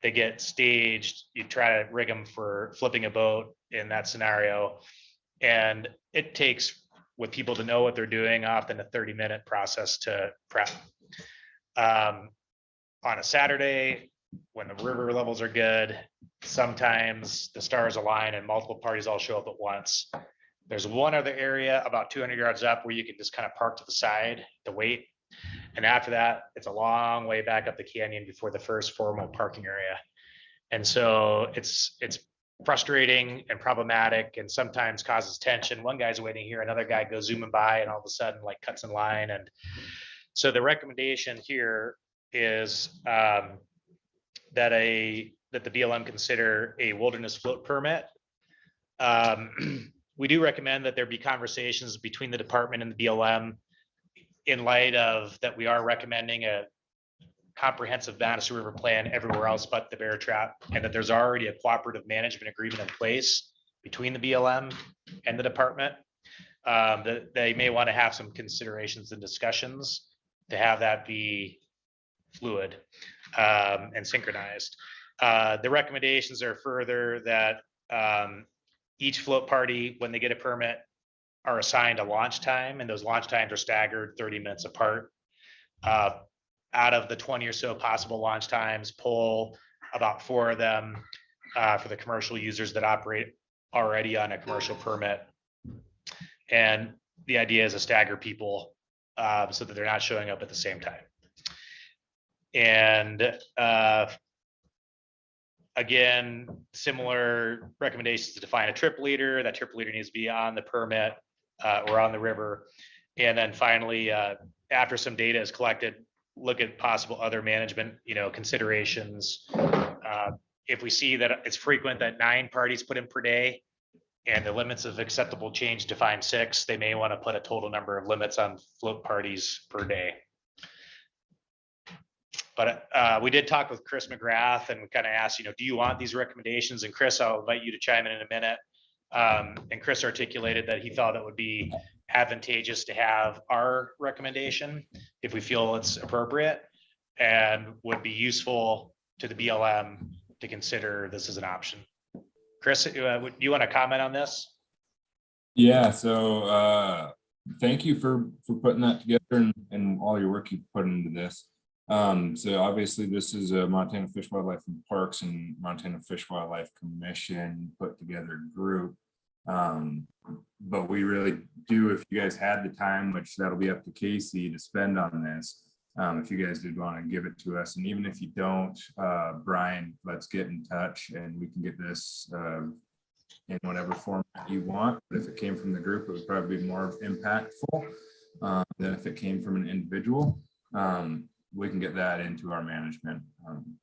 [SPEAKER 6] they get staged. You try to rig them for flipping a boat in that scenario. And it takes, with people to know what they're doing, often a 30-minute process to prep. On a Saturday, when the river levels are good, sometimes the stars align and multiple parties all show up at once. There's one other area about 200 yards up where you can just kind of park to the side to wait. And after that, it's a long way back up the canyon before the first formal parking area. And so it's frustrating and problematic and sometimes causes tension. One guy's waiting here, another guy goes zooming by and all of a sudden like cuts in line. And so the recommendation here is that the BLM consider a wilderness float permit. We do recommend that there be conversations between the department and the BLM in light of that we are recommending a comprehensive Madison River plan everywhere else but the Bear Trap, and that there's already a cooperative management agreement in place between the BLM and the department. that they may want to have some considerations and discussions to have that be fluid and synchronized. The recommendations are further that each float party, when they get a permit, are assigned a launch time, and those launch times are staggered 30 minutes apart. Out of the 20 or so possible launch times, pull about 4 of them for the commercial users that operate already on a commercial permit. And the idea is to stagger people so that they're not showing up at the same time. And again, similar recommendations to define a trip leader. That trip leader needs to be on the permit or on the river. And then finally, after some data is collected, look at possible other management, considerations. If we see that it's frequent that 9 parties put in per day and the limits of acceptable change define 6, they may want to put a total number of limits on float parties per day. But we did talk with Chris McGrath and kind of asked, do you want these recommendations? And Chris, I'll invite you to chime in a minute. And Chris articulated that he thought it would be advantageous to have our recommendation if we feel it's appropriate, and would be useful to the BLM to consider this as an option. Chris, do you want to comment on this?
[SPEAKER 3] Yeah, so thank you for putting that together and all your work you've put into this. So obviously this is a Montana Fish, Wildlife and Parks and Montana Fish Wildlife Commission put together group. But we really do, if you guys had the time, which that'll be up to Casey to spend on this, if you guys did want to give it to us. And even if you don't, Brian, let's get in touch and we can get this in whatever format you want. But if it came from the group, it would probably be more impactful than if it came from an individual. We can get that into our management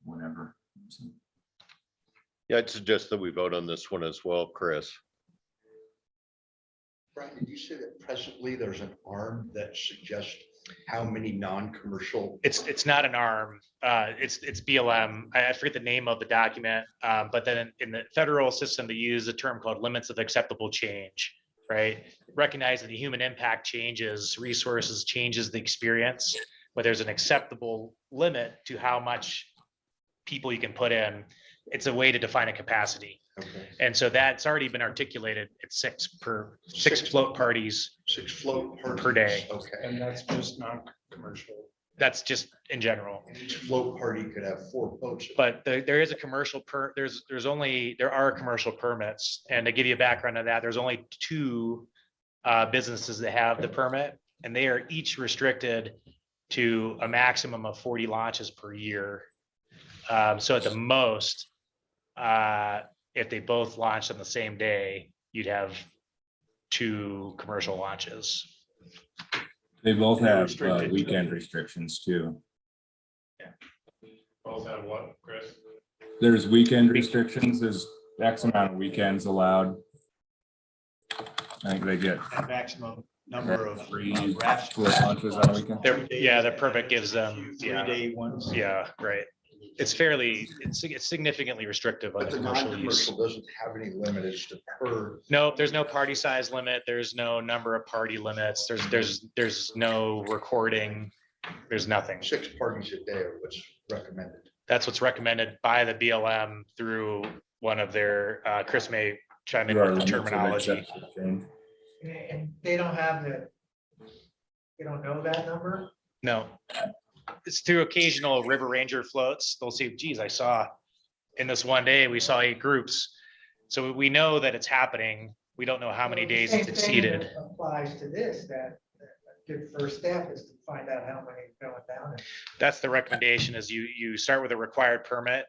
[SPEAKER 3] whenever. So.
[SPEAKER 1] Yeah, I'd suggest that we vote on this one as well, Chris.
[SPEAKER 4] Brian, did you say that presently there's an arm that suggests how many non-commercial?
[SPEAKER 6] It's not an arm. It's BLM. I forget the name of the document, but then in the federal system, they use a term called limits of acceptable change, right? Recognizing the human impact changes, resources changes the experience, but there's an acceptable limit to how much people you can put in. It's a way to define a capacity.
[SPEAKER 4] Okay.
[SPEAKER 6] And so that's already been articulated at 6 float parties
[SPEAKER 4] 6 float parties
[SPEAKER 6] per day.
[SPEAKER 4] Okay.
[SPEAKER 8] And that's just non-commercial.
[SPEAKER 6] That's just in general.
[SPEAKER 4] And each float party could have 4 boats.
[SPEAKER 6] But there is a commercial there are commercial permits. And to give you a background on that, there's only 2 businesses that have the permit, and they are each restricted to a maximum of 40 launches per year. So at the most, if they both launched on the same day, you'd have 2 commercial launches.
[SPEAKER 3] They both have
[SPEAKER 6] Restricted.
[SPEAKER 3] weekend restrictions too.
[SPEAKER 9] Both have what, Chris?
[SPEAKER 3] There's weekend restrictions. There's X amount of weekends allowed. I think they get
[SPEAKER 2] And maximum number of
[SPEAKER 3] 3
[SPEAKER 2] rafts.
[SPEAKER 3] float launches on a weekend.
[SPEAKER 6] The permit gives them,
[SPEAKER 2] 3-day ones.
[SPEAKER 6] yeah, right. It's significantly restrictive on
[SPEAKER 4] But
[SPEAKER 6] the
[SPEAKER 4] the
[SPEAKER 6] commercial use.
[SPEAKER 4] non-commercial doesn't have any limit as to per.
[SPEAKER 6] No, there's no party size limit. There's no number of party limits. There's no recording. There's nothing.
[SPEAKER 4] 6 parties a day are what's recommended.
[SPEAKER 6] That's what's recommended by the BLM through one of their, Chris may chime in
[SPEAKER 3] There are
[SPEAKER 6] with the
[SPEAKER 3] limits of
[SPEAKER 6] terminology.
[SPEAKER 3] acceptable change.
[SPEAKER 5] And they don't have they don't know that number?
[SPEAKER 6] No. It's through occasional river ranger floats. They'll say, geez, I saw in this one day, we saw 8 groups. So we know that it's happening. We don't know how many days it's
[SPEAKER 5] Same thing
[SPEAKER 6] exceeded.
[SPEAKER 5] that applies to this, that a good first step is to find out how many are going down. And
[SPEAKER 6] That's the recommendation, is you start with a required permit.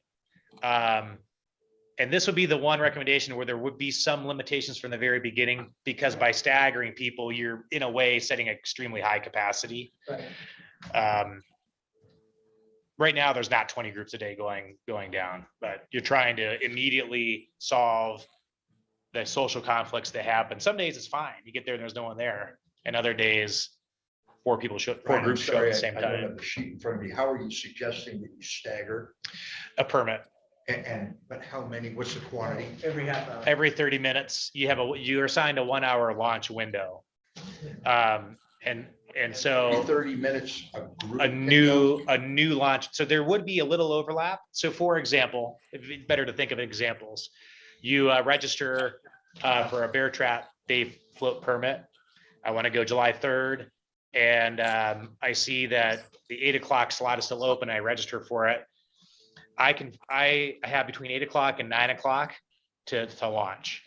[SPEAKER 6] And this would be the one recommendation where there would be some limitations from the very beginning, because by staggering people, you're in a way setting extremely high capacity.
[SPEAKER 5] Right.
[SPEAKER 6] Right now, there's not 20 groups a day going down, but you're trying to immediately solve the social conflicts that happen. Some days it's fine. You get there and there's no one there. And other days, 4 groups show up
[SPEAKER 4] Brian,
[SPEAKER 6] at
[SPEAKER 4] I'm
[SPEAKER 6] the
[SPEAKER 4] sorry,
[SPEAKER 6] same
[SPEAKER 4] I don't
[SPEAKER 6] time.
[SPEAKER 4] have the sheet in front of me. How are you suggesting that you stagger?
[SPEAKER 6] A permit.
[SPEAKER 4] But how many, what's the quantity?
[SPEAKER 5] Every half hour.
[SPEAKER 6] Every 30 minutes, you're assigned a 1-hour launch window. And so
[SPEAKER 4] 30 minutes. Group
[SPEAKER 6] a
[SPEAKER 4] can
[SPEAKER 6] new
[SPEAKER 4] go.
[SPEAKER 6] launch. So there would be a little overlap. So for example, it'd be better to think of examples. You register for a bear trap day float permit. I want to go July 3rd. And I see that the 8 o'clock slot is still open. I register for it. I have between 8 o'clock and 9 o'clock to launch.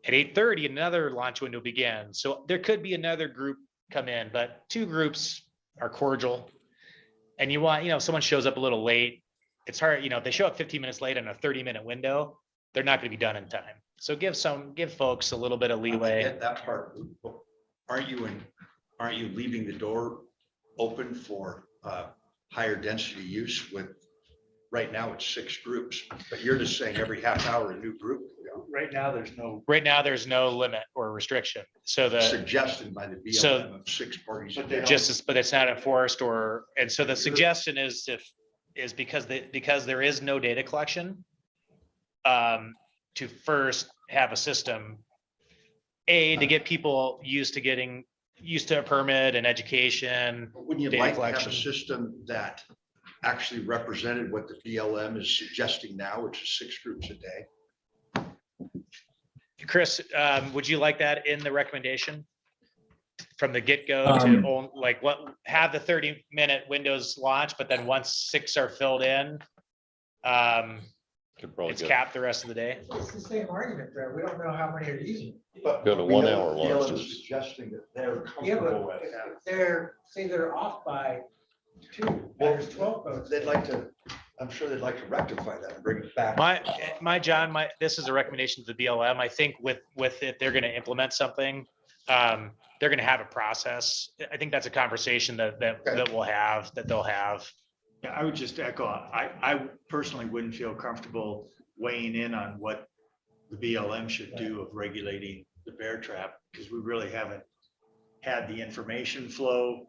[SPEAKER 6] At 8:30, another launch window begins. So there could be another group come in, but 2 groups are cordial. And you want, if someone shows up a little late, it's hard, if they show up 15 minutes late in a 30-minute window, they're not going to be done in time. So give folks a little bit of
[SPEAKER 4] I
[SPEAKER 6] leeway.
[SPEAKER 4] get that part. Aren't you leaving the door open for higher density use with, right now it's 6 groups, but you're just saying every half hour a new group?
[SPEAKER 2] Right now, there's
[SPEAKER 6] no limit or restriction. So
[SPEAKER 4] Suggested by the BLM of 6 parties.
[SPEAKER 6] but it's not enforced and so the suggestion is because there is no data collection, to first have a system, to get people used to a permit and education.
[SPEAKER 4] Wouldn't you
[SPEAKER 6] data
[SPEAKER 4] like to have
[SPEAKER 6] collection.
[SPEAKER 4] a system that actually represented what the BLM is suggesting now, which is 6 groups a day?
[SPEAKER 6] Chris, would you like that in the recommendation? From the get-go to have the 30-minute windows launch, but then once 6 are filled in,
[SPEAKER 1] Could probably
[SPEAKER 6] it's
[SPEAKER 1] go
[SPEAKER 6] capped the rest of the day.
[SPEAKER 5] It's the same argument there. We don't know how many are using.
[SPEAKER 4] But
[SPEAKER 1] Go to
[SPEAKER 4] we know
[SPEAKER 1] 1 hour
[SPEAKER 4] the BLM is
[SPEAKER 1] launches.
[SPEAKER 4] suggesting that they're
[SPEAKER 5] Yeah,
[SPEAKER 4] comfortable
[SPEAKER 5] but
[SPEAKER 4] with.
[SPEAKER 5] if they're off by 2, there's 12 votes.
[SPEAKER 4] They'd like to, I'm sure they'd like to rectify that and bring it back.
[SPEAKER 6] This is a recommendation to the BLM. I think with it, they're going to implement something. They're going to have a process. I think that's a conversation that they'll have.
[SPEAKER 2] Yeah, I would just echo, I personally wouldn't feel comfortable weighing in on what the BLM should do of regulating the bear trap, because we really haven't had the information flow,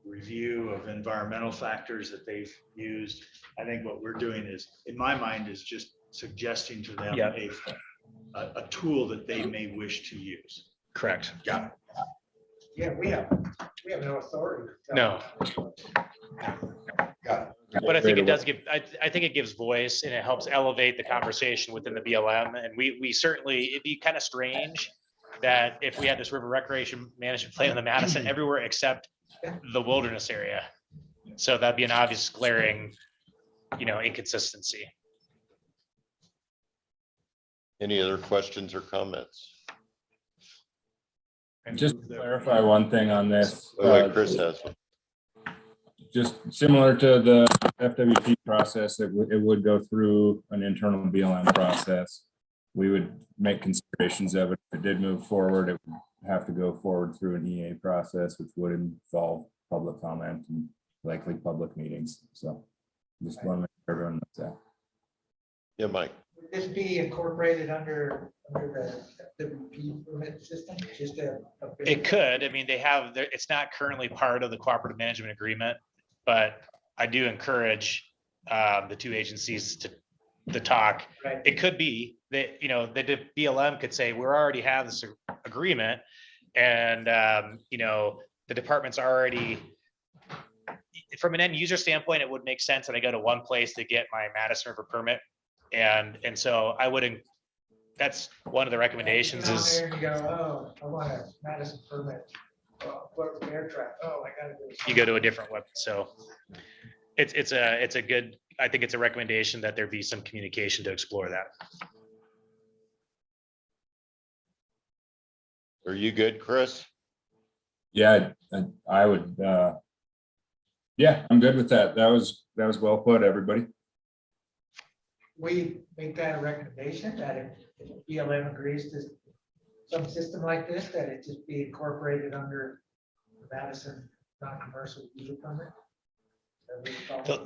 [SPEAKER 2] review of environmental factors that they've used. I think what we're doing is, in my mind, is just suggesting to them a tool that they may wish to use.
[SPEAKER 6] Correct.
[SPEAKER 4] Got it.
[SPEAKER 5] Yeah, we have no authority. to
[SPEAKER 6] No.
[SPEAKER 5] tell
[SPEAKER 4] Got it.
[SPEAKER 6] But I think it does I think it gives voice and it helps elevate the conversation within the BLM. And we certainly, it'd be kind of strange that if we had this river recreation management plan in the Madison everywhere except the wilderness area. So that'd be an obvious glaring, inconsistency.
[SPEAKER 1] Any other questions or comments?
[SPEAKER 3] Just to clarify one thing on this.
[SPEAKER 1] Oh, wait, Chris has one.
[SPEAKER 3] Just similar to the FWP process, it would go through an internal BLM process. We would make considerations of it. If it did move forward, it would have to go forward through an EA process, which would involve public comment and likely public meetings. So just want to make sure everyone knows that.
[SPEAKER 1] Yeah, Mike.
[SPEAKER 5] Would this be incorporated under the FWP permit system? Just
[SPEAKER 6] It could. I mean, it's not currently part of the cooperative management agreement, but I do encourage the 2 agencies to talk.
[SPEAKER 5] Right.
[SPEAKER 6] It could be that, the BLM could say, we already have this agreement and, the department's already, from an end user standpoint, it would make sense that I go to one place to get my Madison River permit. And so I wouldn't, that's one of the recommendations
[SPEAKER 5] Down
[SPEAKER 6] is
[SPEAKER 5] there and you go, oh, I want a Madison permit. What bear trap? Oh, I gotta do.
[SPEAKER 6] you go to a different web. So it's a good, I think it's a recommendation that there be some communication to explore that.
[SPEAKER 1] Are you good, Chris?
[SPEAKER 3] Yeah, I would, yeah, I'm good with that. That was well put, everybody.
[SPEAKER 5] We make that a recommendation that if BLM agrees to some system like this, that it just be incorporated under the Madison non-commercial user permit.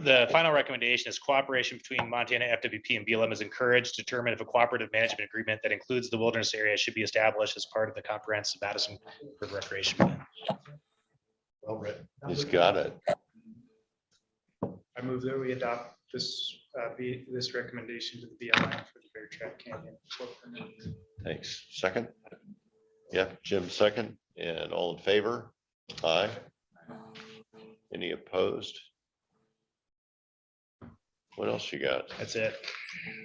[SPEAKER 6] The final recommendation is cooperation between Montana FWP and BLM is encouraged to determine if a cooperative management agreement that includes the wilderness area should be established as part of the comprehensive Madison River Recreation Plan.
[SPEAKER 4] Well written.
[SPEAKER 1] He's got it.
[SPEAKER 8] I move that we adopt this recommendation to the BLM for the Bear Trap Canyon.
[SPEAKER 1] Thanks. Second? Yeah, Jim, second. And all in favor? Aye. Any opposed? What else you got?
[SPEAKER 6] That's it.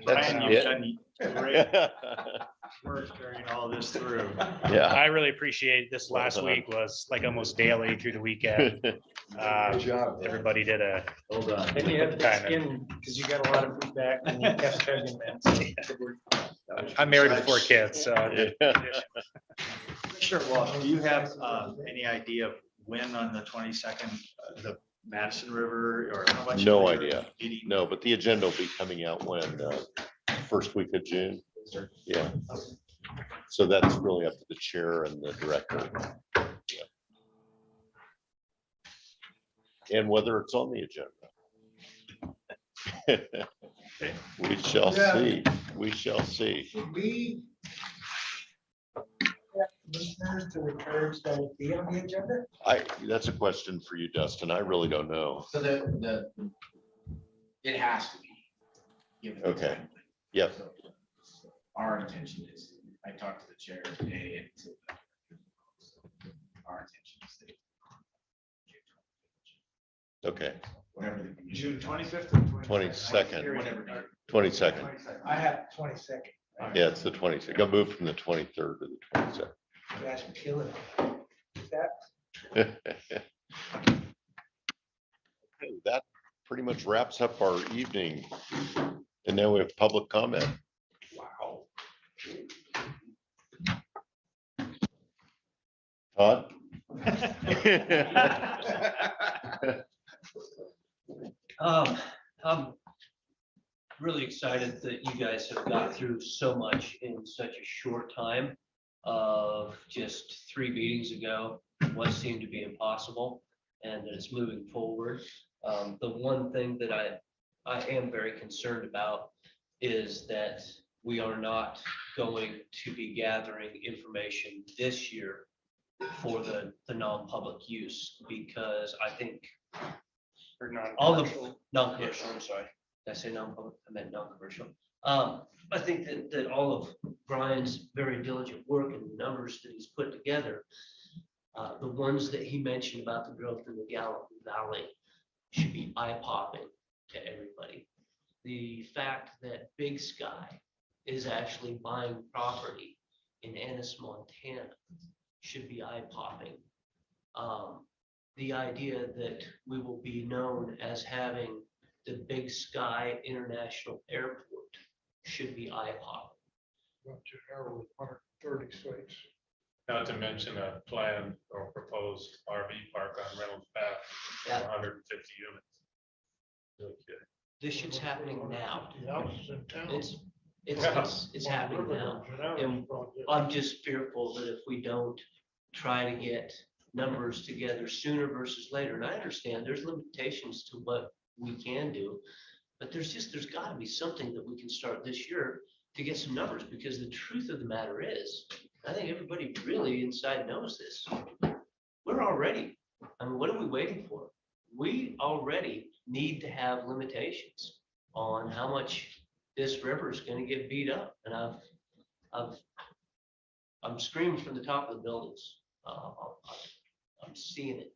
[SPEAKER 2] Brian,
[SPEAKER 1] it.
[SPEAKER 2] you've done great work carrying all this through.
[SPEAKER 1] Yeah.
[SPEAKER 6] I really appreciate this last week was like almost daily through the weekend.
[SPEAKER 4] Good job.
[SPEAKER 6] Everybody did a.
[SPEAKER 2] Hold on. And you had the skin, because you got a lot of feedback and you kept chugging that. So good work.
[SPEAKER 6] I'm married with 4 kids, so.
[SPEAKER 2] Sure, well, do you have any idea of when on the 22nd, the Madison River or how much?
[SPEAKER 1] No
[SPEAKER 2] of your
[SPEAKER 1] idea.
[SPEAKER 2] meeting-
[SPEAKER 1] No, but the agenda will be coming out when, first week of June. Yeah. So that's really up to the chair and the director. Yeah. And whether it's on the agenda. We shall
[SPEAKER 5] Yeah.
[SPEAKER 1] see. We shall see.
[SPEAKER 5] Should we listeners to encourage that it be on the agenda?
[SPEAKER 1] That's a question for you, Dustin. I really don't know.
[SPEAKER 7] So it has to be. given the
[SPEAKER 1] Okay.
[SPEAKER 7] timeline.
[SPEAKER 1] Yep.
[SPEAKER 7] So our intention is, I talked to the chair today and to our intention is that.
[SPEAKER 1] Okay.
[SPEAKER 7] Whatever the.
[SPEAKER 2] June 25th or
[SPEAKER 1] 22nd.
[SPEAKER 7] Whatever.
[SPEAKER 1] 22nd.
[SPEAKER 5] I have 22nd.
[SPEAKER 1] Yeah, it's the 22nd. I moved from the 23rd to the 22nd.
[SPEAKER 5] You guys are killing it. Is that
[SPEAKER 1] That pretty much wraps up our evening. And now we have public comment. Wow. Todd?
[SPEAKER 12] I'm really excited that you guys have got through so much in such a short time of just 3 meetings ago, what seemed to be impossible, and that it's moving forward. The one thing that I am very concerned about is that we are not going to be gathering information this year for the non-public use, because I think all the non-commercial, I'm sorry, did I say non-public? I meant non-commercial. I think that all of Brian's very diligent work and the numbers that he's put together, the ones that he mentioned about the growth in the Gallatin Valley should be eye-popping to everybody. The fact that Big Sky is actually buying property in Ennis, Montana should be eye-popping. The idea that we will be known as having the Big Sky International Airport should be eye-popping.
[SPEAKER 9] Not to mention a planned or proposed RV park on Reynolds Path,
[SPEAKER 12] Yeah.
[SPEAKER 9] 150 units. Really good.
[SPEAKER 12] This shit's happening now. It's happening now. And I'm just fearful that if we don't try to get numbers together sooner versus later, and I understand there's limitations to what we can do, but there's got to be something that we can start this year to get some numbers, because the truth of the matter is, I think everybody really inside knows this. We're already, I mean, what are we waiting for? We already need to have limitations on how much this river is going to get beat up. And I'm screaming from the top of the buildings. I'm seeing it.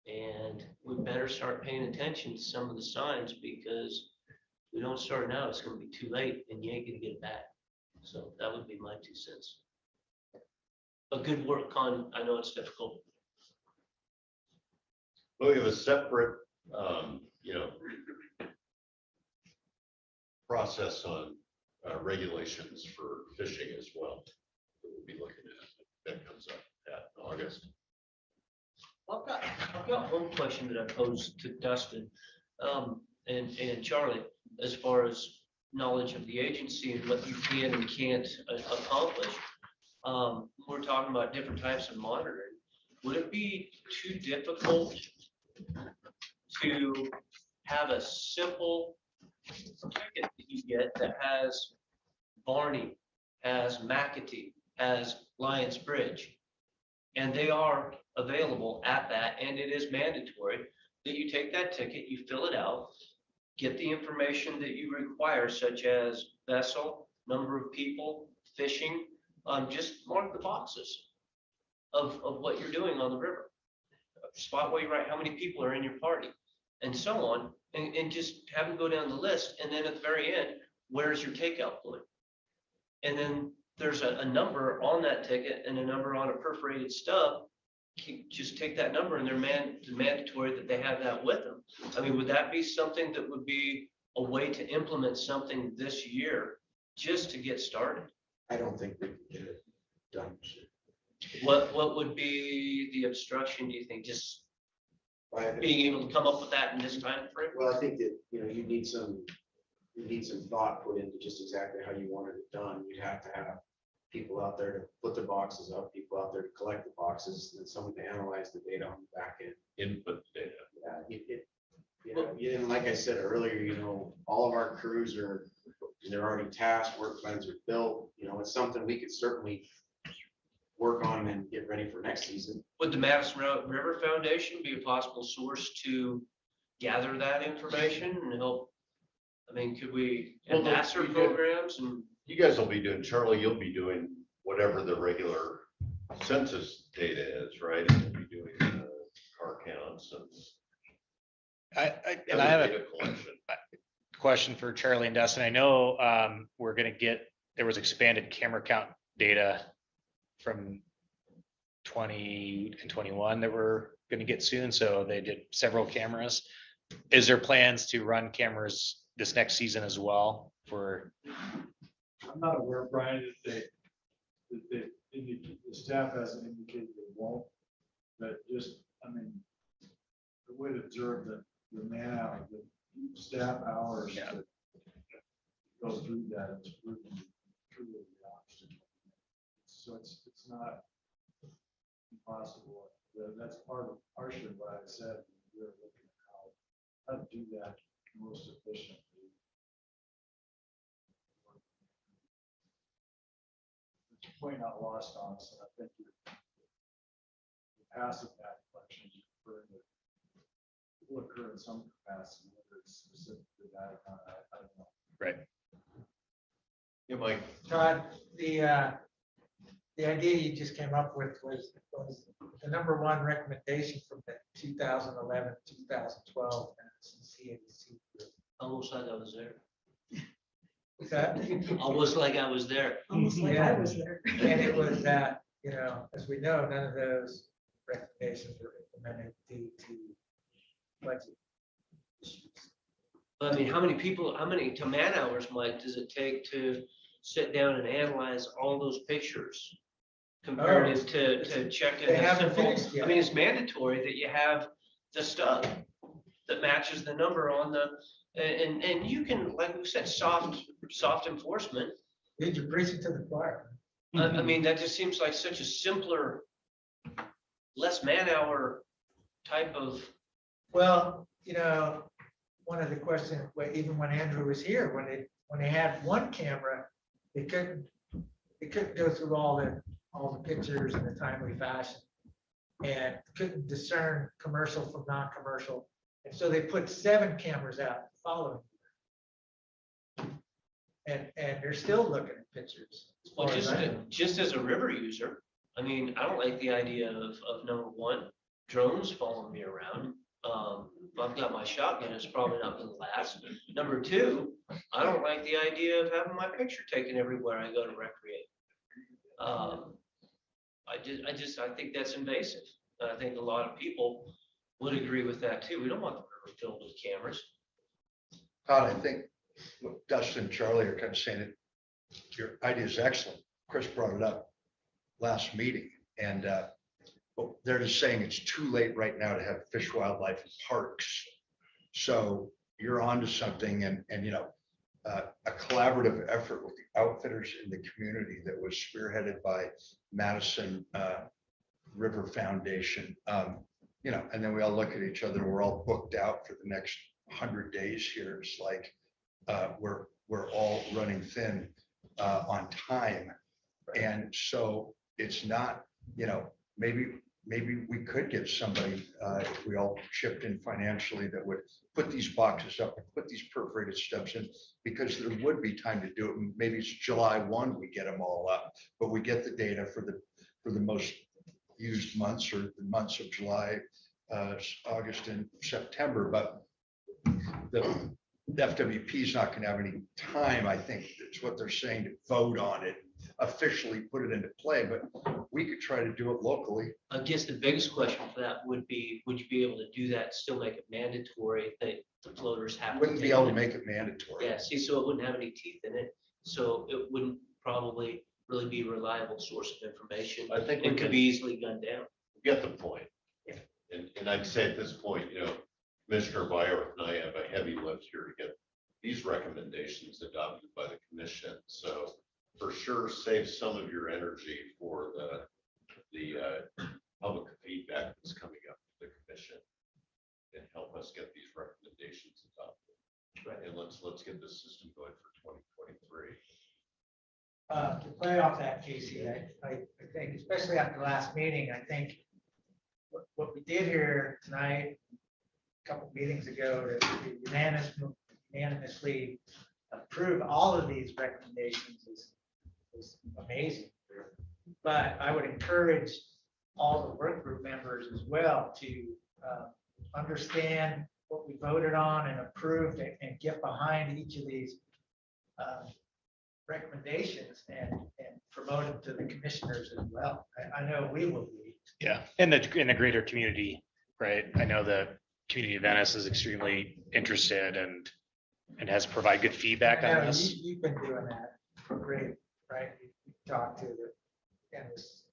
[SPEAKER 12] And we better start paying attention to some of the signs, because if we don't start now, it's going to be too late and you ain't going to get it back. So that would be my 2 cents. But good work, Con. I know it's difficult.
[SPEAKER 1] Well, we have a separate, process on regulations for fishing as well. That we'll be looking at. That comes up in August.
[SPEAKER 12] I've got one question that I posed to Dustin and Charlie, as far as knowledge of the agency and what you can and can't accomplish. We're talking about different types of monitoring. Would it be too difficult to have a simple ticket that you get that has Barney, has McAtee, has Lions Bridge, and they are available at that, and it is mandatory that you take that ticket, you fill it out, get the information that you require, such as vessel, number of people, fishing, just mark the boxes. of what you're doing on the river. Spot where you write how many people are in your party and so on, and just have them go down the list. And then at the very end, where's your takeout point? And then there's a number on that ticket and a number on a perforated stub. Just take that number and they're mandatory that they have that with them. I mean, would that be something that would be a way to implement something this year just to get started?
[SPEAKER 14] I don't think we can get it done.
[SPEAKER 12] What would be the obstruction, do you think? Just
[SPEAKER 14] Right.
[SPEAKER 12] being able to come up with that in this time frame?
[SPEAKER 14] Well, I think that, you need some thought put into just exactly how you wanted it done. You'd have to have people out there to put the boxes up, people out there to collect the boxes, and then someone to analyze the data on the back end.
[SPEAKER 1] Input data.
[SPEAKER 14] And like I said earlier, all of our crews they're already tasked, work plans are built, it's something we could certainly work on and get ready for next season.
[SPEAKER 12] Would the Madison River Foundation be a possible source to gather that information and help? I mean, could we
[SPEAKER 1] Well,
[SPEAKER 12] ambassador
[SPEAKER 1] we did.
[SPEAKER 12] programs and?
[SPEAKER 1] You guys will be doing, Charlie, you'll be doing whatever the regular census data is, right? And you'll be doing car counts and.
[SPEAKER 6] And I have
[SPEAKER 1] other
[SPEAKER 6] a
[SPEAKER 1] data collection.
[SPEAKER 6] question for Charlie and Dustin. I know we're gonna there was expanded camera count data from 20 and 21 that we're gonna get soon. So they did several cameras. Is there plans to run cameras this next season as well for?
[SPEAKER 11] I'm not aware, Brian, that the staff hasn't indicated they won't, but just, I would observe the man hour, the staff hours
[SPEAKER 6] Yeah.
[SPEAKER 11] to go through that is truly the option. So it's not impossible. That's partially what I said. We're looking at how to do that most efficiently. It's point not lost on us, and I think the passive data collection will occur in some capacity, whether it's specific to that, I don't know.
[SPEAKER 6] Right.
[SPEAKER 1] Yeah, Mike.
[SPEAKER 5] Todd, the idea you just came up with was the number one recommendation from the 2011, 2012 CAC group.
[SPEAKER 12] Almost like I was there.
[SPEAKER 5] Was that?
[SPEAKER 12] Almost like I was there.
[SPEAKER 5] Almost like I was there. And it was that, as we know, none of those recommendations were implemented due to budget issues.
[SPEAKER 12] But I mean, how many man hours, Mike, does it take to sit down and analyze all those pictures? Comparative to checking.
[SPEAKER 5] They
[SPEAKER 12] a
[SPEAKER 5] haven't
[SPEAKER 12] simple-
[SPEAKER 5] finished yet.
[SPEAKER 12] I mean, it's mandatory that you have the stub that matches the number on the, and you can, like we said, soft enforcement.
[SPEAKER 5] Did you preach it to the choir?
[SPEAKER 12] I mean, that just seems like such a simpler, less man hour type of.
[SPEAKER 5] Well, one of the questions, even when Andrew was here, when they had one camera, they couldn't go through all the pictures in a timely fashion and couldn't discern commercial from non-commercial. And so they put 7 cameras out following. And they're still looking at pictures. as
[SPEAKER 12] Well,
[SPEAKER 5] far as I know.
[SPEAKER 12] just as a river user, I mean, I don't like the idea of number one, drones following me around. If I've got my shotgun, it's probably not gonna last. Number two, I don't like the idea of having my picture taken everywhere I go to recreate. I think that's invasive. And I think a lot of people would agree with that too. We don't want the river filled with cameras.
[SPEAKER 4] Todd, I think what Dustin and Charlie are kind of saying it, your idea is excellent. Chris brought it up last meeting, and but they're just saying it's too late right now to have fish, wildlife, and parks. So you're onto something, and a collaborative effort with the outfitters in the community that was spearheaded by Madison River Foundation. And then we all look at each other. We're all booked out for the next 100 days here. It's like we're all running thin on time, and so it's not. Maybe we could get somebody if we all chipped in financially that would put these boxes up and put these perforated stubs in, because there would be time to do it. Maybe it's July 1 we get them all up, but we get the data for the most used months or the months of July, August and September, but the FWP is not going to have any time, I think, it's what they're saying, to vote on it, officially put it into play, but we could try to do it locally.
[SPEAKER 12] I guess the biggest question for that would be, would you be able to do that, still make it mandatory that the floaters have?
[SPEAKER 4] Wouldn't be
[SPEAKER 12] take
[SPEAKER 4] able to
[SPEAKER 12] it?
[SPEAKER 4] make it mandatory.
[SPEAKER 12] Yeah, see, so it wouldn't have any teeth in it, so it wouldn't probably really be a reliable source of information.
[SPEAKER 1] I think we
[SPEAKER 12] It could
[SPEAKER 1] can
[SPEAKER 12] be easily gunned down.
[SPEAKER 1] get the point. And I'd say at this point, Commissioner Byer and I have a heavy lift here to get these recommendations adopted by the commission. So for sure, save some of your energy for the public feedback that's coming up to the commission and help us get these recommendations adopted.
[SPEAKER 12] Right.
[SPEAKER 1] And let's get the system going for 2023.
[SPEAKER 5] To play off that, Casey, I think, especially after the last meeting, I think what we did here tonight, a couple of meetings ago, to unanimously approve all of these recommendations is amazing. But I would encourage all the work group members as well to understand what we voted on and approved and get behind each of these recommendations and promote it to the commissioners as well. I know we will be.
[SPEAKER 6] Yeah, in the greater community, right? I know the community of Venice is extremely interested and has provided good feedback
[SPEAKER 5] I know
[SPEAKER 6] on this.
[SPEAKER 5] You've been doing that for great, right? You talked to the Venice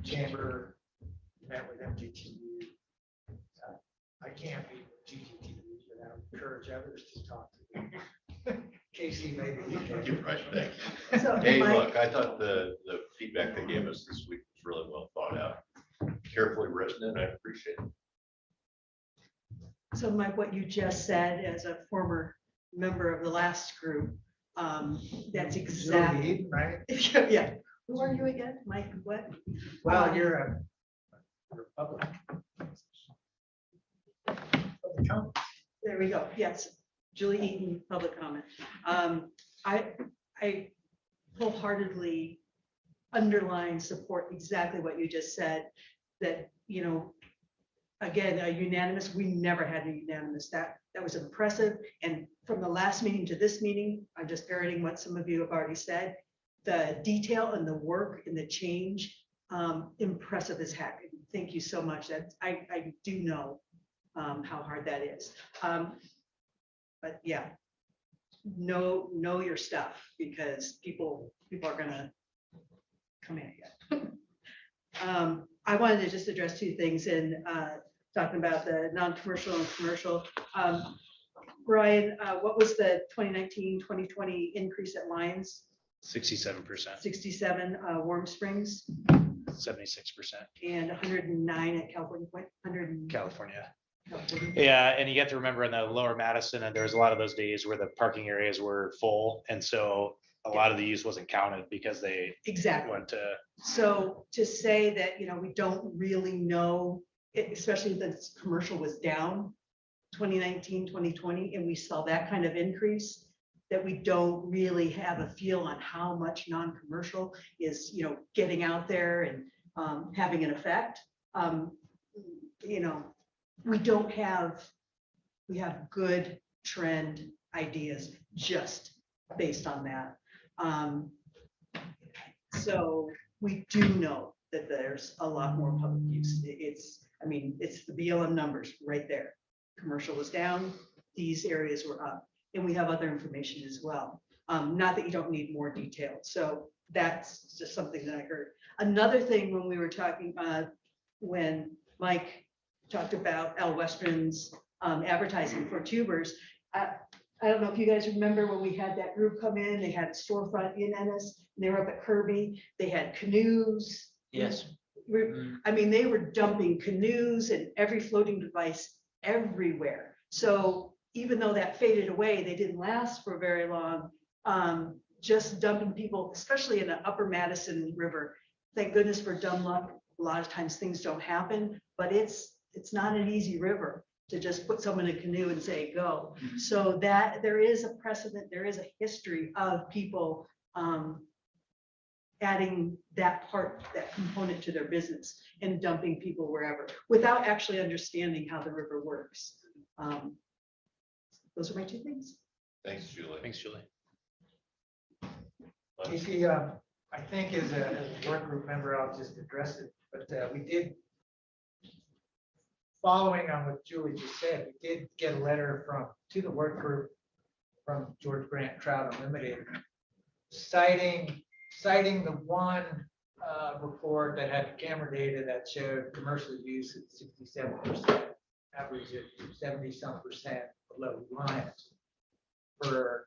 [SPEAKER 5] chamber, met with MGTU. I can't be with GGTU, but I would encourage others to talk to them. Casey, maybe you can.
[SPEAKER 1] You're right, thank you.
[SPEAKER 13] So
[SPEAKER 1] Hey,
[SPEAKER 13] Mike-
[SPEAKER 1] look, I thought the feedback they gave us this week was really well thought out, carefully written, and I appreciate it.
[SPEAKER 15] So Mike, what you just said as a former member of the last group, that's exactly,
[SPEAKER 5] Julie, right?
[SPEAKER 15] yeah. Who are you again? Mike, what?
[SPEAKER 5] Well, you're a public.
[SPEAKER 15] There we go. Yes, Julie Eaton, public comment. I wholeheartly underline, support exactly what you just said, that, again, a unanimous, we never had a unanimous. That was impressive. And from the last meeting to this meeting, I'm just parroting what some of you have already said, the detail and the work and the change, impressive as heck. Thank you so much. That I do know how hard that is. But yeah, know your stuff, because people are gonna come at you. I wanted to just address two things in talking about the non-commercial and commercial. Brian, what was the 2019-2020 increase at Lions?
[SPEAKER 6] 67%,
[SPEAKER 15] 67, Warm Springs,
[SPEAKER 6] 76%,
[SPEAKER 15] and 109 at California Point, 100.
[SPEAKER 6] California.
[SPEAKER 15] California.
[SPEAKER 6] Yeah, and you get to remember in the lower Madison, and there was a lot of those days where the parking areas were full. And so a lot of the use wasn't counted because they
[SPEAKER 15] Exactly.
[SPEAKER 6] went to,
[SPEAKER 15] So to say that, we don't really know, especially since commercial was down 2019, 2020, and we saw that kind of increase, that we don't really have a feel on how much non-commercial is, getting out there and having an effect. We have good trend ideas just based on that. So we do know that there's a lot more public use. It's the BLM numbers right there. Commercial was down, these areas were up, and we have other information as well. Not that you don't need more detail. So that's just something that I heard. Another thing when we were talking, when Mike talked about Al Westman's advertising for tubers, I don't know if you guys remember when we had that group come in, they had a storefront in Ennis, and they were up at Kirby, they had canoes.
[SPEAKER 12] Yes.
[SPEAKER 15] They were dumping canoes and every floating device everywhere. So even though that faded away, they didn't last for very long. Just dumping people, especially in the upper Madison River. Thank goodness for dumb luck. A lot of times things don't happen, but it's not an easy river to just put someone in a canoe and say, go. So that there is a precedent, there is a history of people adding that part, that component to their business and dumping people wherever without actually understanding how the river works. Those are my 2 things.
[SPEAKER 1] Thanks, Julie.
[SPEAKER 10] Thanks, Julie.
[SPEAKER 5] Casey, I think as a work group member, I'll just address it, but we did, following on what Julie just said, we did get a letter to the work group from George Grant Trout Unlimited, citing the one report that had camera data that showed commercial use at 67%, average at 70-some% below lines for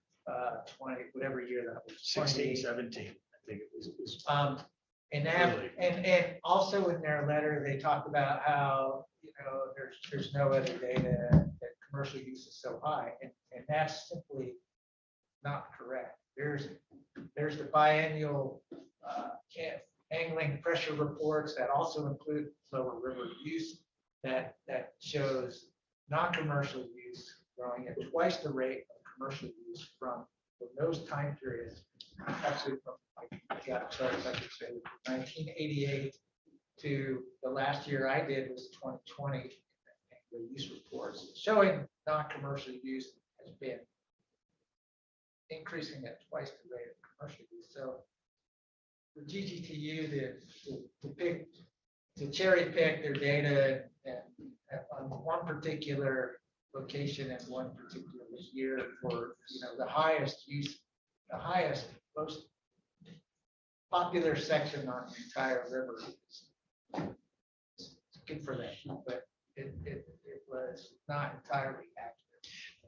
[SPEAKER 5] 20, whatever year that was.
[SPEAKER 2] 16,
[SPEAKER 5] 28.
[SPEAKER 2] 17, I think it was.
[SPEAKER 5] And that,
[SPEAKER 2] Really?
[SPEAKER 5] and also in their letter, they talked about how, there's no other data that commercial use is so high, and that's simply not correct. There's the biennial angling pressure reports that also include lower river use that shows non-commercial use growing at twice the rate of commercial use from those time periods. Actually, from, I got charts, I could say, from 1988 to the last year I did was 2020. The use reports showing non-commercial use has been increasing at twice the rate of commercial use. So for GGTU to cherry pick their data and on one particular location in one particular year for the highest use, the highest, most popular section on the entire river. It's good for them, but it was not entirely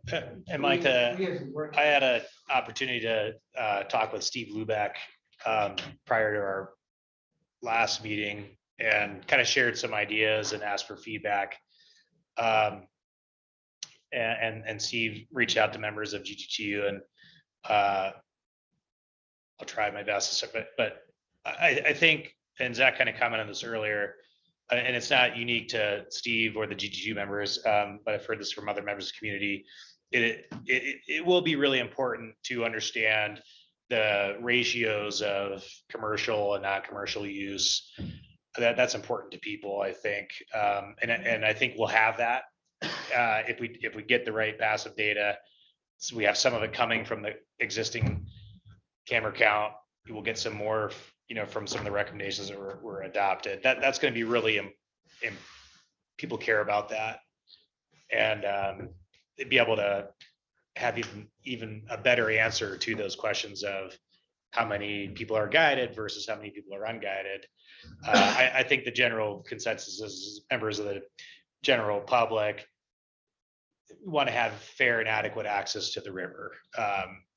[SPEAKER 5] accurate.
[SPEAKER 6] And Mike,
[SPEAKER 5] We as a work
[SPEAKER 6] I had an opportunity to talk with Steve Lubeck prior to our last meeting and kind of shared some ideas and asked for feedback. And Steve reached out to members of GGTU, and I'll try my best to, but I think, and Zach kind of commented on this earlier, and it's not unique to Steve or the GGTU members, but I've heard this from other members of the community. It will be really important to understand the ratios of commercial and non-commercial use. That's important to people, I think, and I think we'll have that if we get the right passive data. So we have some of it coming from the existing camera count. We will get some more, from some of the recommendations that were adopted. That's going to be really, people care about that, and be able to have even a better answer to those questions of how many people are guided versus how many people are unguided. I think the general consensus is members of the general public want to have fair and adequate access to the river,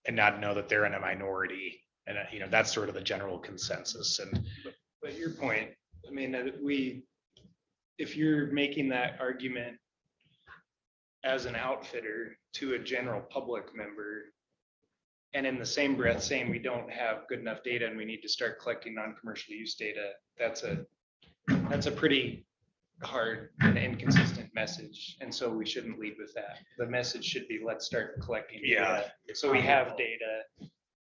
[SPEAKER 6] and not know that they're in a minority. And that's sort of the general consensus. And
[SPEAKER 8] But your point, I mean, if you're making that argument as an outfitter to a general public member, and in the same breath saying we don't have good enough data and we need to start collecting non-commercial use data, that's a pretty hard and inconsistent message. And so we shouldn't lead with that. The message should be, let's start collecting data. So we have data.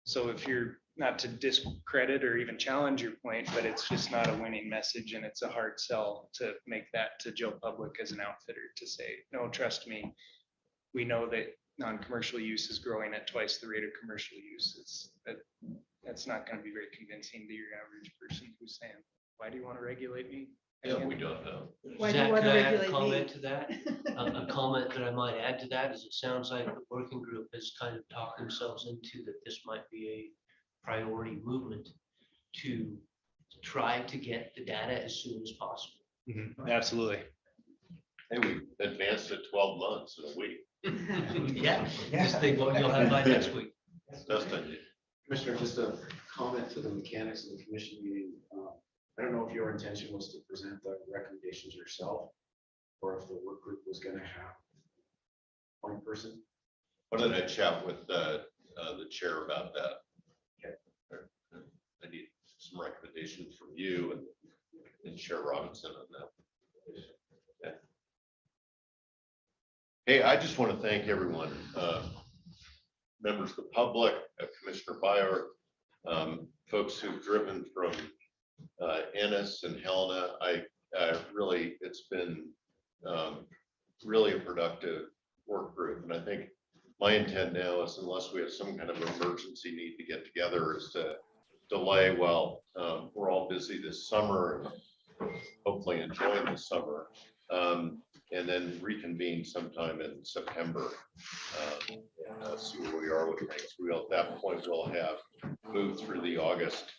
[SPEAKER 8] So if you're, not to discredit or even challenge your point, but it's just not a winning message, and it's a hard sell to make that to Joe Public as an outfitter to say, no, trust me, we know that non-commercial use is growing at twice the rate of commercial use. That's not going to be very convincing to your average person who's saying, why do you want to regulate me?
[SPEAKER 1] Yeah, we don't know.
[SPEAKER 15] Why do you
[SPEAKER 12] Zach,
[SPEAKER 15] want to
[SPEAKER 12] can I add a
[SPEAKER 15] regulate
[SPEAKER 12] comment
[SPEAKER 15] me?
[SPEAKER 12] to that? A comment that I might add to that is it sounds like the working group has kind of talked themselves into that this might be a priority movement to try to get the data as soon as possible.
[SPEAKER 6] absolutely.
[SPEAKER 1] Hey, we advanced it 12 months in a week.
[SPEAKER 12] Yeah, this thing, what you'll have by next week.
[SPEAKER 1] Dustin,
[SPEAKER 14] Commissioner, just a comment to the mechanics of the commission meeting. I don't know if your intention was to present the recommendations yourself, or if the work group was going to have one person.
[SPEAKER 1] why don't I chat with the chair about that? I need some recommendations from you and Chair Robinson on that. Okay. Hey, I just want to thank everyone, members of the public, Commissioner Byer, folks who've driven from Ennis and Helena. Really, it's been really a productive work group. And I think my intent now is, unless we have some kind of emergency need to get together, is to delay while we're all busy this summer and hopefully enjoying the summer. And then reconvene sometime in September. See where we are with things. At that point, we'll have moved through the August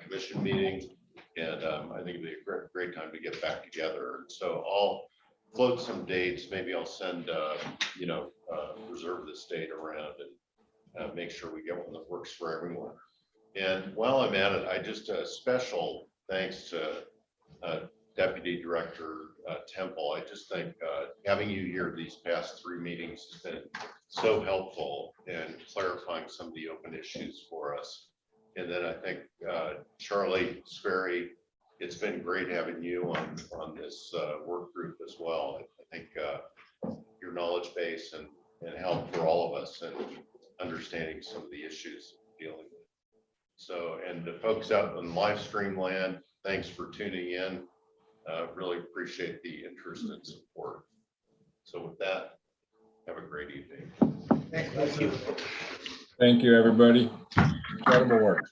[SPEAKER 1] commission meeting. And I think it'd be a great time to get back together. So I'll float some dates. Maybe I'll send, reserve this date around and make sure we get one that works for everyone. And while I'm at it, I just a special thanks to Deputy Director Temple. I just think having you here these past 3 meetings has been so helpful in clarifying some of the open issues for us. And then I think Charlie Sperry, it's been great having you on this work group as well. I think your knowledge base and help for all of us in understanding some of the issues we're dealing with. So, and the folks out in live stream land, thanks for tuning in. Really appreciate the interest and support. So with that, have a great evening.
[SPEAKER 5] Thank you.
[SPEAKER 3] Thank you, everybody. Incredible work.